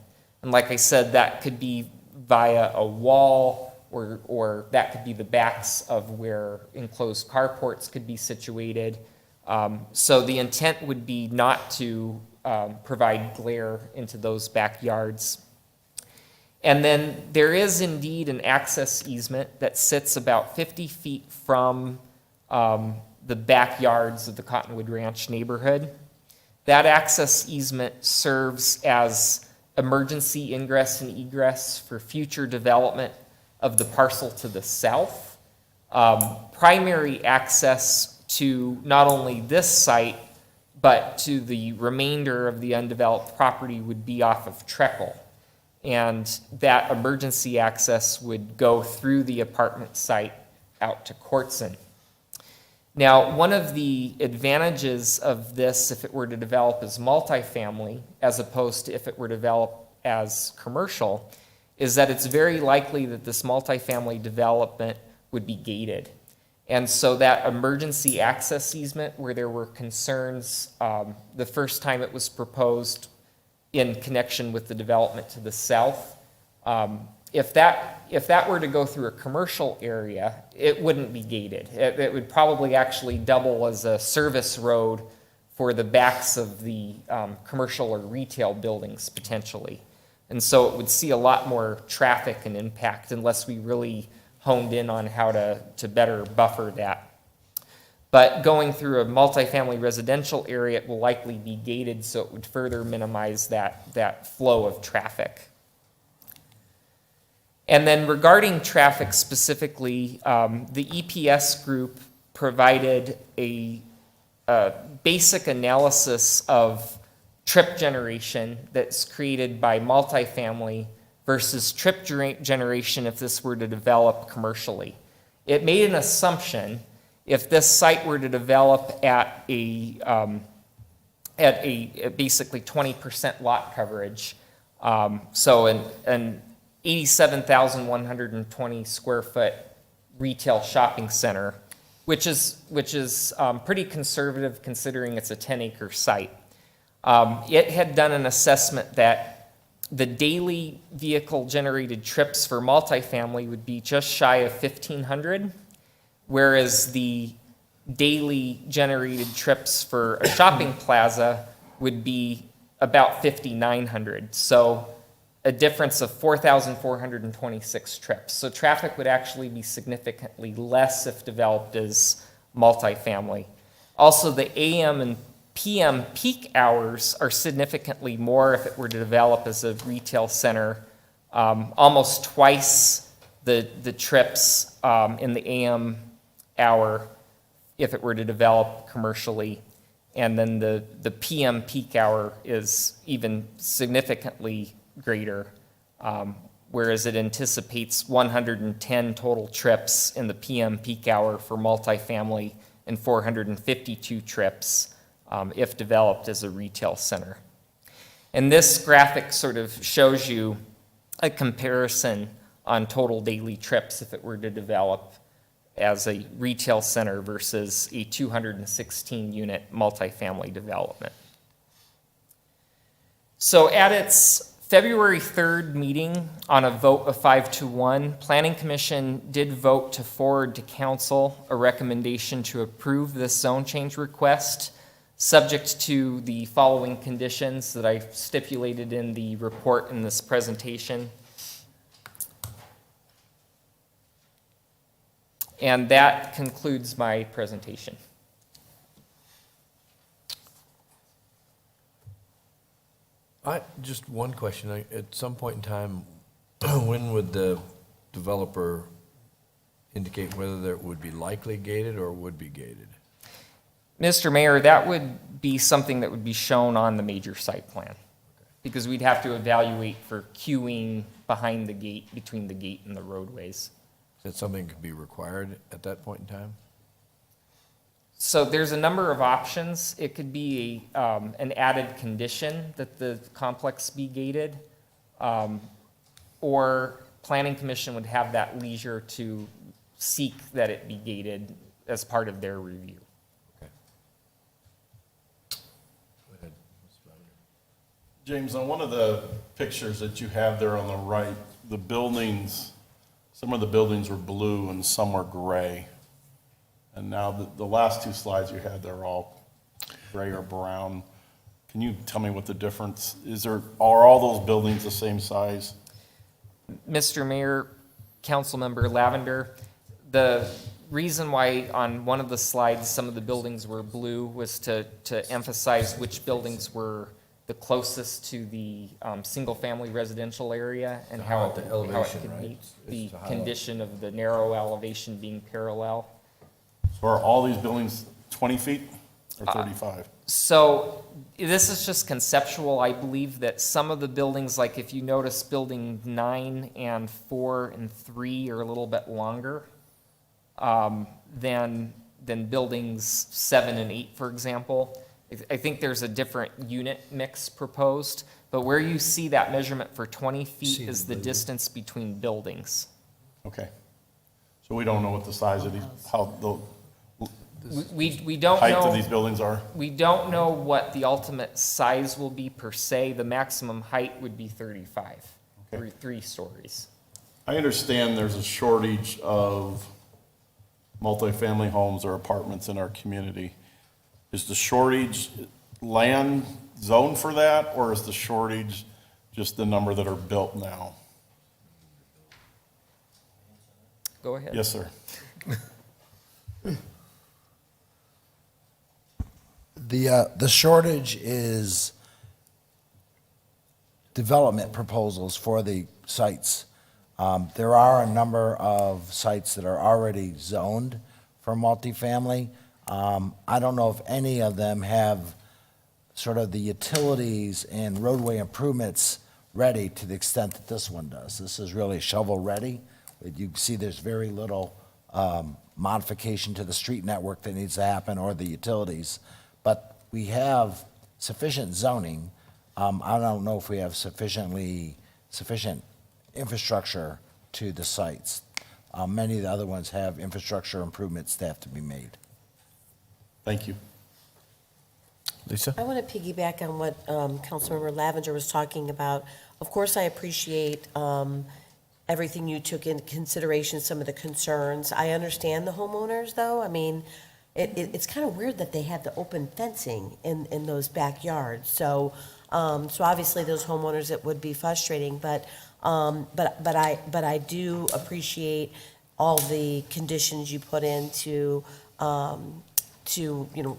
And like I said, that could be via a wall, or that could be the backs of where enclosed carports could be situated. So the intent would be not to provide glare into those backyards. And then there is indeed an access easement that sits about 50 feet from the backyards of the Cottonwood Ranch neighborhood. That access easement serves as emergency ingress and egress for future development of the parcel to the south. Primary access to not only this site, but to the remainder of the undeveloped property would be off of Treckle. And that emergency access would go through the apartment site out to Courtson. Now, one of the advantages of this, if it were to develop as multifamily, as opposed to if it were developed as commercial, is that it's very likely that this multifamily development would be gated. And so that emergency access easement, where there were concerns the first time it was proposed in connection with the development to the south, if that were to go through a commercial area, it wouldn't be gated. It would probably actually double as a service road for the backs of the commercial or retail buildings potentially. And so it would see a lot more traffic and impact unless we really honed in on how to better buffer that. But going through a multifamily residential area, it will likely be gated, so it would further minimize that flow of traffic. And then regarding traffic specifically, the EPS group provided a basic analysis of trip generation that's created by multifamily versus trip generation if this were to develop commercially. It made an assumption if this site were to develop at a basically 20% lot coverage, so an 87,120 square foot retail shopping center, which is pretty conservative considering it's a 10-acre site. It had done an assessment that the daily vehicle-generated trips for multifamily would be just shy of 1,500, whereas the daily generated trips for a shopping plaza would be about 5,900. So a difference of 4,426 trips. So traffic would actually be significantly less if developed as multifamily. Also, the AM and PM peak hours are significantly more if it were to develop as a retail center, almost twice the trips in the AM hour if it were to develop commercially. And then the PM peak hour is even significantly greater, whereas it anticipates 110 total trips in the PM peak hour for multifamily and 452 trips if developed as a retail center. And this graphic sort of shows you a comparison on total daily trips if it were to develop as a retail center versus a 216-unit multifamily development. So at its February 3rd meeting, on a vote of 5-1, Planning Commission did vote to forward to Council a recommendation to approve this zone change request, subject to the following conditions that I stipulated in the report in this presentation. And that concludes my presentation. Just one question. At some point in time, when would the developer indicate whether there would be likely gated or would be gated? Mr. Mayor, that would be something that would be shown on the major site plan, because we'd have to evaluate for queuing behind the gate, between the gate and the roadways. Is that something that could be required at that point in time? So there's a number of options. It could be an added condition that the complex be gated, or Planning Commission would have that leisure to seek that it be gated as part of their review. James, on one of the pictures that you have there on the right, the buildings, some of the buildings were blue and some were gray. And now the last two slides you had, they're all gray or brown. Can you tell me what the difference is? Are all those buildings the same size? Mr. Mayor, Councilmember Lavender, the reason why on one of the slides some of the buildings were blue was to emphasize which buildings were the closest to the single-family residential area and how it could meet the condition of the narrow elevation being parallel. So are all these buildings 20 feet or 35? So this is just conceptual. I believe that some of the buildings, like if you notice building 9 and 4 and 3 are a little bit longer than buildings 7 and 8, for example. I think there's a different unit mix proposed, but where you see that measurement for 20 feet is the distance between buildings. Okay. So we don't know what the size of these, how the We don't height know. of these buildings are? We don't know what the ultimate size will be per se. The maximum height would be 35, Okay. or 3 stories. I understand there's a shortage of multifamily homes or apartments in our community. Is the shortage land zone for that, or is the shortage just the number that are built now? Go ahead. Yes, sir. The shortage is development proposals for the sites. There are a number of sites that are already zoned for multifamily. I don't know if any of them have sort of the utilities and roadway improvements ready to the extent that this one does. This is really shovel-ready. You can see there's very little modification to the street network that needs to happen or the utilities. But we have sufficient zoning. I don't know if we have sufficient infrastructure to the sites. Many of the other ones have infrastructure improvements that have to be made. Thank you. Lisa? I want to piggyback on what Councilmember Lavender was talking about. Of course, I appreciate everything you took into consideration, some of the concerns. I understand the homeowners, though. I mean, it's kind of weird that they have the open fencing in those backyards. So obviously, those homeowners, it would be frustrating. But I do appreciate all the conditions you put in to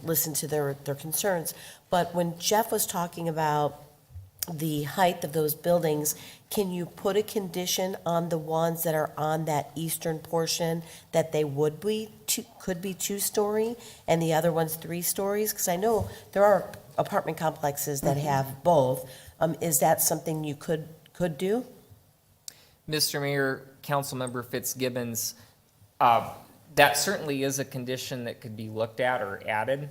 listen to their concerns. But when Jeff was talking about the height of those buildings, can you put a condition on the ones that are on that eastern portion that they could be 2-story and the other one's 3 stories? Because I know there are apartment complexes that have both. Is that something you could do? Mr. Mayor, Councilmember Fitzgibbons, that certainly is a condition that could be looked at or added.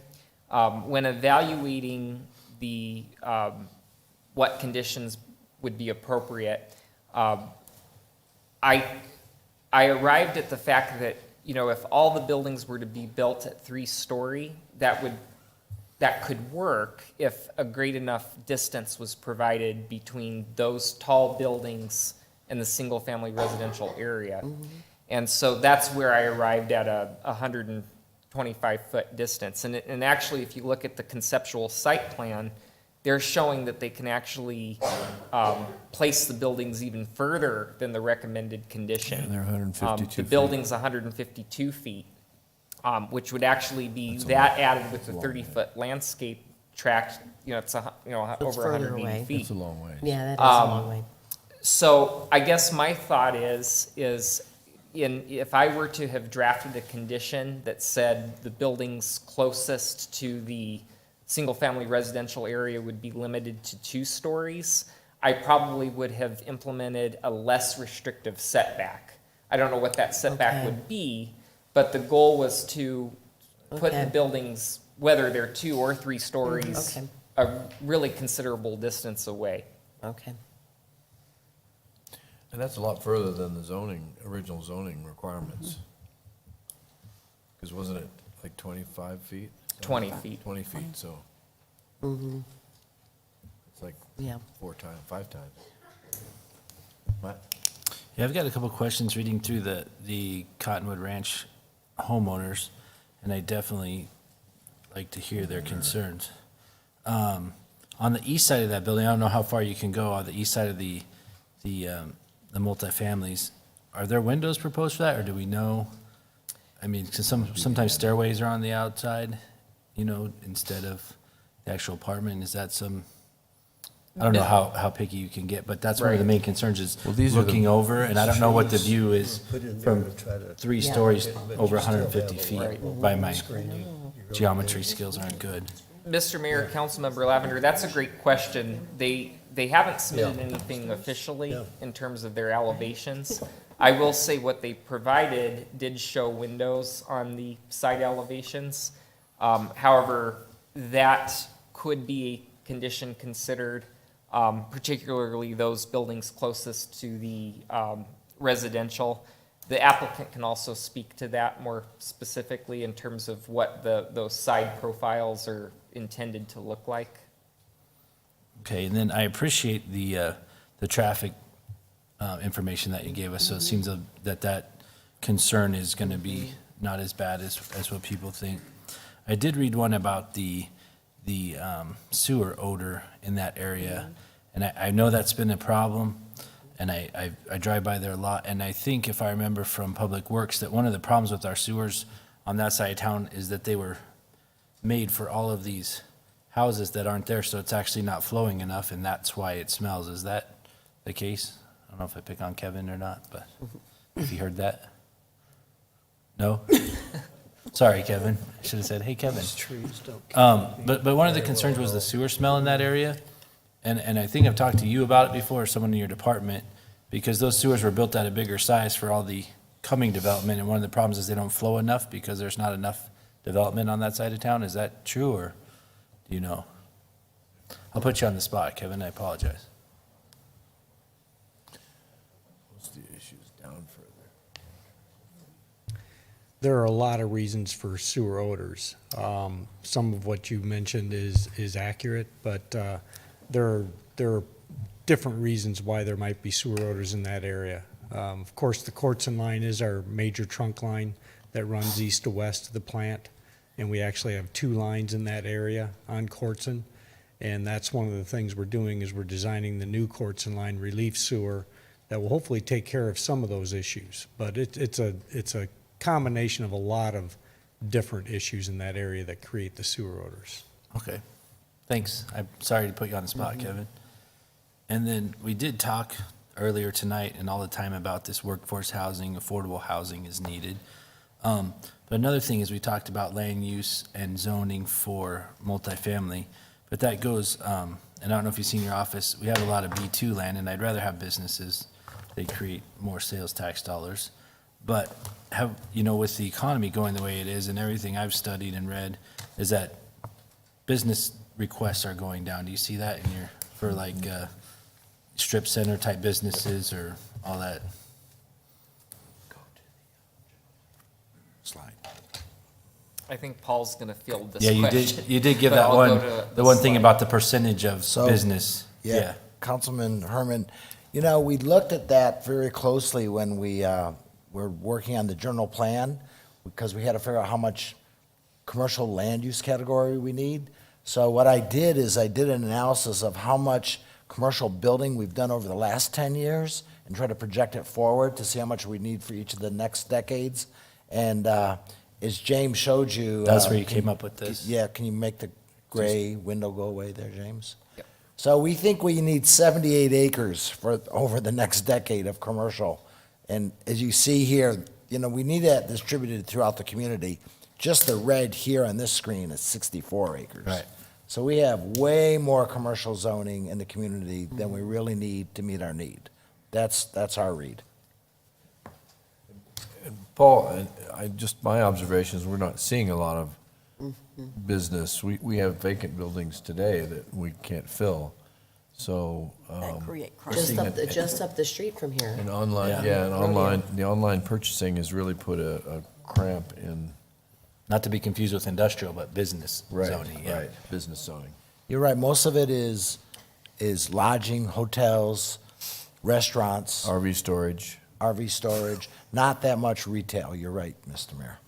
When evaluating the what conditions would be appropriate, I arrived at the fact that, if all the buildings were to be built at 3-story, that could work if a great enough distance was provided between those tall buildings and the single-family residential area. Mm-hmm. And so that's where I arrived at a 125-foot distance. And actually, if you look at the conceptual site plan, they're showing that they can actually place the buildings even further than the recommended condition. Yeah, they're 152 The feet. building's 152 feet, which would actually be added with the 30-foot landscape tract. It's over further 180 away. feet. It's a long way. Yeah, that is a long way. So I guess my thought is if I were to have drafted a condition that said the buildings closest to the single-family residential area would be limited to 2 stories, I probably would have implemented a less restrictive setback. I don't know what that setback would be, but the goal was to put the buildings, whether they're 2 or 3 stories, a really considerable distance away. Okay. And that's a lot further than the original zoning requirements. Because wasn't it like 25 feet? 20 feet. 20 feet, so it's like 5 times. What? Yeah, I've got a couple questions reading through the Cottonwood Ranch homeowners, and I definitely like to hear their concerns. On the east side of that building, I don't know how far you can go, on the east side of the multifamilies, are there windows proposed for that, or do we know? I mean, 'cause sometimes stairways are on the outside, instead of the actual apartment. Is that I don't know how picky you can get, but that's one of the main concerns is these are looking over, and I don't know what the view is Put in there from to try to- 3 stories But over you still have 150 a feet wall by my screening. geometry skills aren't good. Mr. Mayor, Councilmember Lavender, that's a great question. They haven't submitted anything officially in terms of their elevations. I will say what they provided did show windows on the side elevations. However, that could be a condition considered, particularly those buildings closest to the residential. The applicant can also speak to that more specifically in terms of what those side profiles are intended to look like. Okay, and then I appreciate the traffic information that you gave us, so it seems that concern is going to be not as bad as what people think. I did read one about the sewer odor in that area, and I know that's been a problem, and I drive by there a lot, and I think if I remember from Public Works, that one of the problems with our sewers on that side of town is that they were made for all of these houses that aren't there, so it's actually not flowing enough, and that's why it smells. Is that the case? don't know if I pick on Kevin or not, but if you heard that. No? Sorry, Kevin. I should have said, hey, Kevin. Trees don't. But one of the concerns was the sewer smell in that area. And I think I've talked to you about it before, or someone in your department, because those sewers were built at a bigger size for all the coming development. And one of the problems is they don't flow enough because there's not enough development on that side of town. Is that true, or do you know? I'll put you on the spot, Kevin. I apologize. There are a lot of reasons for sewer odors. Some of what you mentioned is accurate, but there are different reasons why there might be sewer odors in that area. Of course, the Courtson line is our major trunk line that runs east to west of the plant, and we actually have 2 lines in that area on Courtson. And that's one of the things we're doing is we're designing the new Courtson line relief sewer that will hopefully take care of some of those issues. But it's a combination of a lot of different issues in that area that create the sewer odors. Okay, thanks. I'm sorry to put you on the spot, Kevin. And then we did talk earlier tonight and all the time about this workforce housing, affordable housing is needed. But another thing is we talked about land use and zoning for multifamily, but that goes, and I don't know if you've seen your office, we have a lot of B2 land, and I'd rather have businesses. They create more sales tax dollars. But with the economy going the way it is and everything I've studied and read, is that business requests are going down. Do you see that for like strip center type businesses or all that? Slide. I think Paul's going to field this Yeah, question. you did give but that I'll one, go to the one thing slide. about the percentage of So, business. Yeah, Councilman Herman, we looked at that very closely when we were working on the general plan, because we had to figure out how much commercial land use category we need. So what I did is I did an analysis of how much commercial building we've done over the last 10 years and try to project it forward to see how much we need for each of the next decades. And as James showed you. That's where you came up with this? Yeah, can you make the gray window go away there, James? Yep. So we think we need 78 acres for over the next decade of commercial. And as you see here, we need that distributed throughout the community. Just the red here on this screen is 64 acres. Right. So we have way more commercial zoning in the community than we really need to meet our need. That's our read. Paul, my observation is we're not seeing a lot of business. We have vacant buildings today that we can't fill. So, That create crime. Just up the street from here. and online, the online purchasing has really put a cramp in. Not to be confused with industrial, but business zoning. Yeah. Right, business zoning. You're right, most of it is lodging, hotels, restaurants, RV storage. RV storage, not that much retail. You're right, Mr. Mayor.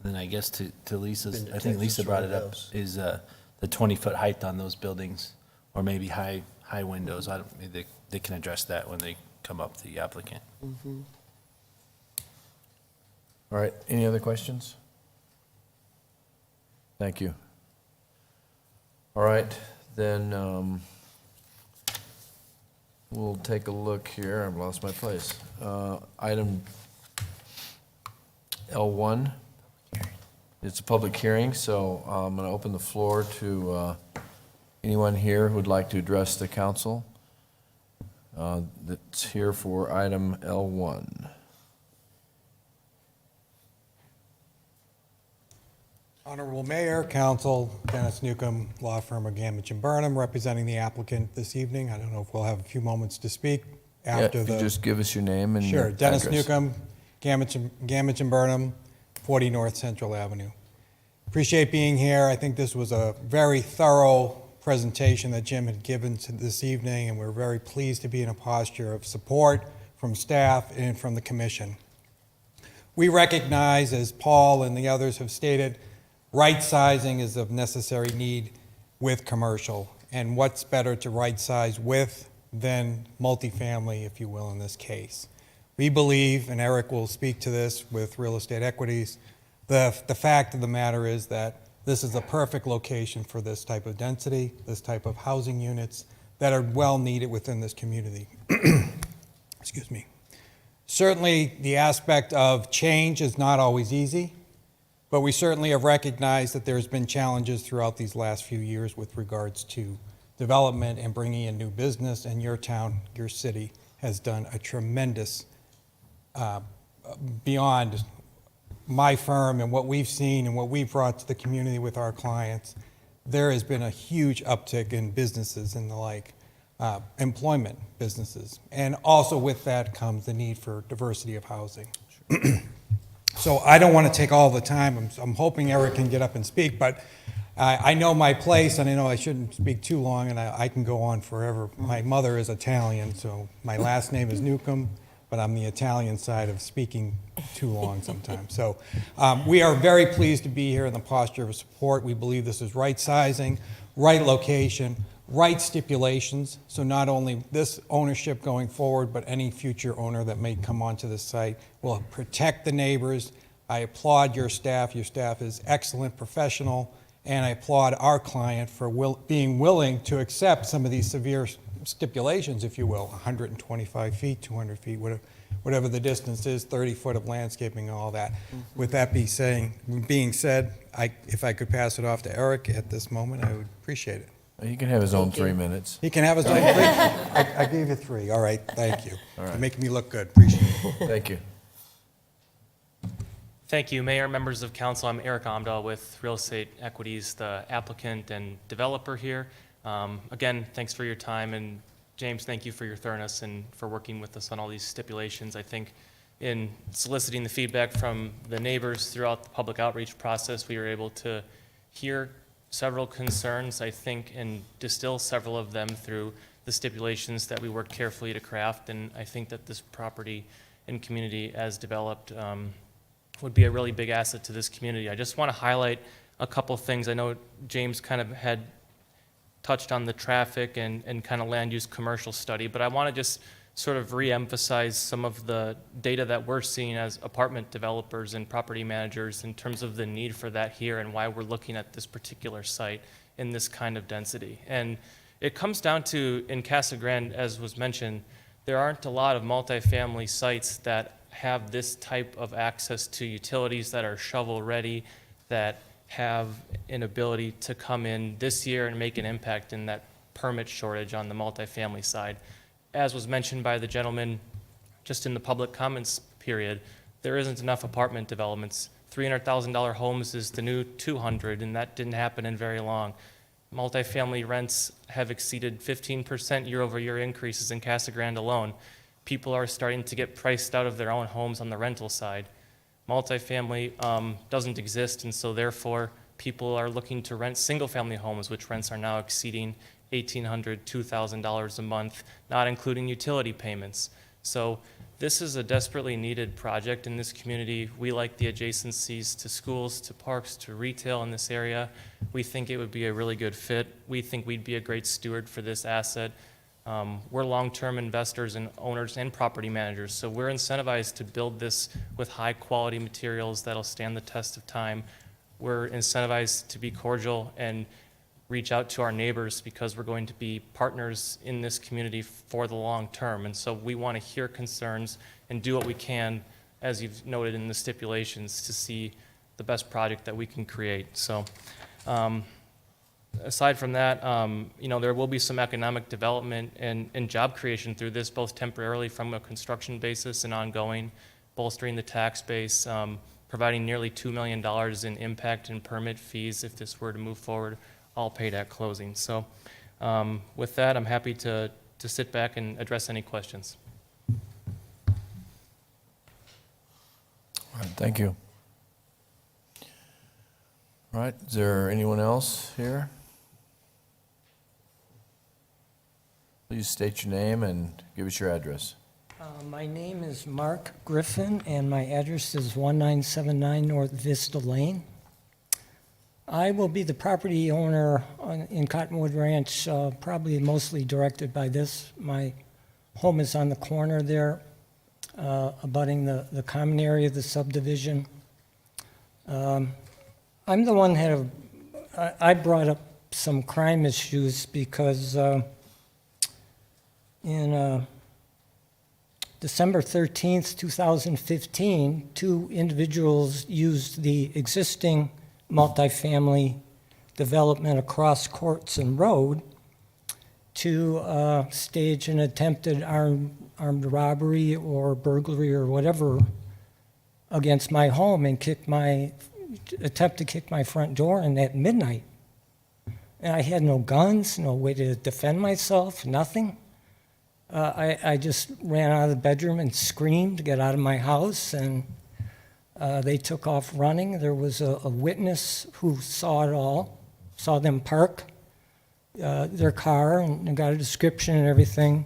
Then I guess to Lisa's, Been to I think Lisa Texas brought it up, Roadhouse. is the 20-foot height on those buildings, or maybe high windows. Maybe they can address that when they come up, the applicant. All right, any other questions? Thank you. All right, then we'll take a look here. I've lost my place. Item L1. It's a public hearing, so I'm going to open the floor to anyone here who would like to address the council that's here for item L1. Honorable Mayor, Council, Dennis Newcomb, law firm of Gamage and Burnham, representing the applicant this evening. I don't know if we'll have a few moments to speak after Yeah, if you just give us your name and Sure, your Dennis address. Newcomb, Gamage and Burnham, 40 North Central Avenue. Appreciate being here. I think this was a very thorough presentation that Jim had given this evening, and we're very pleased to be in a posture of support from staff and from the commission. We recognize, as Paul and the others have stated, right sizing is of necessary need with commercial. And what's better to right size with than multifamily, if you will, in this case. We believe, and Eric will speak to this with real estate equities, the fact of the matter is that this is a perfect location for this type of density, this type of housing units, that are well needed within this community. Excuse me. Certainly, the aspect of change is not always easy, but we certainly have recognized that there's been challenges throughout these last few years with regards to development and bringing in new business, and your town, your city, has done a tremendous, beyond my firm and what we've seen and what we've brought to the community with our clients, there has been a huge uptick in businesses and the like, employment businesses. And also with that comes the need for diversity of housing. So I don't want to take all the time. I'm hoping Eric can get up and speak, but I know my place, and I know I shouldn't speak too long, and I can go on forever. My mother is Italian, so my last name is Newcomb, but I'm the Italian side of speaking too long sometimes. So we are very pleased to be here in the posture of support. We believe this is right sizing, right location, right stipulations, so not only this ownership going forward, but any future owner that may come onto this site will protect the neighbors. I applaud your staff. Your staff is excellent, professional, and I applaud our client for being willing to accept some of these severe stipulations, if you will, 125 feet, 200 feet, whatever the distance is, 30 foot of landscaping and all that. With that being said, if I could pass it off to Eric at this moment, I would appreciate it. He can have his own 3 minutes. He can have his own 3. I gave you 3. All right, thank you. All right. You're making me look good. Appreciate it. Thank you. Thank you, Mayor, members of council. I'm Eric Amdahl with Real Estate Equities, the applicant and developer here. Again, thanks for your time, and James, thank you for your thoroughness and for working with us on all these stipulations. I think in soliciting the feedback from the neighbors throughout the public outreach process, we were able to hear several concerns, I think, and distill several of them through the stipulations that we worked carefully to craft, and I think that this property and community as developed would be a really big asset to this community. I just want to highlight a couple things. I know James kind of had touched on the traffic and kind of land use commercial study, but I want to just sort of re-emphasize some of the data that we're seeing as apartment developers and property managers in terms of the need for that here and why we're looking at this particular site in this kind of density. And it comes down to, in Casa Grande, as was mentioned, there aren't a lot of multifamily sites that have this type of access to utilities that are shovel-ready, that have an ability to come in this year and make an impact in that permit shortage on the multifamily side. As was mentioned by the gentleman just in the public comments period, there isn't enough apartment developments. $300,000 homes is the new 200, and that didn't happen in very long. Multifamily rents have exceeded 15% year-over-year increases in Casa Grande alone. People are starting to get priced out of their own homes on the rental side. Multifamily doesn't exist, and so therefore people are looking to rent single-family homes, which rents are now exceeding $1,800, $2,000 a month, not including utility payments. So this is a desperately needed project in this community. We like the adjacencies to schools, to parks, to retail in this area. We think it would be a really good fit. We think we'd be a great steward for this asset. We're long-term investors and owners and property managers, so we're incentivized to build this with high-quality materials that'll stand the test of time. We're incentivized to be cordial and reach out to our neighbors because we're going to be partners in this community for the long term. And so we want to hear concerns and do what we can, as you've noted in the stipulations, to see the best project that we can create. So aside from that, there will be some economic development and job creation through this, both temporarily from a construction basis and ongoing, bolstering the tax base, providing nearly $2 million in impact and permit fees if this were to move forward, all paid at closing. So with that, I'm happy to sit back and address any questions. All right, thank you. All right, is there anyone else here? Please state your name and give us your address. My name is Mark Griffin, and my address is 1979 North Vista Lane. I will be the property owner in Cottonwood Ranch, probably mostly directed by this. My home is on the corner there, abutting the common area of the subdivision. I'm the one that I brought up some crime issues because in December 13th, 2015, two individuals used the existing multifamily development across Courts and Road to stage an attempted armed robbery or burglary or whatever against my home and attempt to kick my front door in at midnight. And I had no guns, no way to defend myself, nothing. I just ran out of the bedroom and screamed to get out of my house, and they took off running. There was a witness who saw it all, saw them park their car and got a description and everything.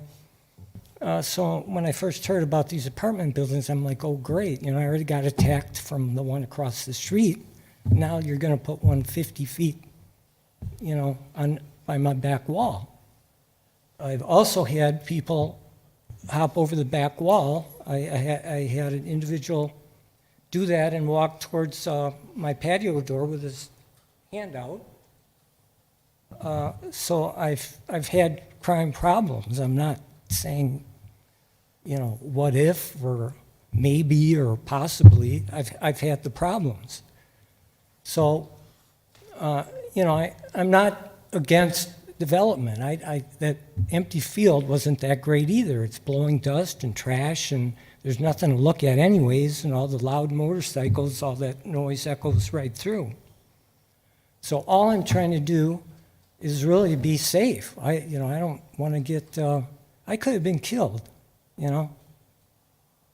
So when I first heard about these apartment buildings, I'm like, oh, great. I already got attacked from the one across the street. Now you're going to put one 50 feet, by my back wall. I've also had people hop over the back wall. I had an individual do that and walk towards my patio door with his hand out. So I've had crime problems. I'm not saying, what if or maybe or possibly. I've had the problems. So, I'm not against development. That empty field wasn't that great either. It's blowing dust and trash, and there's nothing to look at anyways, and all the loud motorcycles, all that noise echoes right through. So all I'm trying to do is really be safe. I don't want to get, I could have been killed, I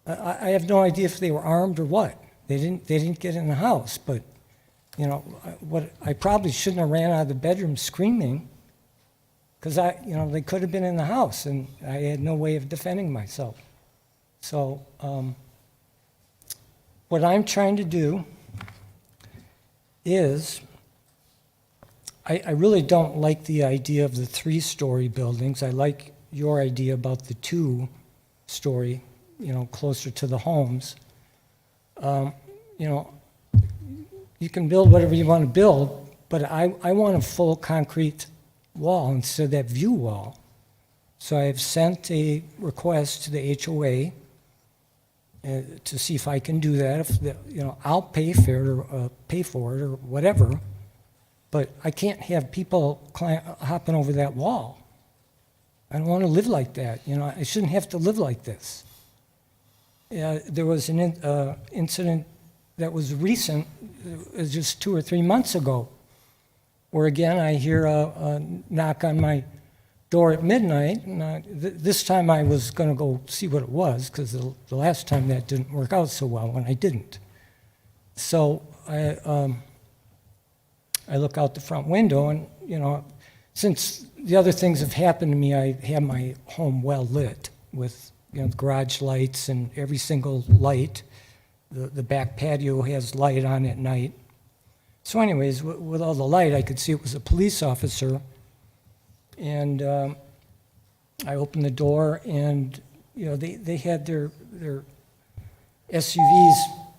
have no idea if they were armed or what. They didn't get in the house, but, I probably shouldn't have ran out of the bedroom screaming, because they could have been in the house, and I had no way of defending myself. So what I'm trying to do is, I really don't like the idea of the 3-story buildings. I like your idea about the 2-story, closer to the homes. You can build whatever you want to build, but I want a full concrete wall instead of that view wall. So I have sent a request to the HOA to see if I can do that. I'll pay for it or whatever, but I can't have people hopping over that wall. I don't want to live like that. I shouldn't have to live like this. There was an incident that was recent, it was just 2 or 3 months ago, where again I hear a knock on my door at midnight, and this time I was going to go see what it was, because the last time that didn't work out so well when I didn't. So I look out the front window, and since the other things have happened to me, I have my home well lit with garage lights and every single light. The back patio has light on at night. So anyways, with all the light, I could see it was a police officer. And I opened the door, and they had their SUVs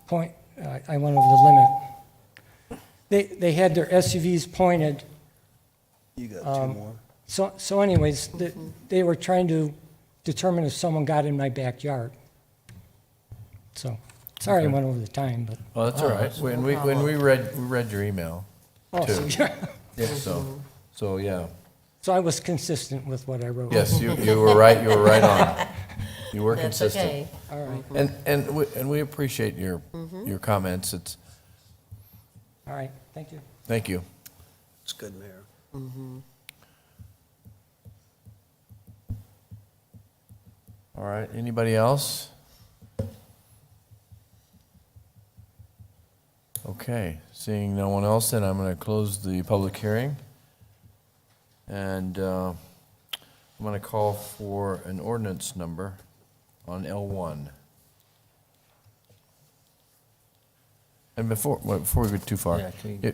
point. I went over the limit. They had their SUVs pointed. You got 2 more. So anyways, they were trying to determine if someone got in my backyard. So. Sorry, I went over the time, but. Oh, that's all right. When we read your email, too. Yeah, so, yeah. So I was consistent with what I wrote. Yes, you were right, you were right on. You were That's consistent. okay. All right. And we appreciate your comments. It's. All right, thank you. Thank you. It's good, Mayor. All right, anybody else? Okay, seeing no one else, then I'm going to close the public hearing. And I'm going to call for an ordinance number on L1. And before we go too far, Yeah,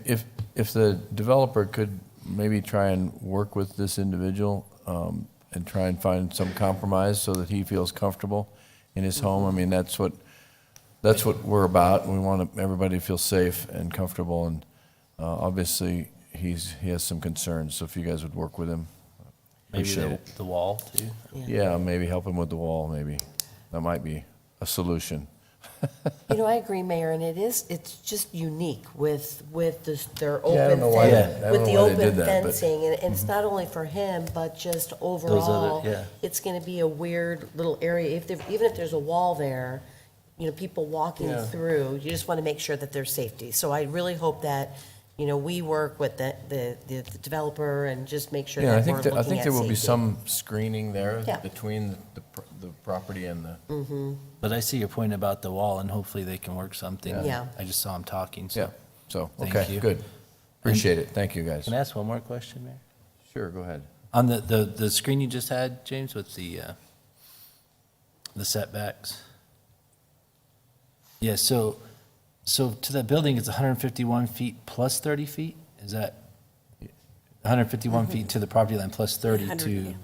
if the developer could maybe try and work with this individual and try and find some compromise so that he feels comfortable in his home. I mean, that's what we're about. We want everybody to feel safe and comfortable, and obviously he has some concerns. So if you guys would work with him. Maybe Appreciate it. the wall too. Yeah, maybe help him with the wall, maybe. That might be a solution. You know, I agree, Mayor, and it's just unique with their Yeah, I don't open know why fence, they- I don't with know the why they open did that, but- fencing, and it's not only for him, but just overall, yeah. it's gonna be a weird little area, even if there's a wall there, you know, people walking Yeah. through, you just wanna make sure that there's safety. So I really hope that, you know, we work with the developer and just make sure Yeah, I that we're think, looking I at think there will be safety. some screening there Yeah. between the property and the, Mm-hmm. But I see your point about the wall, and hopefully they can work something. Yeah. I just saw him talking, so. yeah. So, Thank okay, you. good. Appreciate it. Thank you, guys. Can I ask one more question, Mayor? Sure, go ahead. On the screen you just had, James, with the setbacks? Yeah, so to that building, it's 151 feet plus 30 feet? Is that 151 feet to the property line plus 30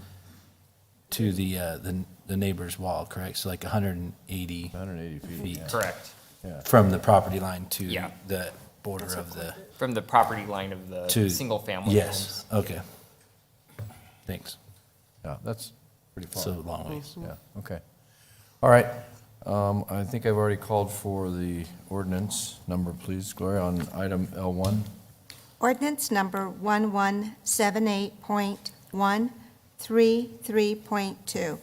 to the neighbor's wall, correct? So like 180 180 feet. yeah. Correct. Yeah. from the property line to Yeah. the border of the, From the property line of the to. single-family Yes, homes. okay. Thanks. Yeah, that's pretty far. So long ways. Yeah, okay. All right. I think I've already called for the ordinance number, please, Gloria, on item L1. Ordinance number 1178.133.2.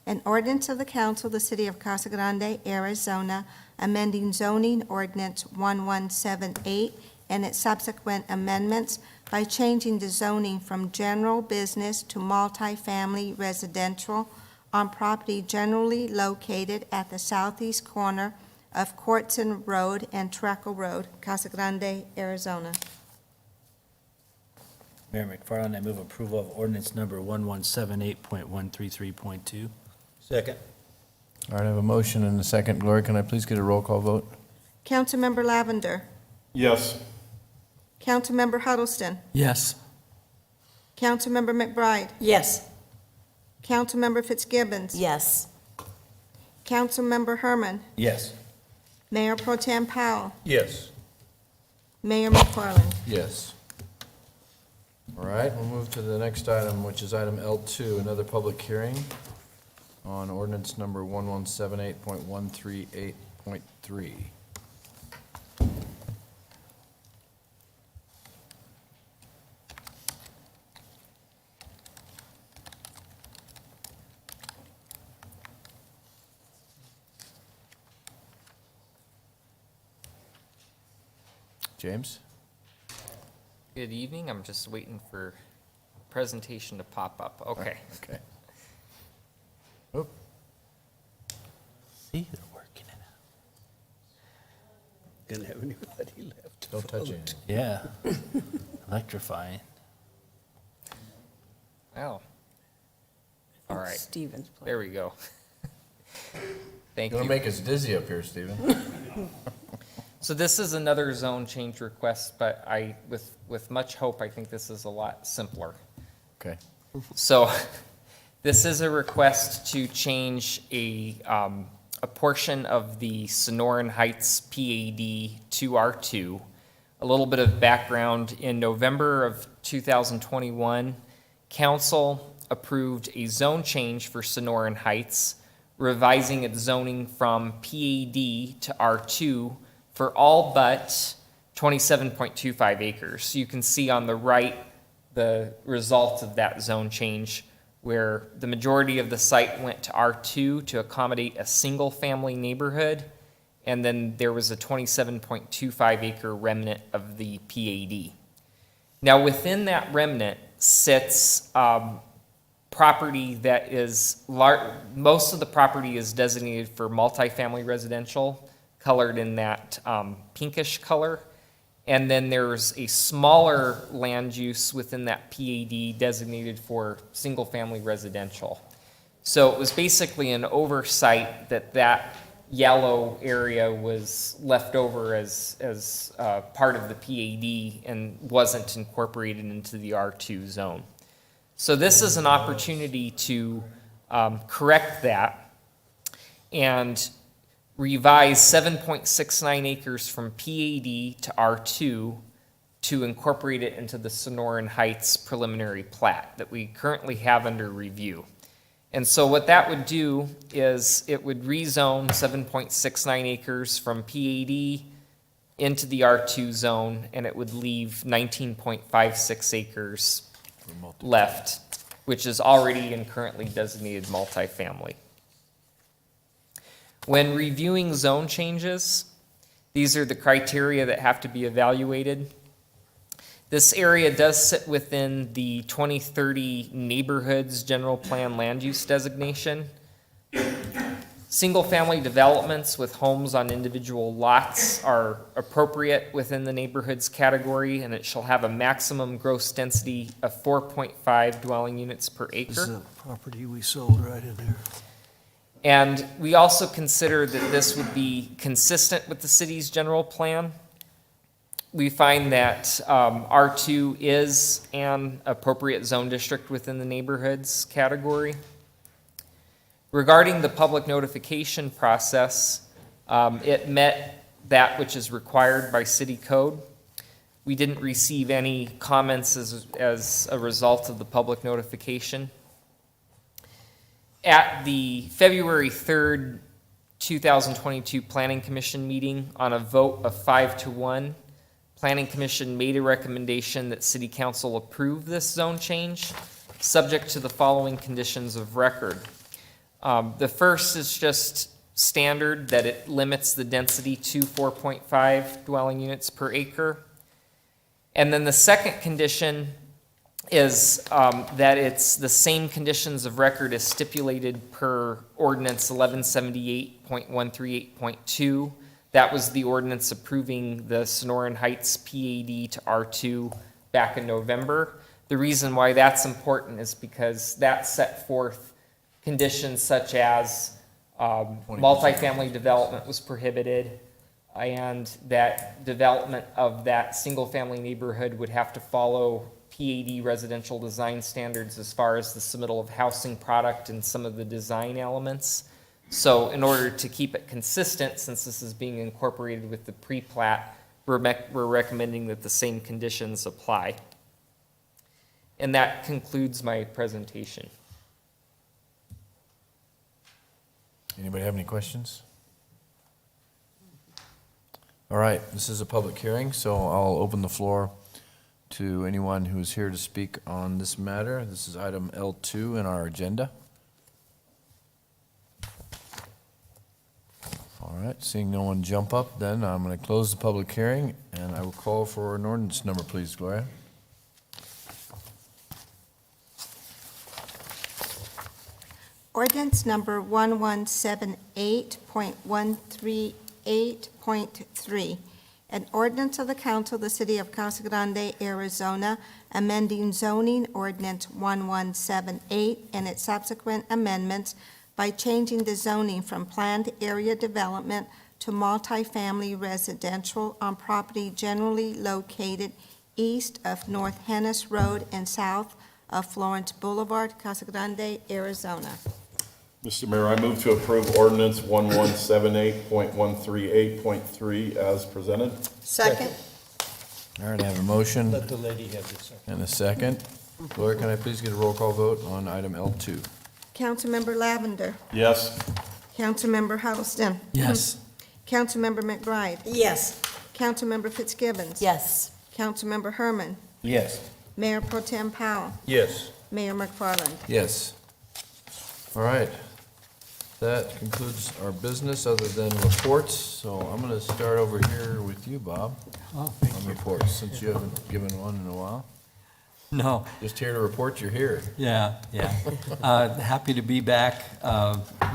An ordinance of the council of the city of Casa Grande, Arizona, amending zoning ordinance 1178 and its subsequent amendments by changing the zoning from general business to multifamily residential on property generally located at the southeast corner of Cortson Road and Treckle Road, Casa Grande, Arizona. Mayor McFarland, I move approval of ordinance number 1178.133.2. Second. All right, I have a motion and a second. Gloria, can I please get a roll call vote? Councilmember Lavender. Yes. Councilmember Huddleston. Yes. Councilmember McBride. Yes. Councilmember Fitzgibbons. Yes. Councilmember Herman. Yes. Mayor Pro Tem Powell. Yes. Mayor McFarland. Yes. All right, we'll move to the next item, which is item L2, another public hearing on ordinance number 1178.138.3. James? Good evening, I'm just waiting for presentation to pop up. Okay. Okay. Oop. See, they're working it out. Didn't have anybody left. Don't touch anything. Yeah. Electrifying. Oh. All right, Stevens. there we go. Thank You're you. gonna make us dizzy up here, Stephen. So this is another zone change request, but with much hope, I think this is a lot simpler. Okay. So this is a request to change a portion of the Sonoran Heights PAD to R2. A little bit of background, in November of 2021, council approved a zone change for Sonoran Heights, revising its zoning from PAD to R2 for all but 27.25 acres. So you can see on the right the result of that zone change, where the majority of the site went to R2 to accommodate a single-family neighborhood, and then there was a 27.25 acre remnant of the PAD. Now, within that remnant sits property that is, most of the property is designated for multifamily residential, colored in that pinkish color. And then there's a smaller land use within that PAD designated for single-family residential. So it was basically an oversight that yellow area was left over as part of the PAD and wasn't incorporated into the R2 zone. So this is an opportunity to correct that and revise 7.69 acres from PAD to R2 to incorporate it into the Sonoran Heights preliminary plat that we currently have under review. And so what that would do is it would rezone 7.69 acres from PAD into the R2 zone, and it would leave 19.56 acres left, which is already and currently designated multifamily. When reviewing zone changes, these are the criteria that have to be evaluated. This area does sit within the 2030 Neighborhoods General Plan Land Use Designation. Single-family developments with homes on individual lots are appropriate within the neighborhoods category, and it shall have a maximum gross density of 4.5 dwelling units per acre. This is the property we sold right in there. And we also consider that this would be consistent with the city's general plan. We find that R2 is an appropriate zone district within the neighborhoods category. Regarding the public notification process, it met that which is required by city code. We didn't receive any comments as a result of the public notification. At the February 3rd, 2022 Planning Commission meeting, on a vote of 5-1, Planning Commission made a recommendation that City Council approve this zone change, subject to the following conditions of record. The first is just standard, that it limits the density to 4.5 dwelling units per acre. And then the second condition is that it's the same conditions of record as stipulated per ordinance 1178.138.2. That was the ordinance approving the Sonoran Heights PAD to R2 back in November. The reason why that's important is because that set forth conditions such as multifamily development was prohibited, and that development of that single-family neighborhood would have to follow PAD residential design standards as far as the submittal of housing product and some of the design elements. So in order to keep it consistent, since this is being incorporated with the pre-plat, we're recommending that the same conditions apply. And that concludes my presentation. Anybody have any questions? All right, this is a public hearing, so I'll open the floor to anyone who is here to speak on this matter. This is item L2 in our agenda. All right, seeing no one jump up, then I'm going to close the public hearing, and I will call for an ordinance number, please, Gloria. Ordinance number 1178.138.3, an ordinance of the Council of the City of Casa Grande, Arizona, amending zoning ordinance 1178 and its subsequent amendments by changing the zoning from planned area development to multifamily residential on property generally located east of North Hennis Road and south of Florence Boulevard, Casa Grande, Arizona. Mr. Mayor, I move to approve ordinance 1178.138.3 as presented. Second. All right, I have a motion Let the lady have the second. and a second. Gloria, can I please get a roll call vote on item L2? Councilmember Lavender. Yes. Councilmember Huddleston. Yes. Councilmember McBride. Yes. Councilmember Fitzgibbons. Yes. Councilmember Herman. Yes. Mayor Pro Tem Powell. Yes. Mayor McFarland. Yes. All right. That concludes our business other than reports. So I'm going to start over here with you, Bob, Oh, on reports, since you haven't given one in a while. no, Just here to report you're here. yeah. Happy to be back.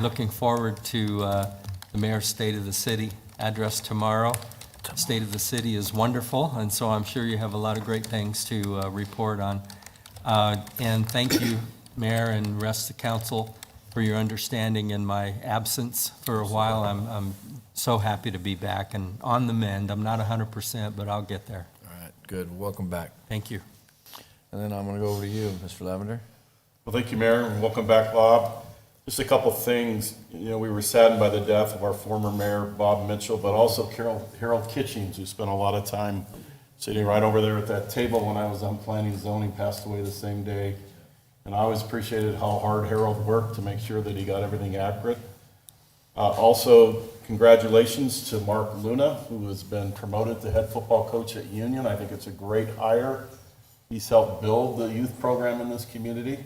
Looking forward to the mayor's State of the City address tomorrow. State of the City is wonderful, and so I'm sure you have a lot of great things to report on. And thank you, Mayor and rest of the council, for your understanding in my absence for a while. I'm so happy to be back and on the mend. I'm not 100%, but I'll get there. All right, good. Welcome back. Thank you. And then I'm going to go over to you, Mr. Lavender. Well, thank you, Mayor, and welcome back, Bob. Just a couple things. You know, we were saddened by the death of our former mayor, Bob Mitchell, but also Harold Kitchings, who spent a lot of time sitting right over there at that table when I was on planning and zoning, passed away the same day. And I always appreciated how hard Harold worked to make sure that he got everything accurate. Also, congratulations to Mark Luna, who has been promoted to head football coach at Union. I think it's a great hire. He's helped build the youth program in this community.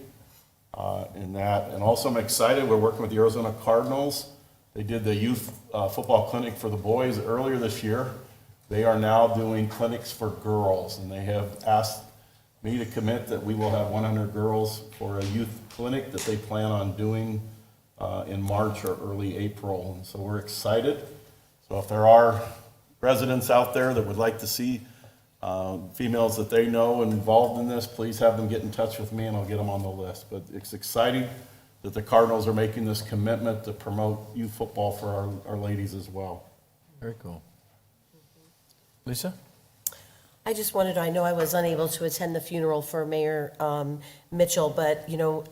And also I'm excited, we're working with the Arizona Cardinals. They did the youth football clinic for the boys earlier this year. They are now doing clinics for girls, and they have asked me to commit that we will have 100 girls for a youth clinic that they plan on doing in March or early April. And so we're excited. So if there are residents out there that would like to see females that they know involved in this, please have them get in touch with me and I'll get them on the list. But it's exciting that the Cardinals are making this commitment to promote youth football for our ladies as well. Very cool. Lisa? I just wanted to, I know I was unable to attend the funeral for Mayor Mitchell, but, you know,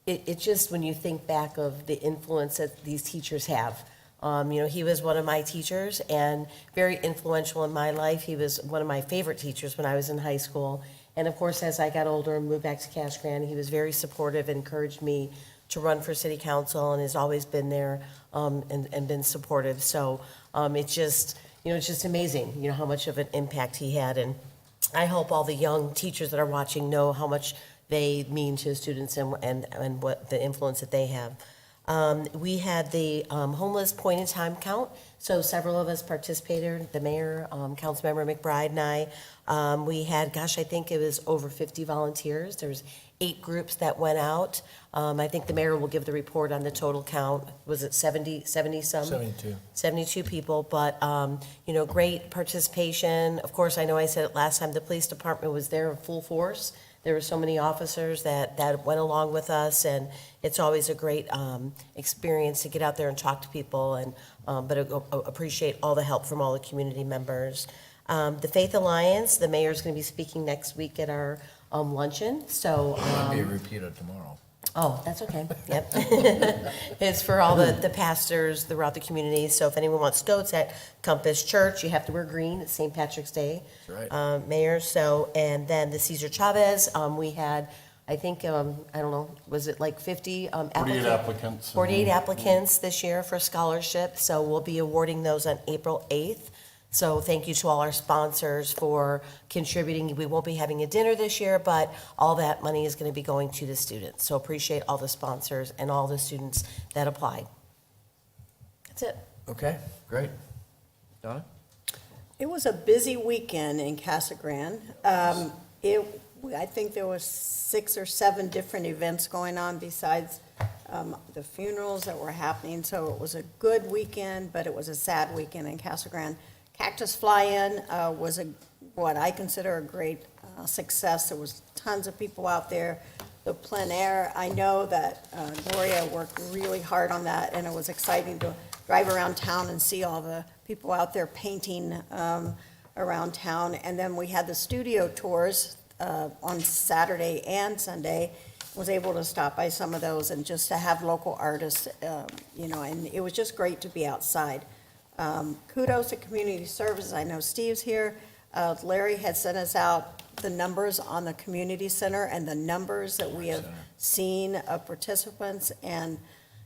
it just, when you think back of the influence that these teachers have, you know, he was one of my teachers and very influential in my life. He was one of my favorite teachers when I was in high school. And of course, as I got older and moved back to Casa Grande, he was very supportive, encouraged me to run for city council, and has always been there and been supportive. So it's just, you know, it's just amazing, you know, how much of an impact he had. And I hope all the young teachers that are watching know how much they mean to students and what the influence that they have. We had the homeless point in time count. So several of us participated, the mayor, Councilmember McBride and I. We had, gosh, I think it was over 50 volunteers. There was 8 groups that went out. I think the mayor will give the report on the total count. Was it 70 some? 72. 72 people, but, you know, great participation. Of course, I know I said it last time, the police department was there in full force. There were so many officers that went along with us, and it's always a great experience to get out there and talk to people, and but appreciate all the help from all the community members. The Faith Alliance, the mayor's going to be speaking next week at our luncheon, so. Be repeated tomorrow. Oh, that's okay, yep. It's for all the pastors throughout the community, so if anyone wants to go, it's at Compass Church. You have to wear green, it's St. Patrick's Day. That's right. Mayor, so, and then the Cesar Chavez, we had, I think, I don't know, was it like 50 48 applicants. 48 applicants this year for scholarship, so we'll be awarding those on April 8th. So thank you to all our sponsors for contributing. We won't be having a dinner this year, but all that money is going to be going to the students. So appreciate all the sponsors and all the students that applied. That's it. Okay, great. Donna? It was a busy weekend in Casa Grande. I think there was 6 or 7 different events going on besides the funerals that were happening. So it was a good weekend, but it was a sad weekend in Casa Grande. Cactus Fly-In was what I consider a great success. There was tons of people out there. The plein air, I know that Gloria worked really hard on that, and it was exciting to drive around town and see all the people out there painting around town. And then we had the studio tours on Saturday and Sunday. Was able to stop by some of those and just to have local artists, you know, and it was just great to be outside. Kudos to community services. I know Steve's here. Larry had sent us out the numbers on the community center and the numbers that we have seen of participants. And,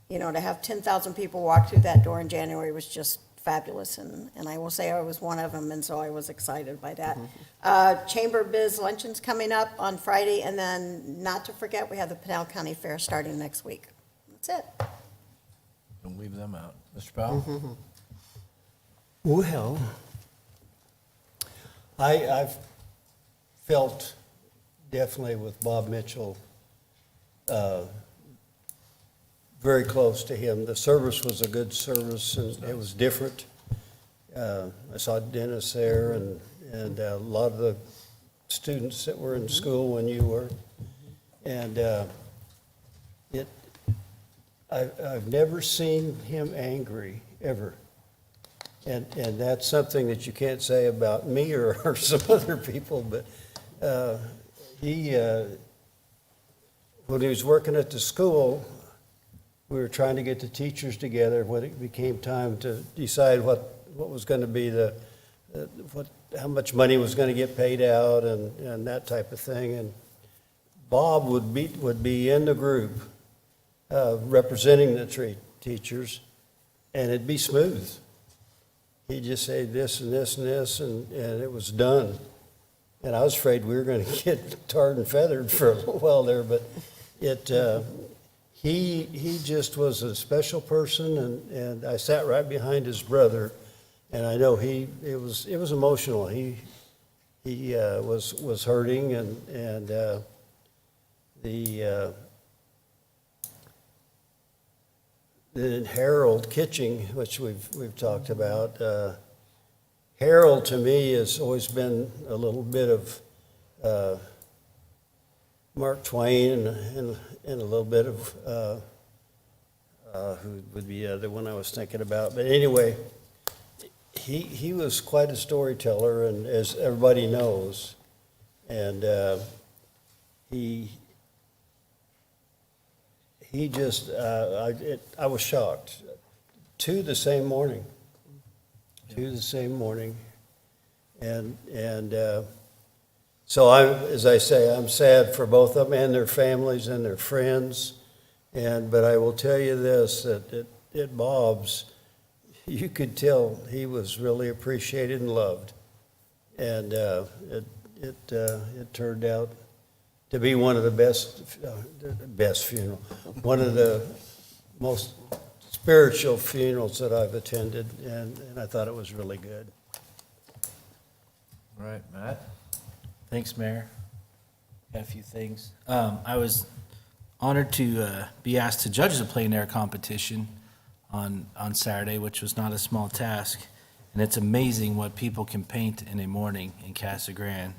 you know, to have 10,000 people walk through that door in January was just fabulous. And I will say I was one of them, and so I was excited by that. Chamber Biz Luncheon's coming up on Friday. And then, not to forget, we have the Pinal County Fair starting next week. That's it. Don't leave them out. Mr. Powell? Well, I've felt definitely with Bob Mitchell, very close to him. The service was a good service, and it was different. I saw Dennis there and a lot of the students that were in school when you were. And I've never seen him angry, ever. And that's something that you can't say about me or some other people, but when he was working at the school, we were trying to get the teachers together when it became time to decide what was going to be the how much money was going to get paid out and that type of thing. And Bob would be in the group representing the teachers, and it'd be smooth. He'd just say this and this and this, and it was done. And I was afraid we were going to get tarred and feathered for a little while there, but he just was a special person, and I sat right behind his brother, and I know it was emotional. He was hurting, and then Harold Kitching, which we've talked about. Harold, to me, has always been a little bit of Mark Twain and a little bit of who would be the other one I was thinking about. But anyway, he was quite a storyteller, and as everybody knows, and he just, I was shocked. Two the same morning. And so as I say, I'm sad for both of them and their families and their friends. But I will tell you this, that at Bob's, you could tell he was really appreciated and loved. And it turned out to be one of the best funeral, one of the most spiritual funerals that I've attended, and I thought it was really good. All right, Matt. Thanks, Mayor. Got a few things. I was honored to be asked to judge the plein air competition on Saturday, which was not a small task. And it's amazing what people can paint in a morning in Casa Grande.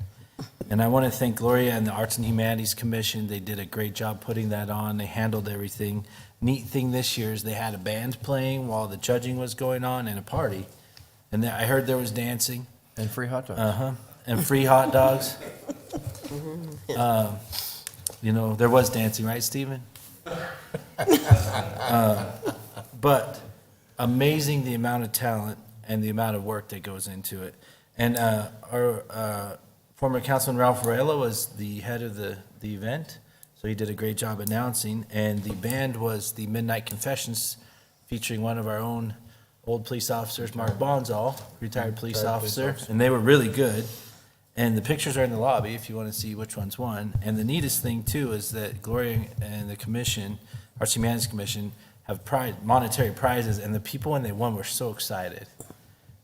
And I want to thank Gloria and the Arts and Humanities Commission. They did a great job putting that on. They handled everything. Neat thing this year is they had a band playing while the judging was going on and a party. And I heard there was dancing. And free hot dogs. Uh-huh. And free hot dogs. There was dancing, right, Stephen? But amazing the amount of talent and the amount of work that goes into it. And our former Councilman Ralph Varela was the head of the event, so he did a great job announcing. And the band was the Midnight Confessions, featuring one of our own old police officers, Mark Bonzall, retired police officer, and they were really good. And the pictures are in the lobby if you want to see which one's won. And the neatest thing, too, is that Gloria and the commission, Arts and Humanities Commission, have monetary prizes, and the people when they won were so excited.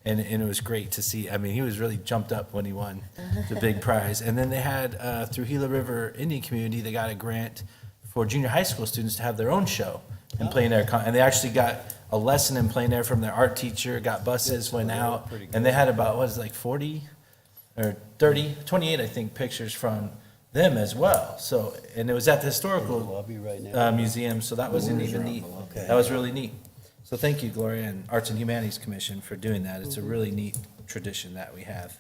And it was great to see. I mean, he was really jumped up when he won the big prize. And then they had, through Gila River Indian Community, they got a grant for junior high school students to have their own show in plein air. And they actually got a lesson in plein air from their art teacher, got buses, went out, and they had about, 40 or 30, 28, I think, pictures from them as well. So, and it was at the historical museum, so that wasn't even neat. That was really neat. So thank you, Gloria, and Arts and Humanities Commission for doing that. It's a really neat tradition that we have.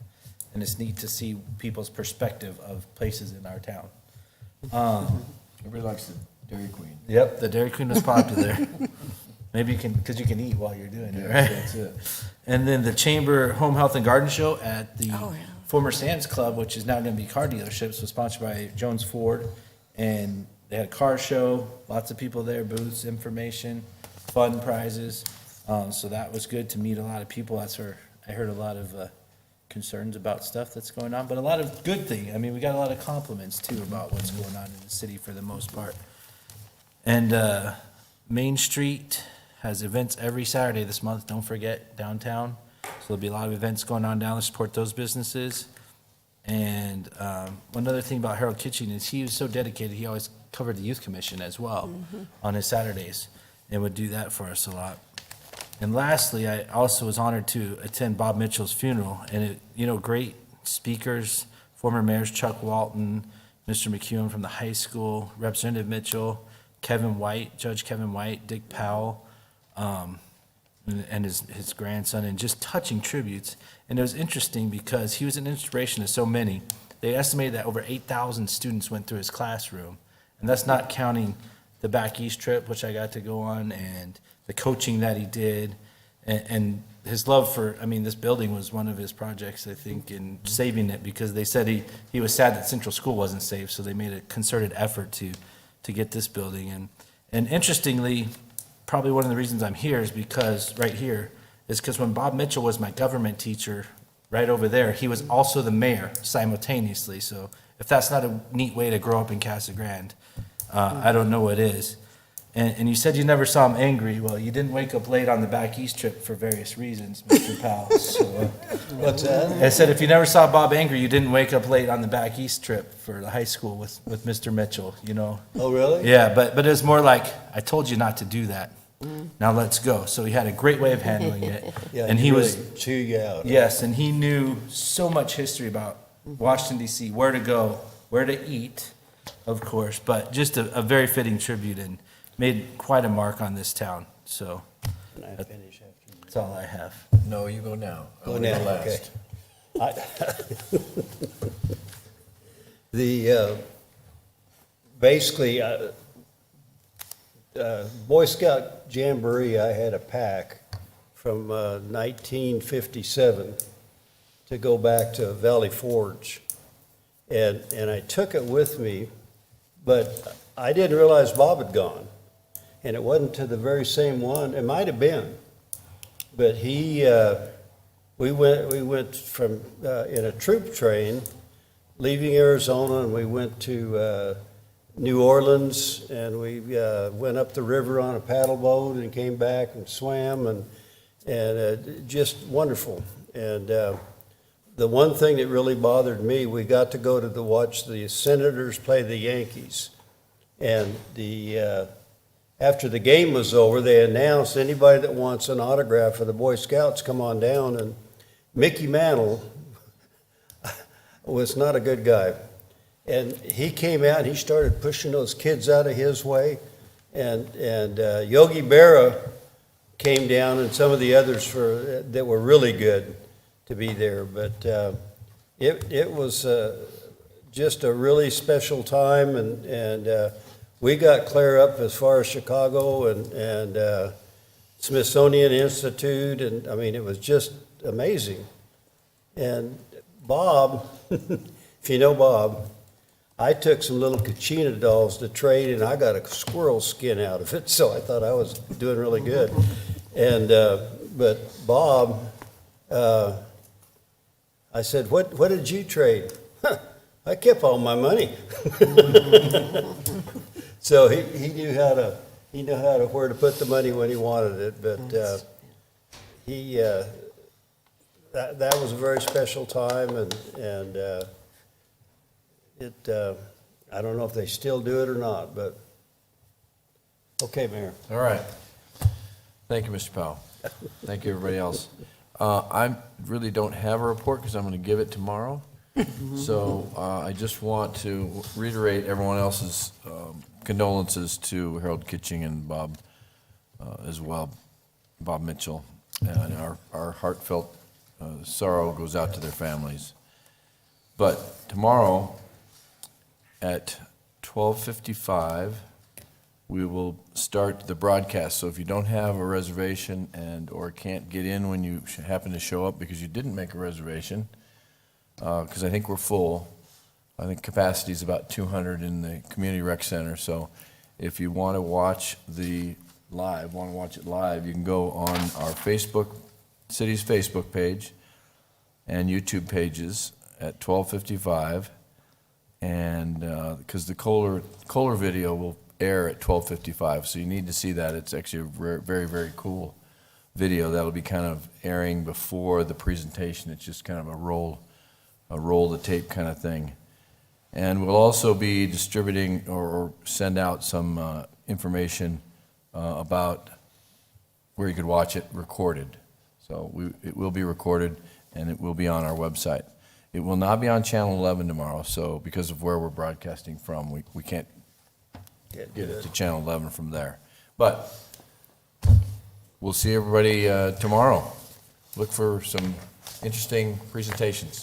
And it's neat to see people's perspective of places in our town. Everybody likes the Dairy Queen. Yep, the Dairy Queen was popular. Maybe you can, because you can eat while you're doing it, right? That's it. And then the Chamber Home Health and Garden Show at the former Sam's Club, which is now going to be car dealerships, was sponsored by Jones Ford. And they had a car show, lots of people there, booths, information, fun prizes. So that was good to meet a lot of people. That's where I heard a lot of concerns about stuff that's going on, but a lot of good things. I mean, we got a lot of compliments, too, about what's going on in the city for the most part. And Main Street has events every Saturday this month. Don't forget, downtown. So there'll be a lot of events going on down to support those businesses. And one other thing about Harold Kitchen is he was so dedicated, he always covered the Youth Commission as well on his Saturdays and would do that for us a lot. And lastly, I also was honored to attend Bob Mitchell's funeral. And, great speakers, former mayors Chuck Walton, Mr. McEwen from the high school, Representative Mitchell, Kevin White, Judge Kevin White, Dick Powell, and his grandson, and just touching tributes. And it was interesting because he was an inspiration to so many. They estimated that over 8,000 students went through his classroom. And that's not counting the back east trip, which I got to go on, and the coaching that he did. And his love for, I mean, this building was one of his projects, I think, in saving it, because they said he was sad that Central School wasn't saved, so they made a concerted effort to get this building. And interestingly, probably one of the reasons I'm here is because, right here, is because when Bob Mitchell was my government teacher, right over there, he was also the mayor simultaneously. So if that's not a neat way to grow up in Casa Grande, I don't know what is. And you said you never saw him angry. Well, you didn't wake up late on the back east trip for various reasons, Mr. Powell. So, What's that? I said if you never saw Bob angry, you didn't wake up late on the back east trip for the high school with Mr. Mitchell, you know. Oh, really? Yeah, but it was more like, I told you not to do that. Now let's go. So he had a great way of handling it. Yeah, And he really was, chew you out. yes, and he knew so much history about Washington DC, where to go, where to eat, of course, but just a very fitting tribute and made quite a mark on this town. So Can I finish after you? that's all I have. No, you go now. I Go wanna now, last. okay. The, basically, Boy Scout Jamboree, I had a pack from 1957 to go back to Valley Forge. And I took it with me, but I didn't realize Bob had gone. And it wasn't to the very same one, it might have been. But we went from, in a troop train, leaving Arizona, and we went to New Orleans, and we went up the river on a paddle boat and came back and swam, and just wonderful. And the one thing that really bothered me, we got to go to watch the Senators play the Yankees. And after the game was over, they announced anybody that wants an autograph of the Boy Scouts, come on down. And Mickey Mantle was not a good guy. And he came out and he started pushing those kids out of his way. And Yogi Berra came down, and some of the others that were really good to be there. But it was just a really special time, and we got clear up as far as Chicago and Smithsonian Institute, and I mean, it was just amazing. And Bob, if you know Bob, I took some little Kachina dolls to trade, and I got a squirrel skin out of it, so I thought I was doing really good. And but Bob, I said, what did you trade? I kept all my money. So he knew where to put the money when he wanted it. But that was a very special time, and I don't know if they still do it or not, but okay, Mayor. All right. Thank you, Mr. Powell. Thank you, everybody else. I really don't have a report because I'm going to give it tomorrow. So I just want to reiterate everyone else's condolences to Harold Kitching and Bob as well, Bob Mitchell. And our heartfelt sorrow goes out to their families. But tomorrow at 12:55, we will start the broadcast. So if you don't have a reservation or can't get in when you happen to show up because you didn't make a reservation, because I think we're full. I think capacity is about 200 in the community rec center. So if you want to watch it live, you can go on our city's Facebook page and YouTube pages at 12:55, and because the Kohler video will air at 12:55, so you need to see that. It's actually a very, very cool video that'll be kind of airing before the presentation. It's just kind of a roll the tape kind of thing. And we'll also be distributing or send out some information about where you could watch it recorded. So it will be recorded, and it will be on our website. It will not be on Channel 11 tomorrow, so because of where we're broadcasting from, we can't get it to Channel 11 from there. But we'll see everybody tomorrow. Look for some interesting presentations.